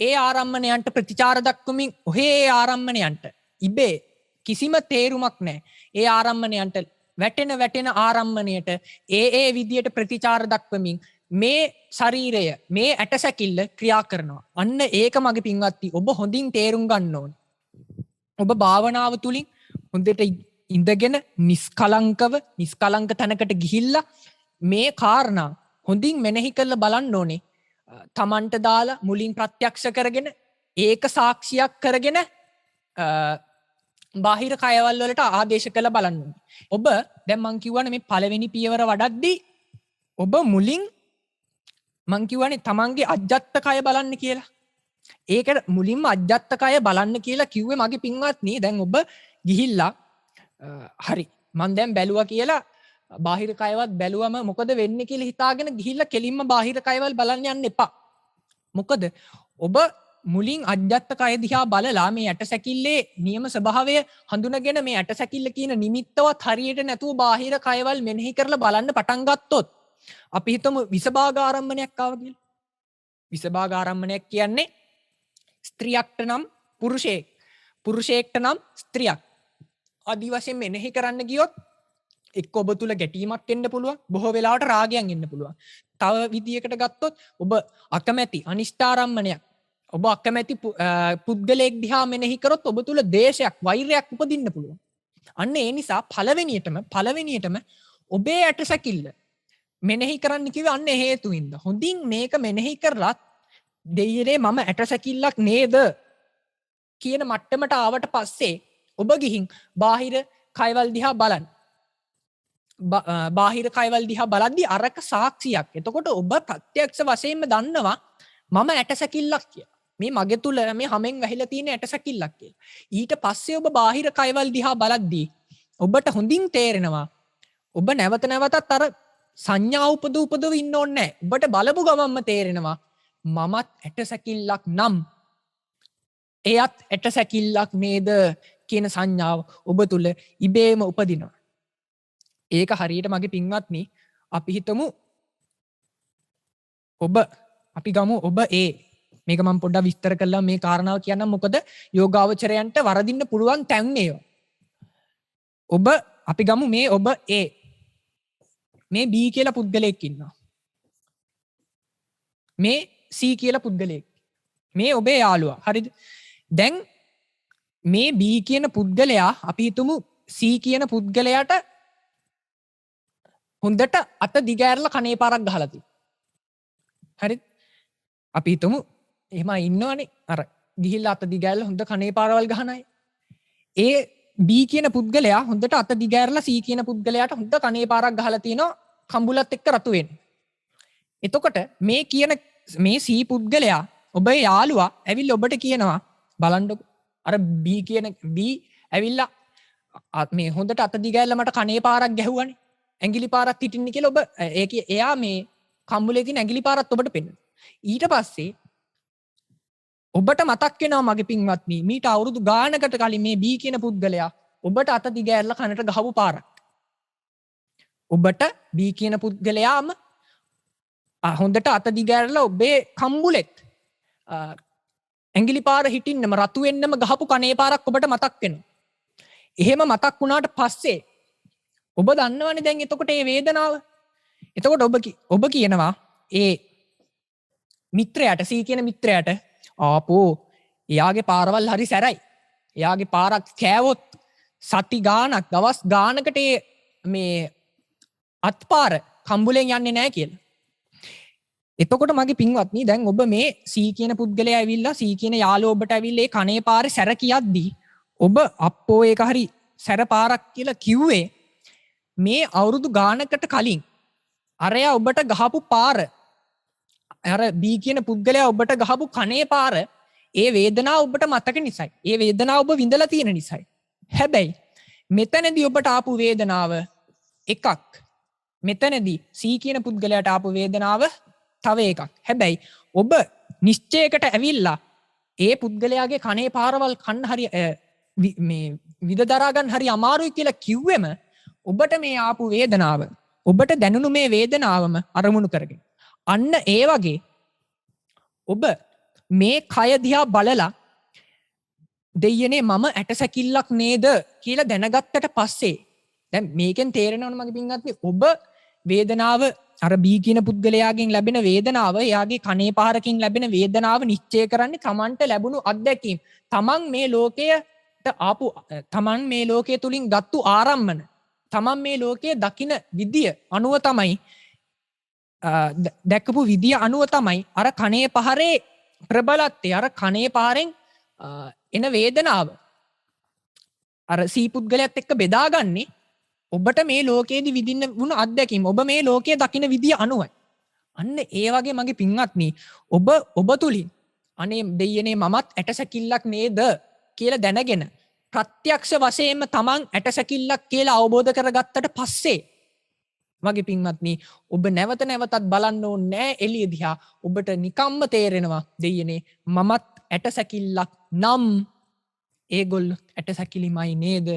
ඒ ආරම්මණයන්ට ප්‍රතිචාර දක්වමින් ඔහේ ඒ ආරම්මණයන්ට ඉබේ කිසිම තේරුමක් නැහැ. ඒ ආරම්මණයන්ට වැටෙන ආරම්මණයට ඒ විදියට ප්‍රතිචාර දක්වමින් මේ ශරීරය මේ ඇටසැකිල්ල ක්‍රියා කරනවා. අන්න ඒක මගේ පින්වත්නි ඔබ හොඳින් තේරුම් ගන්න ඕනේ. ඔබ භාවනාව තුලින් හොඳට ඉඳගෙන නිස්කලංක තැනකට ගිහිල්ලා මේ කාරණා හොඳින් මෙනෙහි කරලා බලන්න ඕනේ. තමන්ට දාලා මුලින් ප්‍රත්‍යක්ෂ කරගෙන ඒක සාක්ෂියක් කරගෙන බාහිර කයවල් වලට ආදේශ කරලා බලන්න ඕනේ. ඔබ දැන් මං කියවනේ මේ පළවෙනි පියවර වඩද්දී ඔබ මුලින් මං කියවනේ තමන්ගේ අජ්ජත් කය බලන්න කියලා. ඒකට මුලින්ම අජ්ජත් කය බලන්න කියලා කිව්වේ මගේ පින්වත්නි. දැන් ඔබ ගිහිල්ලා හරි මං දැන් බැලුවා කියලා බාහිර කයවත් බැලුවම මොකද වෙන්නේ කියලා හිතාගෙන ගිහිල්ලා කෙලින්ම බාහිර කයවල් බලන්න යන්න එපා. මොකද ඔබ මුලින් අජ්ජත් කය දිහා බලලා මේ ඇටසැකිල්ලේ නියම ස්වභාවය හඳුනගෙන මේ ඇටසැකිල්ල කියන නිමිත්තවත් හරියට නැතුව බාහිර කයවල් මෙනෙහි කරලා බලන්න පටන් ගත්තොත් අපි හිතමු විසභාගාරම්මණයක් ආව කියලා. විසභාගාරම්මණයක් කියන්නේ ස්ත්‍රියක්ට නම් පුරුෂයෙක්, පුරුෂයෙක්ට නම් ස්ත්‍රියක්. ආදි වශයෙන් මෙනෙහි කරන්න ගියොත් එක්ක ඔබ තුල ගැටීමක් එන්න පුළුවන්, බොහෝ වෙලාවට රාගයක් එන්න පුළුවන්. තව විදියකට ගත්තොත් ඔබ අකමැති අනිෂ්ඨාරම්මණයක්, ඔබ අකමැති පුද්ගලයෙක් දිහා මෙනෙහි කරොත් ඔබ තුල දේශයක්, වෛරයක් උපදින්න පුළුවන්. අන්න ඒ නිසා පළවෙනියටම ඔබේ ඇටසැකිල්ල මෙනෙහි කරන්න කිව්වේ අන්න හේතුවින්ද. හොඳින් මේක මෙනෙහි කරලා දෙයියනේ මම ඇටසැකිල්ලක් නේද කියන මට්ටමට ආවට පස්සේ ඔබ ගිහින් බාහිර කයවල් දිහා බලන්න. බාහිර කයවල් දිහා බලද්දී අරක සාක්ෂියක්. එතකොට ඔබ ප්‍රත්‍යක්ෂ වශයෙන්ම දන්නවා මම ඇටසැකිල්ලක් කියලා. මේ මගේ තුල මේ හැමෙන් වැහිලා තියෙන ඇටසැකිල්ලක් කියලා. ඊට පස්සේ ඔබ බාහිර කයවල් දිහා බලද්දී ඔබට හොඳින් තේරෙනවා ඔබ නැවතත් අර සංඥා උපදව ඉන්න ඕනේ නැහැ. ඔබට බලපු ගමන්ම තේරෙනවා මමත් ඇටසැකිල්ලක් නම් එයත් ඇටසැකිල්ලක් නේද කියන සංඥාව ඔබ තුල ඉබේම උපදිනවා. ඒක හරියට මගේ පින්වත්නි අපි හිතමු අපි ගමු ඔබ මේක මම පොඩ්ඩක් විස්තර කළා මේ කාරණාව කියන්නම්. මොකද යෝගාවචරයන්ට වරදින්න පුළුවන් තැන් ඒවා. අපි ගමු මේ ඔබ මේ B කියලා පුද්ගලයෙක් ඉන්නවා. මේ C කියලා පුද්ගලයෙක්. මේ ඔබේ යාළුවා. හරිද? දැන් මේ B කියන පුද්ගලයා අපි හිතමු C කියන පුද්ගලයාට හොඳට අත දිගෑරලා කනේ පාරක් ගහලා තියෙනවා. හරිද? අපි හිතමු එහෙම ඉන්නවනේ අර ගිහිල්ලා අත දිගෑරලා හොඳ කනේ පාරවල් ගහන අය. ඒ B කියන පුද්ගලයා හොඳට අත දිගෑරලා C කියන පුද්ගලයාට හොඳ කනේ පාරක් ගහලා තිනවා කම්බුලත් එක්ක රතු වෙන්න. එතකොට මේ C පුද්ගලයා ඔබේ යාළුවා ඇවිල්ලා ඔබට කියනවා බලන්නකො අර B කියන B ඇවිල්ලා මේ හොඳට අත දිගෑල්ලා මට කනේ පාරක් ගැහුවානේ. ඇඟිලි පාරක් හිටින්නේ කියලා ඔබ එයා මේ කම්බුලේ තියෙන ඇඟිලි පාරත් ඔබට පෙන්නනවා. ඊට පස්සේ ඔබට මතක් වෙනවා මගේ පින්වත්නි මීට අවුරුදු ගානකට කලින් මේ B කියන පුද්ගලයා ඔබට අත දිගෑල්ලා කනට ගහපු පාරක්. ඔබට B කියන පුද්ගලයාම හොඳට අත දිගෑරලා ඔබේ කම්බුලෙත් ඇඟිලි පාර හිටින්නම රතු වෙන්නම ගහපු කනේ පාරක් ඔබට මතක් වෙනවා. එහෙම මතක් වුණාට පස්සේ ඔබ දන්නවනේ දැන් එතකොට මේ වේදනාව. එතකොට ඔබ කියනවා ඒ මිත්‍රයාට C කියන මිත්‍රයාට ආපෝ එයාගේ පාරවල් හරි සැරයි. එයාගේ පාරක් කෑවොත් සති ගානක් දවස් ගානකට මේ අත්පාර කම්බුලෙන් යන්නේ නැහැ කියලා. එතකොට මගේ පින්වත්නි දැන් ඔබ මේ C කියන පුද්ගලයා ඇවිල්ලා C කියන යාළුවා ඔබට ඇවිල්ලා ඒ කනේ පාරේ සැර කියද්දී ඔබ අප්පෝ ඒක හරි සැර පාරක් කියලා කිව්වේ මේ අවුරුදු ගානකට කලින් අරයා ඔබට ගහපු පාර අර B කියන පුද්ගලයා ඔබට ගහපු කනේ පාර ඒ වේදනාව ඔබට මතක නිසායි. ඒ වේදනාව ඔබ විඳලා තියෙන නිසායි. හැබැයි මෙතනදී ඔබට ආපු වේදනාව එකක්. මෙතනදී C කියන පුද්ගලයාට ආපු වේදනාව තව එකක්. හැබැයි ඔබ නිශ්චයකට ඇවිල්ලා ඒ පුද්ගලයාගේ කනේ පාරවල් කන්න හරි මේ විද දරා ගන්න හරි අමාරුයි කියලා කිව්වෙම ඔබට මේ ආපු වේදනාව ඔබට දැනුණු මේ වේදනාවම අරමුණු කරගෙන අන්න ඒ වගේ ඔබ මේ කය දිහා බලලා දෙයනේ මම ඇටසැකිල්ලක් නේද කියලා දැනගත්තට පස්සේ දැන් මේකෙන් තේරෙනවනේ මගේ පින්වත්නි ඔබ වේදනාව අර B කියන පුද්ගලයාගෙන් ලැබෙන වේදනාව එයාගේ කනේ පාරකින් ලැබෙන වේදනාව නිශ්චය කරන්නේ තමන්ට ලැබුණු අත්දැකීම්. තමන් මේ ලෝකයට ආපු තමන් මේ ලෝකයේ තුලින් ගත්තු ආරම්මන තමන් මේ ලෝකයේ දකින විදිය අනුව තමයි දැකපු විදිය අනුව තමයි අර කනේ පහරේ ප්‍රබලත්වය අර කනේ පාරෙන් එන වේදනාව අර C පුද්ගලයාත් එක්ක බෙදාගන්නේ ඔබට මේ ලෝකයේදී විඳින්න වුණ අත්දැකීම් ඔබ මේ ලෝකයේ දකින විදිය අනුවයි. අන්න ඒ වගේ මගේ පින්වත්නි ඔබ තුලින් අනේ දෙයනේ මමත් ඇටසැකිල්ලක් නේද කියලා දැනගෙන ප්‍රත්‍යක්ෂ වශයෙන්ම තමන් ඇටසැකිල්ලක් කියලා අවබෝධ කරගත්තට පස්සේ මගේ පින්වත්නි ඔබ නැවත නැවතත් බලන්න ඕනේ නෑ එළිය දිහා. ඔබට නිකම්ම තේරෙනවා දෙයනේ මමත් ඇටසැකිල්ලක් නම් ඒගොල්ලෝ ඇටසැකිලිමයි නේද?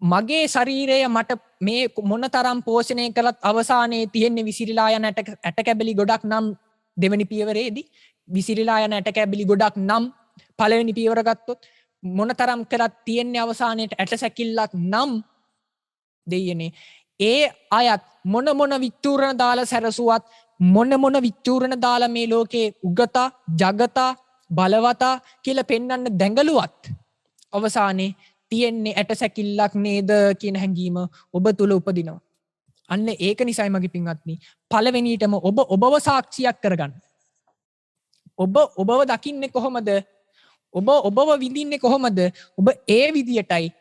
මගේ ශරීරය මට මේ මොනතරම් පෝෂණය කළත් අවසානයේ තියෙන්නේ විසිරීලා යන ඇට කැබලි ගොඩක් නම් දෙවෙනි පියවරේදී විසිරීලා යන ඇට කැබලි ගොඩක් නම් පළවෙනි පියවර ගත්තොත් මොනතරම් කරත් තියෙන්නේ අවසානයේට ඇට සැකිල්ලක් නම් දෙයනේ ඒ අයත් මොන විචූරණ දාලා සැරසුවත් මොන විචූරණ දාලා මේ ලෝකේ උගතා ජගතා බලවතා කියලා පෙන්වන්න දැඟලුවත් අවසානයේ තියෙන්නේ ඇට සැකිල්ලක් නේද කියන හැඟීම ඔබ තුල උපදිනවා. අන්න ඒක නිසායි මගේ පින්වත්නි පළවෙනියටම ඔබව සාක්ෂියක් කරගන්න. ඔබව දකින්නේ කොහොමද? ඔබව විඳින්නේ කොහොමද? ඔබ ඒ විදියටයි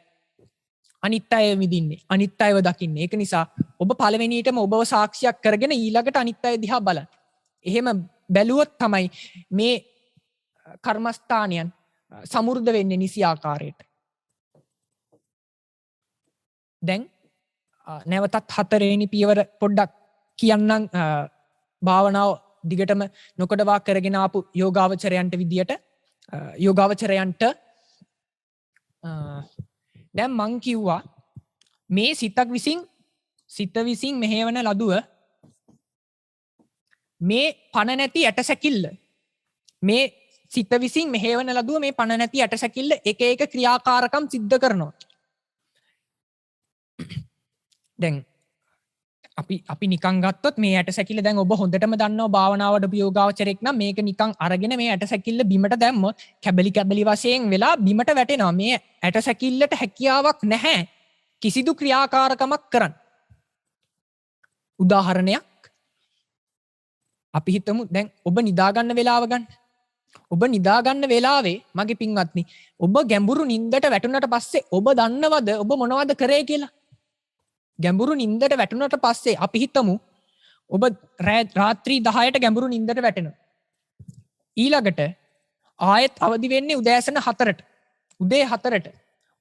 අනිත් අය විඳින්නේ. අනිත් අයව දකින්නේ. ඒක නිසා ඔබ පළවෙනියටම ඔබව සාක්ෂියක් කරගෙන ඊළඟට අනිත් අය දිහා බලන්න. එහෙම බැලුවොත් තමයි මේ කර්මස්ථානයන් සමෘද්ධ වෙන්නේ නිසි ආකාරයට. දැන් නැවතත් හතරවෙනි පියවර පොඩ්ඩක් කියන්නම් භාවනාව දිගටම නොකඩවා කරගෙන ආපු යෝගාවචරයන්ට විදියට යෝගාවචරයන්ට දැන් මං කිව්වා මේ සිත විසින් මෙහෙවන ලදුව මේ පණ නැති ඇටසැකිල්ල මේ සිත විසින් මෙහෙවන ලදුව මේ පණ නැති ඇටසැකිල්ල එක එක ක්‍රියාකාරකම් සිද්ධ කරනවා. දැන් අපි නිකන් ගත්තොත් මේ ඇටසැකිල්ල දැන් ඔබ හොඳටම දන්නවා භාවනාවට යෝගාවචරයක් නම් මේක නිකන් අරගෙන මේ ඇටසැකිල්ල බිමට දැම්මොත් කැබලි වශයෙන් වෙලා බිමට වැටෙනවා. මේ ඇටසැකිල්ලට හැකියාවක් නැහැ කිසිදු ක්‍රියාකාරකමක් කරන්න. උදාහරණයක් අපි හිතමු දැන් ඔබ නිදාගන්න වෙලාව ගන්න. ඔබ නිදාගන්න වෙලාවේ මගේ පින්වත්නි ඔබ ගැඹුරු නිින්දට වැටුණට පස්සේ ඔබ දන්නවද ඔබ මොනවද කරේ කියලා? ගැඹුරු නින්දට වැටුණට පස්සේ අපි හිතමු ඔබ රාත්‍රී 10ට ගැඹුරු නින්දට වැටෙනවා. ඊළඟට ආයෙත් අවදි වෙන්නේ උදෑසන 4ට. උදේ 4ට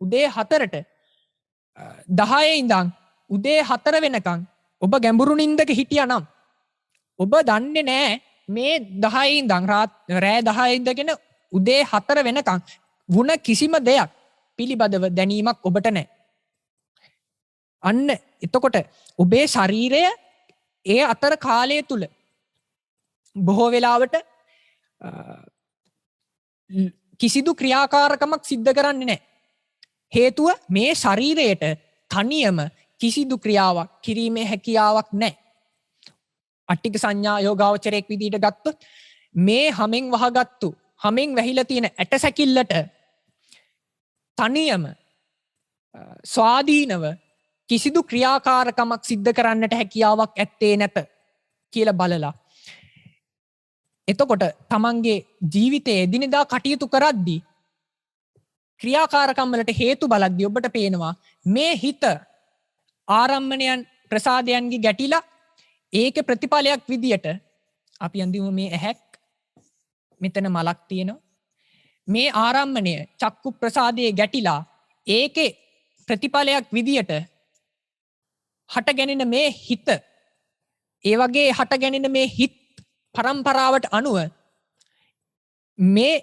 උදේ 4ට 10 ඉඳන් උදේ 4 වෙනකන් ඔබ ගැඹුරු නිින්දක හිටියානම් ඔබ දන්නේ නැහැ මේ 10 ඉඳන් රෑ 10 ඉඳගෙන උදේ 4 වෙනකන් වුණ කිසිම දෙයක් පිළිබඳව දැනීමක් ඔබට නැහැ. අන්න එතකොට ඔබේ ශරීරය ඒ අතර කාලය තුල බොහෝ වෙලාවට කිසිදු ක්‍රියාකාරකමක් සිද්ධ කරන්නේ නැහැ. හේතුව මේ ශරීරයට තනියම කිසිදු ක්‍රියාවක් කිරීමේ හැකියාවක් නැහැ. අට්ටික සංඥා යෝගාවචරයක් විදිහට ගත්තොත් මේ හමෙන් වහගත්තු හමෙන් වැහිලා තියෙන ඇට සැකිල්ලට තනියම ස්වාධීනව කිසිදු ක්‍රියාකාරකමක් සිද්ධ කරන්නට හැකියාවක් ඇත්තේ නැත කියලා බලලා එතකොට තමන්ගේ ජීවිතයේ එදිනෙදා කටයුතු කරද්දී ක්‍රියාකාරකම් වලට හේතු බලද්දී ඔබට පේනවා මේ හිත ආරම්මණයන් ප්‍රසාදයන්ගේ ගැටිලා ඒකේ ප්‍රතිඵලයක් විදියට අපි අඳිමු මේ ඇහැක් මෙතන මලක් තියෙනවා මේ ආරම්මණය චක්කු ප්‍රසාදයේ ගැටිලා ඒකේ ප්‍රතිඵලයක් විදියට හටගැනෙන මේ හිත ඒ වගේ හටගැනෙන මේ හිත් පරම්පරාවට අනුව මේ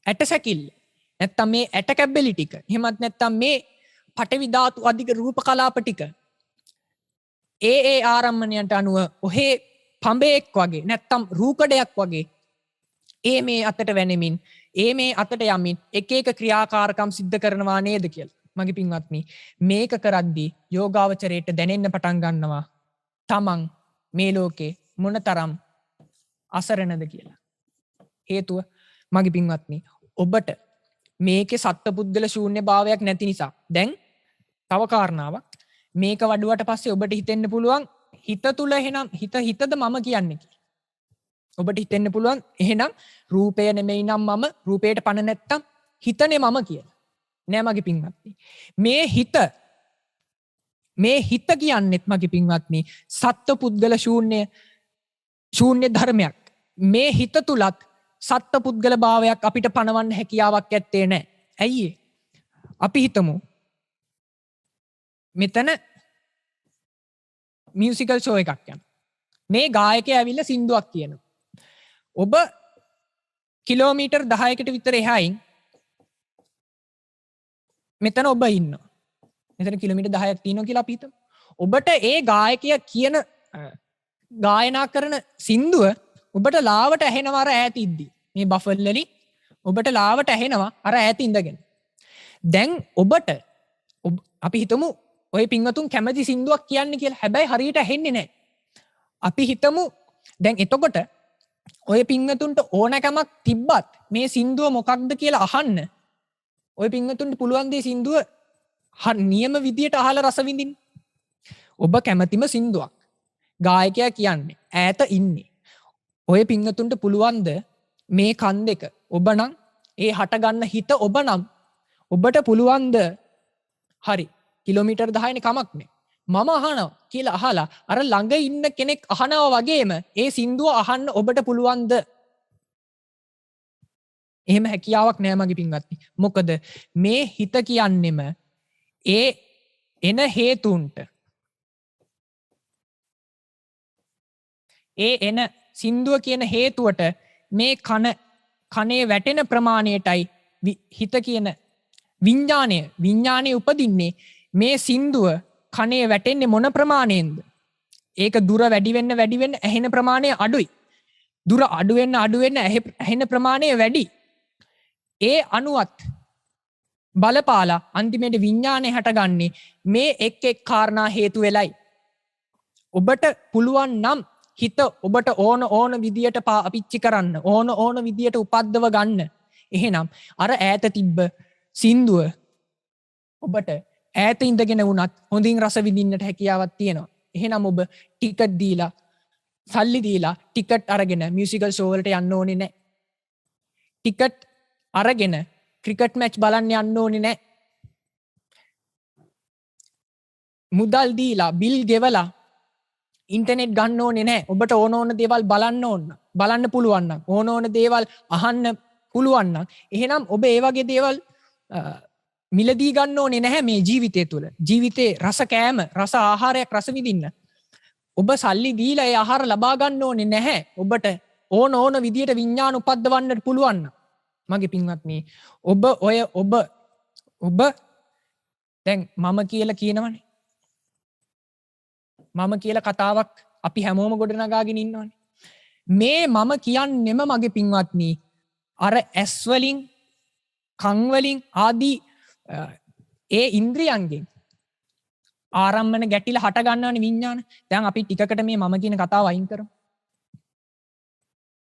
ඇටසැකිල්ල නැත්තම් මේ ඇට කැබ්බලි ටික එහෙමත් නැත්තම් මේ පඨවි ධාතු අධික රූප කලාප ටික ඒ ආරම්මණයන්ට අනුව ඔහේ පඹයක් වගේ නැත්තම් රූකඩයක් වගේ මේ අතට වැනෙමින් මේ අතට යමින් එක එක ක්‍රියාකාරකම් සිද්ධ කරනවා නේද කියලා. මගේ පින්වත්නි මේක කරද්දී යෝගාවචරයට දැනෙන්න පටන් ගන්නවා තමන් මේ ලෝකේ මොනතරම් අසරණද කියලා. හේතුව මගේ පින්වත්නි ඔබට මේකේ සත්පුද්ගල ශූන්‍ය භාවයක් නැති නිසා දැන් තව කාරණාවක් මේක වඩුවට පස්සේ ඔබට හිතෙන්න පුළුවන් හිත තුල එහෙනම් හිතද මම කියන්නේ කියලා. ඔබට හිතෙන්න පුළුවන් එහෙනම් රූපය නෙමෙයි නම් මම රූපයට පණ නැත්තම් හිතනේ මම කියලා. නෑ මගේ පින්වත්නි. මේ හිත කියන්නේත් මගේ පින්වත්නි සත්පුද්ගල ශූන්‍ය ධර්මයක්. මේ හිත තුලත් සත්පුද්ගල භාවයක් අපිට පණවන්න හැකියාවක් ඇත්තේ නැහැ. ඇයි අපි හිතමු මෙතන මියුසිකල් ෂෝ එකක් යනවා. මේ ගායකයා ඇවිල්ලා සින්දුවක් කියනවා. ඔබ කිලෝමීටර් 10කට විතර එහායින් මෙතන ඔබ ඉන්නවා. මෙතන කිලෝමීටර් 10ක් තියෙනවා කියලා අපි හිතමු. ඔබට ඒ ගායකයා කියන ගායනා කරන සින්දුව ඔබට ලාවට ඇහෙනවා අර ඈත ඉද්දී. මේ බෆල් වලින් ඔබට ලාවට ඇහෙනවා අර ඈත ඉඳගෙන. දැන් ඔබට අපි හිතමු ඔය පින්වතුන් කැමති සින්දුවක් කියන්නේ කියලා. හැබැයි හරියට ඇහෙන්නේ නැහැ. අපි හිතමු දැන් එතකොට ඔය පින්වතුන්ට ඕනකමක් තිබ්බත් මේ සින්දුව මොකක්ද කියලා අහන්න ඔය පින්වතුන්ට පුළුවන් දේ සින්දුව නියම විදියට අහලා රස විඳින්න. ඔබ කැමතිම සින්දුවක් ගායකයා කියන්නේ ඈත ඉන්නේ. ඔය පින්වතුන්ට පුළුවන්ද මේ කන් දෙක ඔබ නම් ඒ හට ගන්න හිත ඔබ නම් ඔබට පුළුවන්ද හරි කිලෝමීටර් 10නේ කමක් නේ මම අහනවා කියලා අහලා අර ළඟ ඉන්න කෙනෙක් අහනවා වගේම ඒ සින්දුව අහන්න ඔබට පුළුවන්ද? එහෙම හැකියාවක් නෑ මගේ පින්වත්නි. මොකද මේ හිත කියන්නෙම ඒ එන හේතුන්ට එන සින්දුව කියන හේතුවට මේ කනේ වැටෙන ප්‍රමාණයටයි හිත කියන විඥානය උපදින්නේ මේ සින්දුව කනේ වැටෙන්නේ මොන ප්‍රමාණයෙන්ද? ඒක දුර වැඩි වෙන්න ඇහෙන ප්‍රමාණය අඩුයි. දුර අඩු වෙන්න ඇහෙන ප්‍රමාණය වැඩි. ඒ අනුවත් බලපාලා අන්තිමේට විඥානය හටගන්නේ මේ එක් කාරණා හේතු වෙලයි. ඔබට පුළුවන් නම් හිත ඔබට ඕන විදියට පාවිච්චි කරන්න ඕන විදියට උපද්දව ගන්න. එහෙනම් අර ඈත තිබ්බ සින්දුව ඔබට ඈත ඉඳගෙන වුණත් හොඳින් රස විඳින්නට හැකියාවක් තියෙනවා. එහෙනම් ඔබ ටිකට් දීලා සල්ලි දීලා ටිකට් අරගෙන මියුසිකල් ෂෝ වලට යන්න ඕනේ නැහැ. ටිකට් අරගෙන ක්‍රිකට් මැච් බලන්න යන්න ඕනේ නැහැ. මුදල් දීලා බිල් ගෙවලා ඉන්ටර්නෙට් ගන්න ඕනේ නැහැ. ඔබට ඕන දේවල් බලන්න පුළුවන් නම් ඕන දේවල් අහන්න පුළුවන් නම් එහෙනම් ඔබ ඒ වගේ දේවල් මිලදී ගන්න ඕනේ නැහැ මේ ජීවිතය තුළ. ජීවිතේ රස කෑම, රස ආහාරයක් රස විඳින්න. ඔබ සල්ලි දීලා ඒ ආහාර ලබා ගන්න ඕනේ නැහැ. ඔබට ඕන විදියට විඥාන උපද්දවන්නට පුළුවන්. මගේ පින්වත්නි, ඔබ දැන් මම කියලා කියනවනේ. මම කියලා කතාවක් අපි හැමෝම ගොඩනගාගෙන ඉන්නවනේ. මේ මම කියන්නෙම මගේ පින්වත්නි අර ඇස් වලින්, කන් වලින් ආදී ඒ ඉන්ද්‍රියන්ගෙන් ආරම්මන ගැටිලා හට ගන්නවනේ විඥාන. දැන් අපි ටිකකට මේ මම කියන කතාව අයින් කරමු.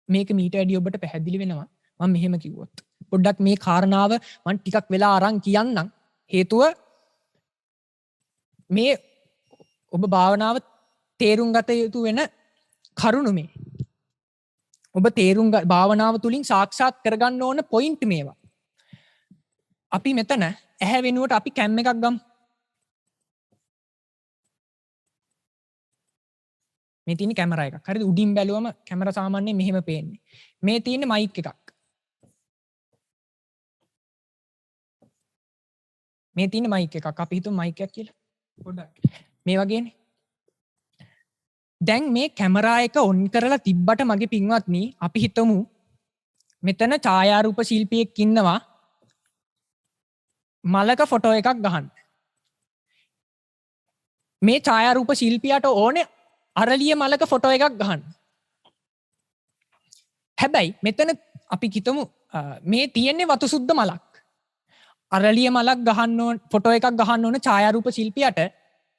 මේක මීට වැඩි ඔබට පැහැදිලි වෙනවා මම මෙහෙම කිව්වොත්. පොඩ්ඩක් මේ කාරණාව මම ටිකක් වෙලා අරන් කියන්නම්. හේතුව මේ ඔබ භාවනාව තේරුම් ගත යුතු වෙන කරුණු මේ. ඔබ භාවනාව තුලින් සාක්ෂාත් කරගන්න ඕන පොයින්ට් මේවා. අපි මෙතන ඇහැ වෙනුවට අපි කැම් එකක් ගමු. මේ තියෙන කැමරා එකක්. හරිද? උඩින් බැලුවම කැමරා සාමාන්‍යයෙන් මෙහෙම පේන්නේ. මේ තියෙන මයික් එකක්. මේ තියෙන මයික් එකක්. අපි හිතමු මයික් එකක් කියලා. පොඩ්ඩක්. මේ වගේනේ. දැන් මේ කැමරා එක ඔන් කරලා තිබ්බට මගේ පින්වත්නි අපි හිතමු මෙතන ඡායාරූප ශිල්පියෙක් ඉන්නවා මලක ෆොටෝ එකක් ගහන්න. මේ ඡායාරූප ශිල්පියාට ඕනේ අරලිය මලක ෆොටෝ එකක් ගහන්න. හැබැයි මෙතන අපි හිතමු මේ තියෙන්නේ වතු සුද්ධ මලක්. අරලිය මලක් ගහන්න ඕන ෆොටෝ එකක් ගහන්න ඕන ඡායාරූප ශිල්පියාට.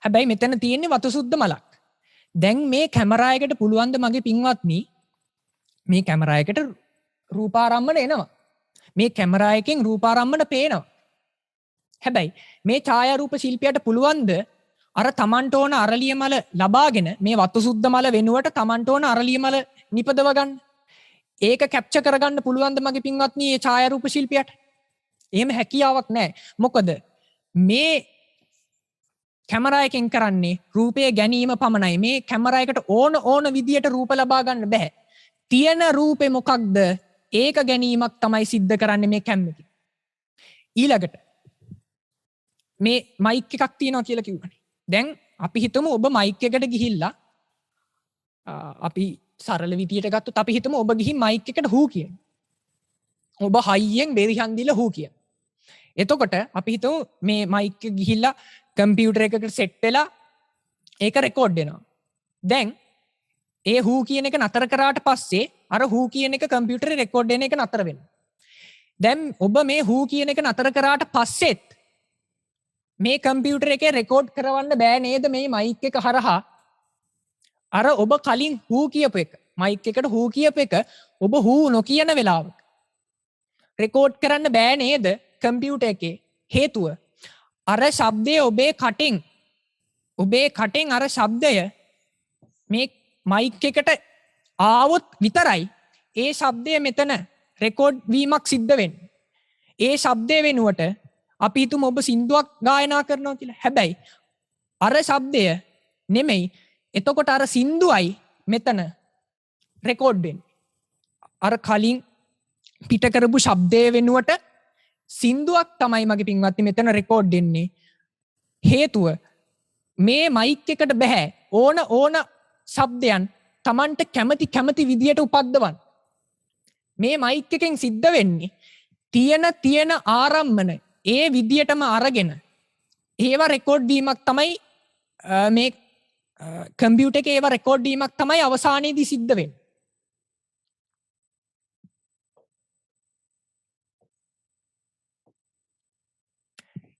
හැබැයි මෙතන තියෙන්නේ වතු සුද්ධ මලක්. දැන් මේ කැමරා එකට පුළුවන් ද මගේ පින්වත්නි මේ කැමරා එකට රූපාරම්මන එනවා. මේ කැමරා එකෙන් රූපාරම්මන පේනවා. හැබැයි මේ ඡායාරූප ශිල්පියාට පුළුවන් ද අර තමන්ට ඕන අරලිය මල ලබාගෙන මේ වතු සුද්ධ මල වෙනුවට තමන්ට ඕන අරලිය මල නිපදව ගන්න. ඒක කැප්චර් කරගන්න පුළුවන් ද මගේ පින්වත්නි මේ ඡායාරූප ශිල්පියාට? එහෙම හැකියාවක් නැහැ. මොකද මේ කැමරා එකෙන් කරන්නේ රූපය ගැනීම පමණයි. මේ කැමරා එකට ඕන විදියට රූප ලබා ගන්න බෑ. තියෙන රූපේ මොකක්ද? ඒක ගැනීමක් තමයි සිද්ධ කරන්නේ මේ කැම් එකේ. ඊළඟට මේ මයික් එකක් තියෙනවා කියලා කිව්වනේ. දැන් අපි හිතමු ඔබ මයික් එකට ගිහිල්ලා අපි සරල විදියට ගත්තොත් අපි හිතමු ඔබ ගිහින් මයික් එකට හූ කියන. ඔබ හයියෙන් බෙරිහන් දීලා හූ කියන. එතකොට අපි හිතමු මේ මයික් එක ගිහිල්ලා කම්පියුටර් එකකට සෙට් වෙලා ඒක රෙකෝඩ් වෙනවා. දැන් ඒ හූ කියන එක නතර කරාට පස්සේ අර හූ කියන එක කම්පියුටරේ රෙකෝඩ් වෙන එක නතර වෙනවා. දැන් ඔබ මේ හූ කියන එක නතර කරාට පස්සෙත් මේ කම්පියුටර් එකේ රෙකෝඩ් කරවන්න බෑ නේද මේ මයික් එක හරහා? අර ඔබ කලින් හූ කියපු එක මයික් එකට හූ කියපු එක ඔබ හූ නොකියන වෙලාවක රෙකෝඩ් කරන්න බෑ නේද කම්පියුටර් එකේ? හේතුව අර ශබ්දය ඔබේ කටෙන් අර ශබ්දය මේ මයික් එකට ආවොත් විතරයි ඒ ශබ්දය මෙතන රෙකෝඩ් වීමක් සිද්ධ වෙන්නේ. ඒ ශබ්දය වෙනුවට අපි හිතමු ඔබ සින්දුවක් ගායනා කරනවා කියලා. හැබැයි අර ශබ්දය නෙමෙයි. එතකොට අර සින්දුවයි මෙතන රෙකෝඩ් වෙන්නේ. අර කලින් පිට කරපු ශබ්දය වෙනුවට සින්දුවක් තමයි මගේ පින්වත්නි මෙතන රෙකෝඩ් වෙන්නේ. හේතුව මේ මයික් එකට බෑ ඕන ශබ්දයන් Tamanට කැමති විදියට උපද්දවන්න. මේ මයික් එකෙන් සිද්ධ වෙන්නේ තියෙන ආරම්මන ඒ විදියටම අරගෙන ඒවා රෙකෝඩ් වීමක් තමයි මේ කම්පියුටර් එකේ ඒවා රෙකෝඩ් වීමක් තමයි අවසානයේදී සිද්ධ වෙන්නේ.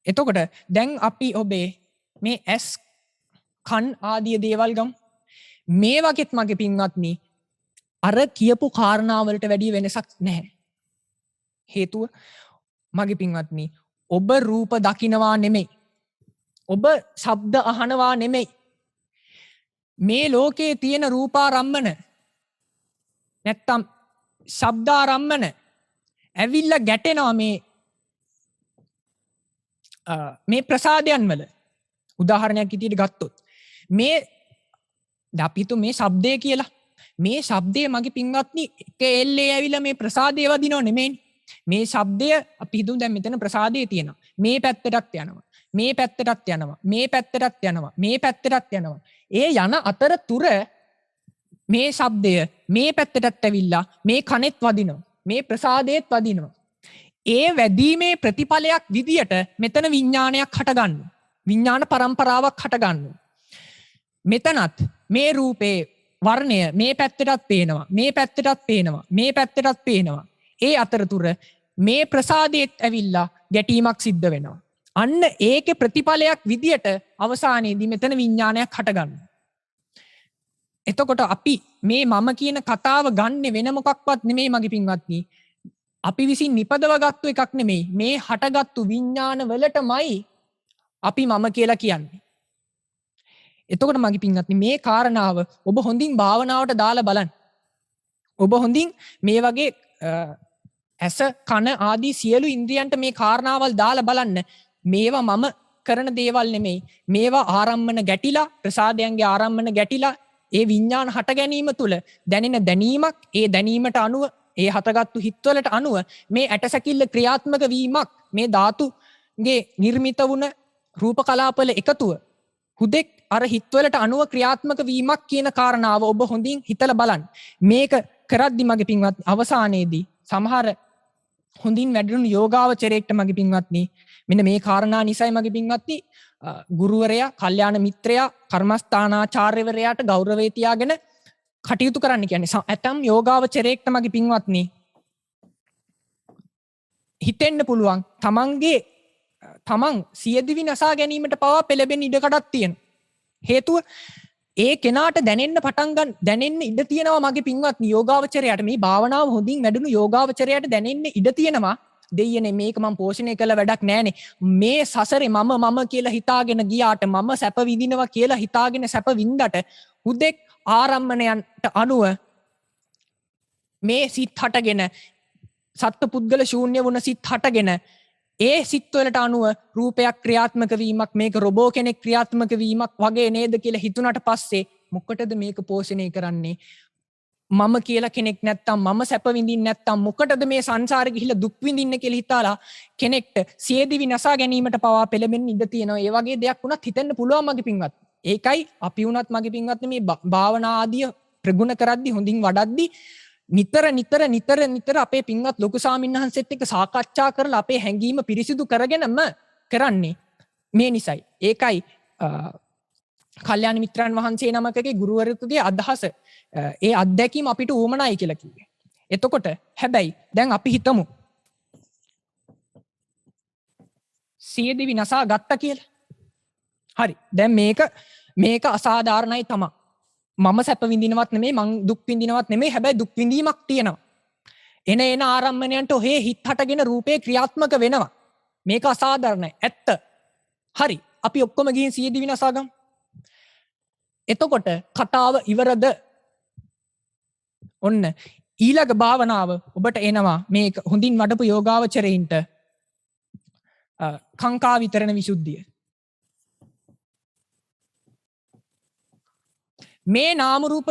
එතකොට දැන් අපි ඔබේ මේ ඇස් කන් ආදී දේවල් ගමු. මේ වගේත් මගේ පින්වත්නි අර කියපු කාරණාවලට වැඩිය වෙනසක් නැහැ. හේතුව මගේ පින්වත්නි ඔබ රූප දකිනවා නෙමෙයි. ඔබ ශබ්ද අහනවා නෙමෙයි. මේ ලෝකයේ තියෙන රූපාරම්මන නැත්තම් ශබ්දාරම්මන ඇවිල්ලා ගැටෙනවා මේ ප්‍රසාදයන් වල. උදාහරණයක් විදිහට ගත්තොත් මේ දපිතු මේ ශබ්දය කියලා මේ ශබ්දය මගේ පින්වත්නි එක එල්ලේ ඇවිල්ලා මේ ප්‍රසාදය වදිනව නෙමෙයි. මේ ශබ්දය අපි හිතමු දැන් මෙතන ප්‍රසාදයේ තියෙනවා. මේ පැත්තටත් යනවා. මේ පැත්තටත් යනවා. මේ පැත්තටත් යනවා. මේ පැත්තටත් යනවා. ඒ යන අතරතුර මේ ශබ්දය මේ පැත්තටත් ඇවිල්ලා මේ කනෙත් වදිනවා. මේ ප්‍රසාදයේත් වදිනවා. ඒ වැදීමේ ප්‍රතිඵලයක් විදියට මෙතන විඥානයක් හටගන්නවා. විඥාන පරම්පරාවක් හටගන්නවා. මෙතනත් මේ රූපේ වර්ණය මේ පැත්තටත් පේනවා. මේ පැත්තටත් පේනවා. මේ පැත්තටත් පේනවා. ඒ අතරතුර මේ ප්‍රසාදයේත් ඇවිල්ලා ගැටීමක් සිද්ධ වෙනවා. අන්න ඒකේ ප්‍රතිඵලයක් විදියට අවසානයේදී මෙතන විඥානයක් හටගන්නවා. එතකොට අපි මේ මම කියන කතාව ගන්නෙ වෙන මොකක්වත් නෙමෙයි මගේ පින්වත්නි. අපි විසින් නිපදවගත්තු එකක් නෙමෙයි. මේ හටගත්තු විඥාන වලටමයි අපි මම කියලා කියන්නේ. එතකොට මගේ පින්වත්නි මේ කාරණාව ඔබ හොඳින් භාවනාවට දාලා බලන්න. ඔබ හොඳින් මේ වගේ ඇස කන ආදී සියලු ඉන්ද්‍රියන්ට මේ කාරණාවල් දාලා බලන්න. මේවා මම කරන දේවල් නෙමෙයි. මේවා ආරම්මන ගැටිලා ප්‍රසාදයන්ගේ ආරම්මන ගැටිලා ඒ විඥාන හට ගැනීම තුළ දැනෙන දැනීමක්, ඒ දැනීමට අනුව ඒ හටගත්තු හිත්වලට අනුව මේ ඇටසැකිල්ල ක්‍රියාත්මක වීමක්, මේ ධාතුගේ නිර්මිත වුණ රූප කලාපවල එකතුව හුදෙක් අර හිත්වලට අනුව ක්‍රියාත්මක වීමක් කියන කාරණාව ඔබ හොඳින් හිතලා බලන්න. මේක කරද්දි මගේ පින්වත් අවසානයේදී සමහර හොඳින් වැඩුණු යෝගාවචරයෙක්ට මගේ පින්වත්නි මෙන්න මේ කාරණා නිසයි මගේ පින්වත්නි ගුරුවරයා, කල්යාණ මිත්‍රයා, කර්මස්ථානාචාර්යවරයාට ගෞරවය තියාගෙන කටයුතු කරන්න කියන්නේ. ඇතම් යෝගාවචරයෙක්ට මගේ පින්වත්නි හිතෙන්න පුළුවන් තමන් සියදිවි නසා ගැනීමට පවා පෙළඹෙන ඉඩකඩක් තියෙනවා. හේතුව ඒ කෙනාට දැනෙන්න ඉඩ තියෙනවා මගේ පින්වත්නි යෝගාවචරයට. මේ භාවනාව හොඳින් වැඩුණු යෝගාවචරයට දැනෙන්න ඉඩ තියෙනවා. දෙයනේ මේක මම පෝෂණය කළ වැඩක් නෑනේ. මේ සසරේ මම කියලා හිතාගෙන ගියාට, මම සැප විඳිනවා කියලා හිතාගෙන සැප විඳට හුදෙක් ආරම්මණයන්ට අනුව මේ සිත් හටගෙන සත්ත්ව පුද්ගල ශූන්‍ය වුණ සිත් හටගෙන ඒ සිත්වලට අනුව රූපයක් ක්‍රියාත්මක වීමක්, මේක රොබෝ කෙනෙක් ක්‍රියාත්මක වීමක් වගේ නේද කියලා හිතුණට පස්සේ මොකටද මේක පෝෂණය කරන්නේ? මම කියලා කෙනෙක් නැත්තම්, මම සැප විඳින්නේ නැත්තම් මොකටද මේ සංසාරේ ගිහිල්ලා දුක් විඳින්න කියලා හිතාලා කෙනෙක්ට සියදිවි නසා ගැනීමට පවා පෙළඹෙන්න ඉඩ තියෙනවා. ඒ වගේ දෙයක් වුණත් හිතෙන්න පුළුවන් මගේ පින්වත්. ඒකයි අපි වුණත් මගේ පින්වත් මේ භාවනා ආදිය ප්‍රගුණ කරද්දි, හොඳින් වඩද්දි නිතර අපේ පින්වත් ලොකු ස්වාමින්වහන්සේත් එක්ක සාකච්ඡා කරලා අපේ හැඟීම පිරිසිදු කරගෙනම කරන්නේ මේ නිසයි. ඒකයි කල්යාණ මිත්‍රයන් වහන්සේ නමකගේ ගුරුවරයෙකුගේ අදහස, ඒ අත්දැකීම අපිට උවමනයි කියලා කිව්වේ. එතකොට හැබැයි දැන් අපි හිතමු සියදිවි නසා ගත්තා කියලා. හරි. දැන් මේක අසාධාරණයි තමයි. මම සැප විඳිනවත් නෙමෙයි, මං දුක් විඳිනවත් නෙමෙයි. හැබැයි දුක් විඳීමක් තියෙනවා. එන ආරම්මණයන්ට ඔහේ හිත හටගෙන රූපේ ක්‍රියාත්මක වෙනවා. මේක අසාධාරණයි. ඇත්ත. හරි. අපි ඔක්කොම ගිහින් සියදිවි නසා ගමු. එතකොට කතාව ඉවරද? ඔන්න ඊළඟ භාවනාව ඔබට එනවා මේක හොඳින් වඩපු යෝගාවචරයින්ට කාංකා විතරණ විසුද්ධිය. මේ නාම රූප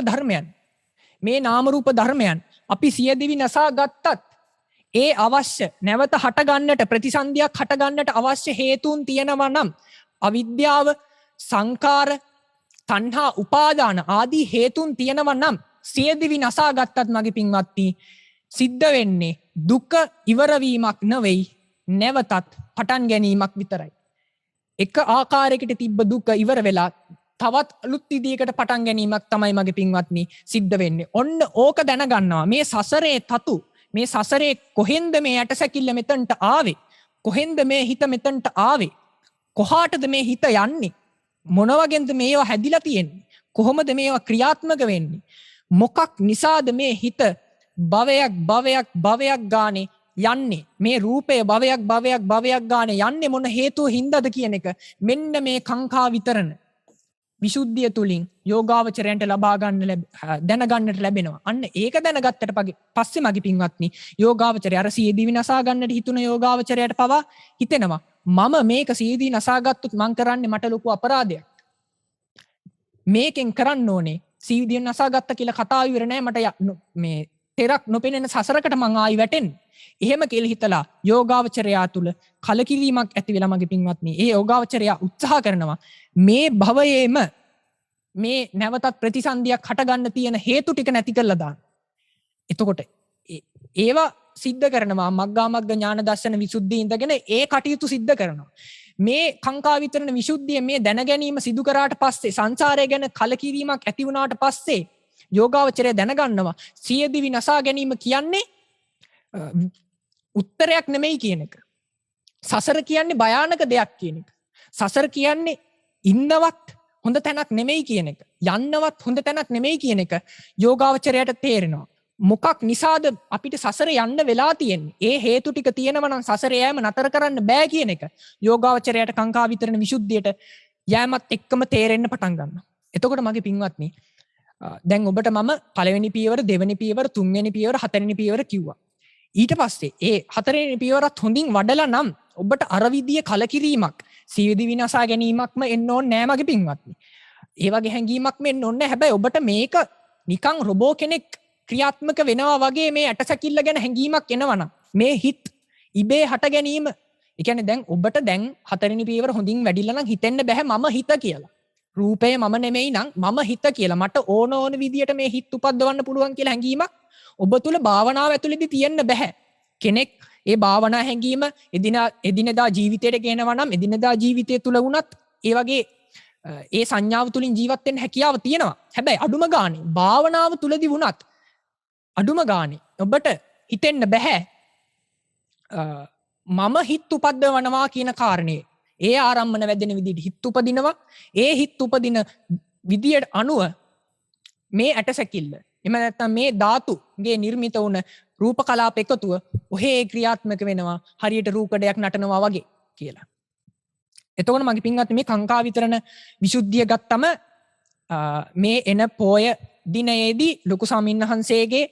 ධර්මයන් අපි සියදිවි නසා ගත්තත් ඒ අවශ්‍ය නැවත හටගන්නට, ප්‍රතිසන්දියක් හටගන්නට අවශ්‍ය හේතුන් තියෙනවා නම් අවිද්‍යාව, සංකාර, තණ්හා, උපාදාන ආදී හේතුන් තියෙනවා නම් සියදිවි නසා ගත්තත් මගේ පින්වත්නි සිද්ධ වෙන්නේ දුක ඉවරවීමක් නෙවෙයි, නැවතත් පටන් ගැනීමක් විතරයි. එක ආකාරයකට තිබ්බ දුක ඉවර වෙලා තවත් අලුත් විදියකට පටන් ගැනීමක් තමයි මගේ පින්වත්නි සිද්ධ වෙන්නේ. ඔන්න ඕක දැනගන්නවා. මේ සසරේ තතු, මේ සසරේ කොහෙන්ද මේ ඇටසැකිල්ල මෙතනට ආවේ? කොහෙන්ද මේ හිත මෙතනට ආවේ? කොහාටද මේ හිත යන්නේ? මොන වගේන්ද මේවා හැදිලා තියෙන්නේ? කොහොමද මේවා ක්‍රියාත්මක වෙන්නේ? මොකක් නිසාද මේ හිත භවයක් ගානේ යන්නේ? මේ රූපය භවයක් ගානේ යන්නේ මොන හේතුව හින්දාද කියන එක මෙන්න මේ කාංකා විතරණ විසුද්ධිය තුලින් යෝගාවචරයන්ට දැනගන්නට ලැබෙනවා. අන්න ඒක දැනගත්තට පස්සේ මගේ පින්වත්නි යෝගාවචරය අර සියදිවි නසා ගන්නට හිතුන යෝගාවචරයට පවා හිතෙනවා මම මේක සියදිවි නසා ගත්තොත් මං කරන්නේ මට ලොකු අපරාධයක්. මේකෙන් කරන්න ඕනේ සියදිවි නසා ගත්ත කියලා කතාව ඉවර නෑ. මට මේ තෙරක් නොපෙනෙන සසරකට මං ආයි වැටෙන්නේ. එහෙම කියලා හිතලා යෝගාවචරයා තුල කලකිරීමක් ඇති වෙලා මගේ පින්වත්නි, ඒ යෝගාවචරයා උත්සාහ කරනවා මේ භවයේම මේ නැවතත් ප්‍රතිසන්දියක් හටගන්න තියෙන හේතු ටික නැති කරලා දාන්න. එතකොට ඒවා සිද්ධ කරනවා මග්ගා මග්ග ඥාන දර්ශන විසුද්ධිය ඉඳගෙන ඒ කටයුතු සිද්ධ කරනවා. මේ කාංකා විතරණ විසුද්ධිය මේ දැන ගැනීම සිදු කරාට පස්සේ සංසාරය ගැන කලකිරීමක් ඇති වුණාට පස්සේ යෝගාවචරය දැනගන්නවා සියදිවි නසා ගැනීම කියන්නේ උත්තරයක් නෙමෙයි කියන එක. සසර කියන්නේ භයානක දෙයක් කියන එක. සසර කියන්නේ ඉන්නවත් හොඳ තැනක් නෙමෙයි කියන එක. යන්නවත් හොඳ තැනක් නෙමෙයි කියන එක යෝගාවචරයට තේරෙනවා. මොකක් නිසාද අපිට සසර යන්න වෙලා තියෙන්නේ? ඒ හේතු ටික තියෙනවා නම් සසර යෑම නතර කරන්න බෑ කියන එක යෝගාවචරයට කාංකා විතරණ විසුද්ධියට යෑමත් එක්කම තේරෙන්න පටන් ගන්නවා. එතකොට මගේ පින්වත්නි, දැන් ඔබට මම පළවෙනි පියවර, දෙවෙනි පියවර, තුන්වෙනි පියවර, හතරවෙනි පියවර කිව්වා. ඊට පස්සේ ඒ හතරවෙනි පියවරත් හොඳින් වඩලා නම් ඔබට අර විදිය කලකිරීමක්, සියදිවි විනාශා ගැනීමක්ම එන්න ඕනේ නෑ මගේ පින්වත්නි. ඒ වගේ හැඟීමක්ම එන්න ඕනේ. හැබැයි ඔබට මේක නිකන් රොබෝ කෙනෙක් ක්‍රියාත්මක වෙනවා වගේ මේ ඇටසැකිල්ල ගැන හැඟීමක් එනවනම් මේ හිත ඉබේ හට ගැනීම, ඒ කියන්නේ දැන් ඔබට දැන් හතරවෙනි පියවර හොඳින් වැඩිලා නම් හිතෙන්න බෑ මම හිත කියලා. රූපය මම නෙමෙයි නම් මම හිත කියලා. මට ඕන විදියට මේ හිත උපද්දවන්න පුළුවන් කියලා හැඟීමක් ඔබ තුල භාවනාව ඇතුළේදී තියෙන්න බෑ. කෙනෙක් ඒ භාවනා හැඟීම එදිනෙදා ජීවිතයට ගෙනවා නම් එදිනෙදා ජීවිතය තුල වුණත් ඒ වගේ ඒ සංඥාව තුලින් ජීවත් වෙන්න හැකියාව තියෙනවා. හැබැයි අඩුම ගානේ භාවනාව තුලදී වුණත් අඩුම ගානේ ඔබට හිතෙන්න බෑ මම හිත උපද්දවනවා කියන කාරණේ. ඒ ආරම්මන වැදෙන විදිහට හිත උපදිනවා. ඒ හිත උපදින විදියට අනුව මේ ඇටසැකිල්ල එහෙම නැත්නම් මේ ධාතුගේ නිර්මිත වුණ රූප කලාප එකතුව ඔහේ ක්‍රියාත්මක වෙනවා හරියට රූකඩයක් නටනවා වගේ කියලා. එතකොට මගේ පින්වත්නි, මේ කාංකා විතරණ විසුද්ධිය ගත්තම මේ එන පොය දිනයේදී ලොකු සාමින්හන්සේගේ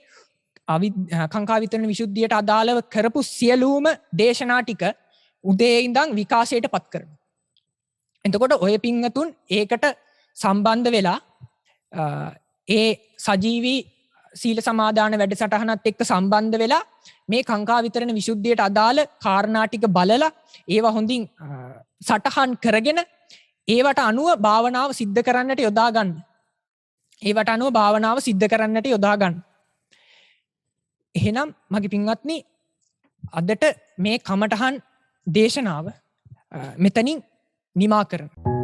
කාංකා විතරණ විසුද්ධියට අදාළව කරපු සියලුම දේශනා ටික උදේ ඉඳන් විකාශයට පත් කරනවා. එතකොට ඔය පින්වතුන් ඒකට සම්බන්ධ වෙලා ඒ සජීවී සීල සමාදාන වැඩසටහනත් එක්ක සම්බන්ධ වෙලා මේ කාංකා විතරණ විසුද්ධියට අදාළ කාරණා ටික බලලා ඒවා හොඳින් සටහන් කරගෙන ඒවට අනුව භාවනාව සිද්ධ කරන්නට යොදා ගන්න. ඒවට අනුව භාවනාව සිද්ධ කරන්නට යොදා ගන්න. එහෙනම් මගේ පින්වත්නි, අදට මේ කමඨහන් දේශනාව මෙතනින් නිමා කරනවා.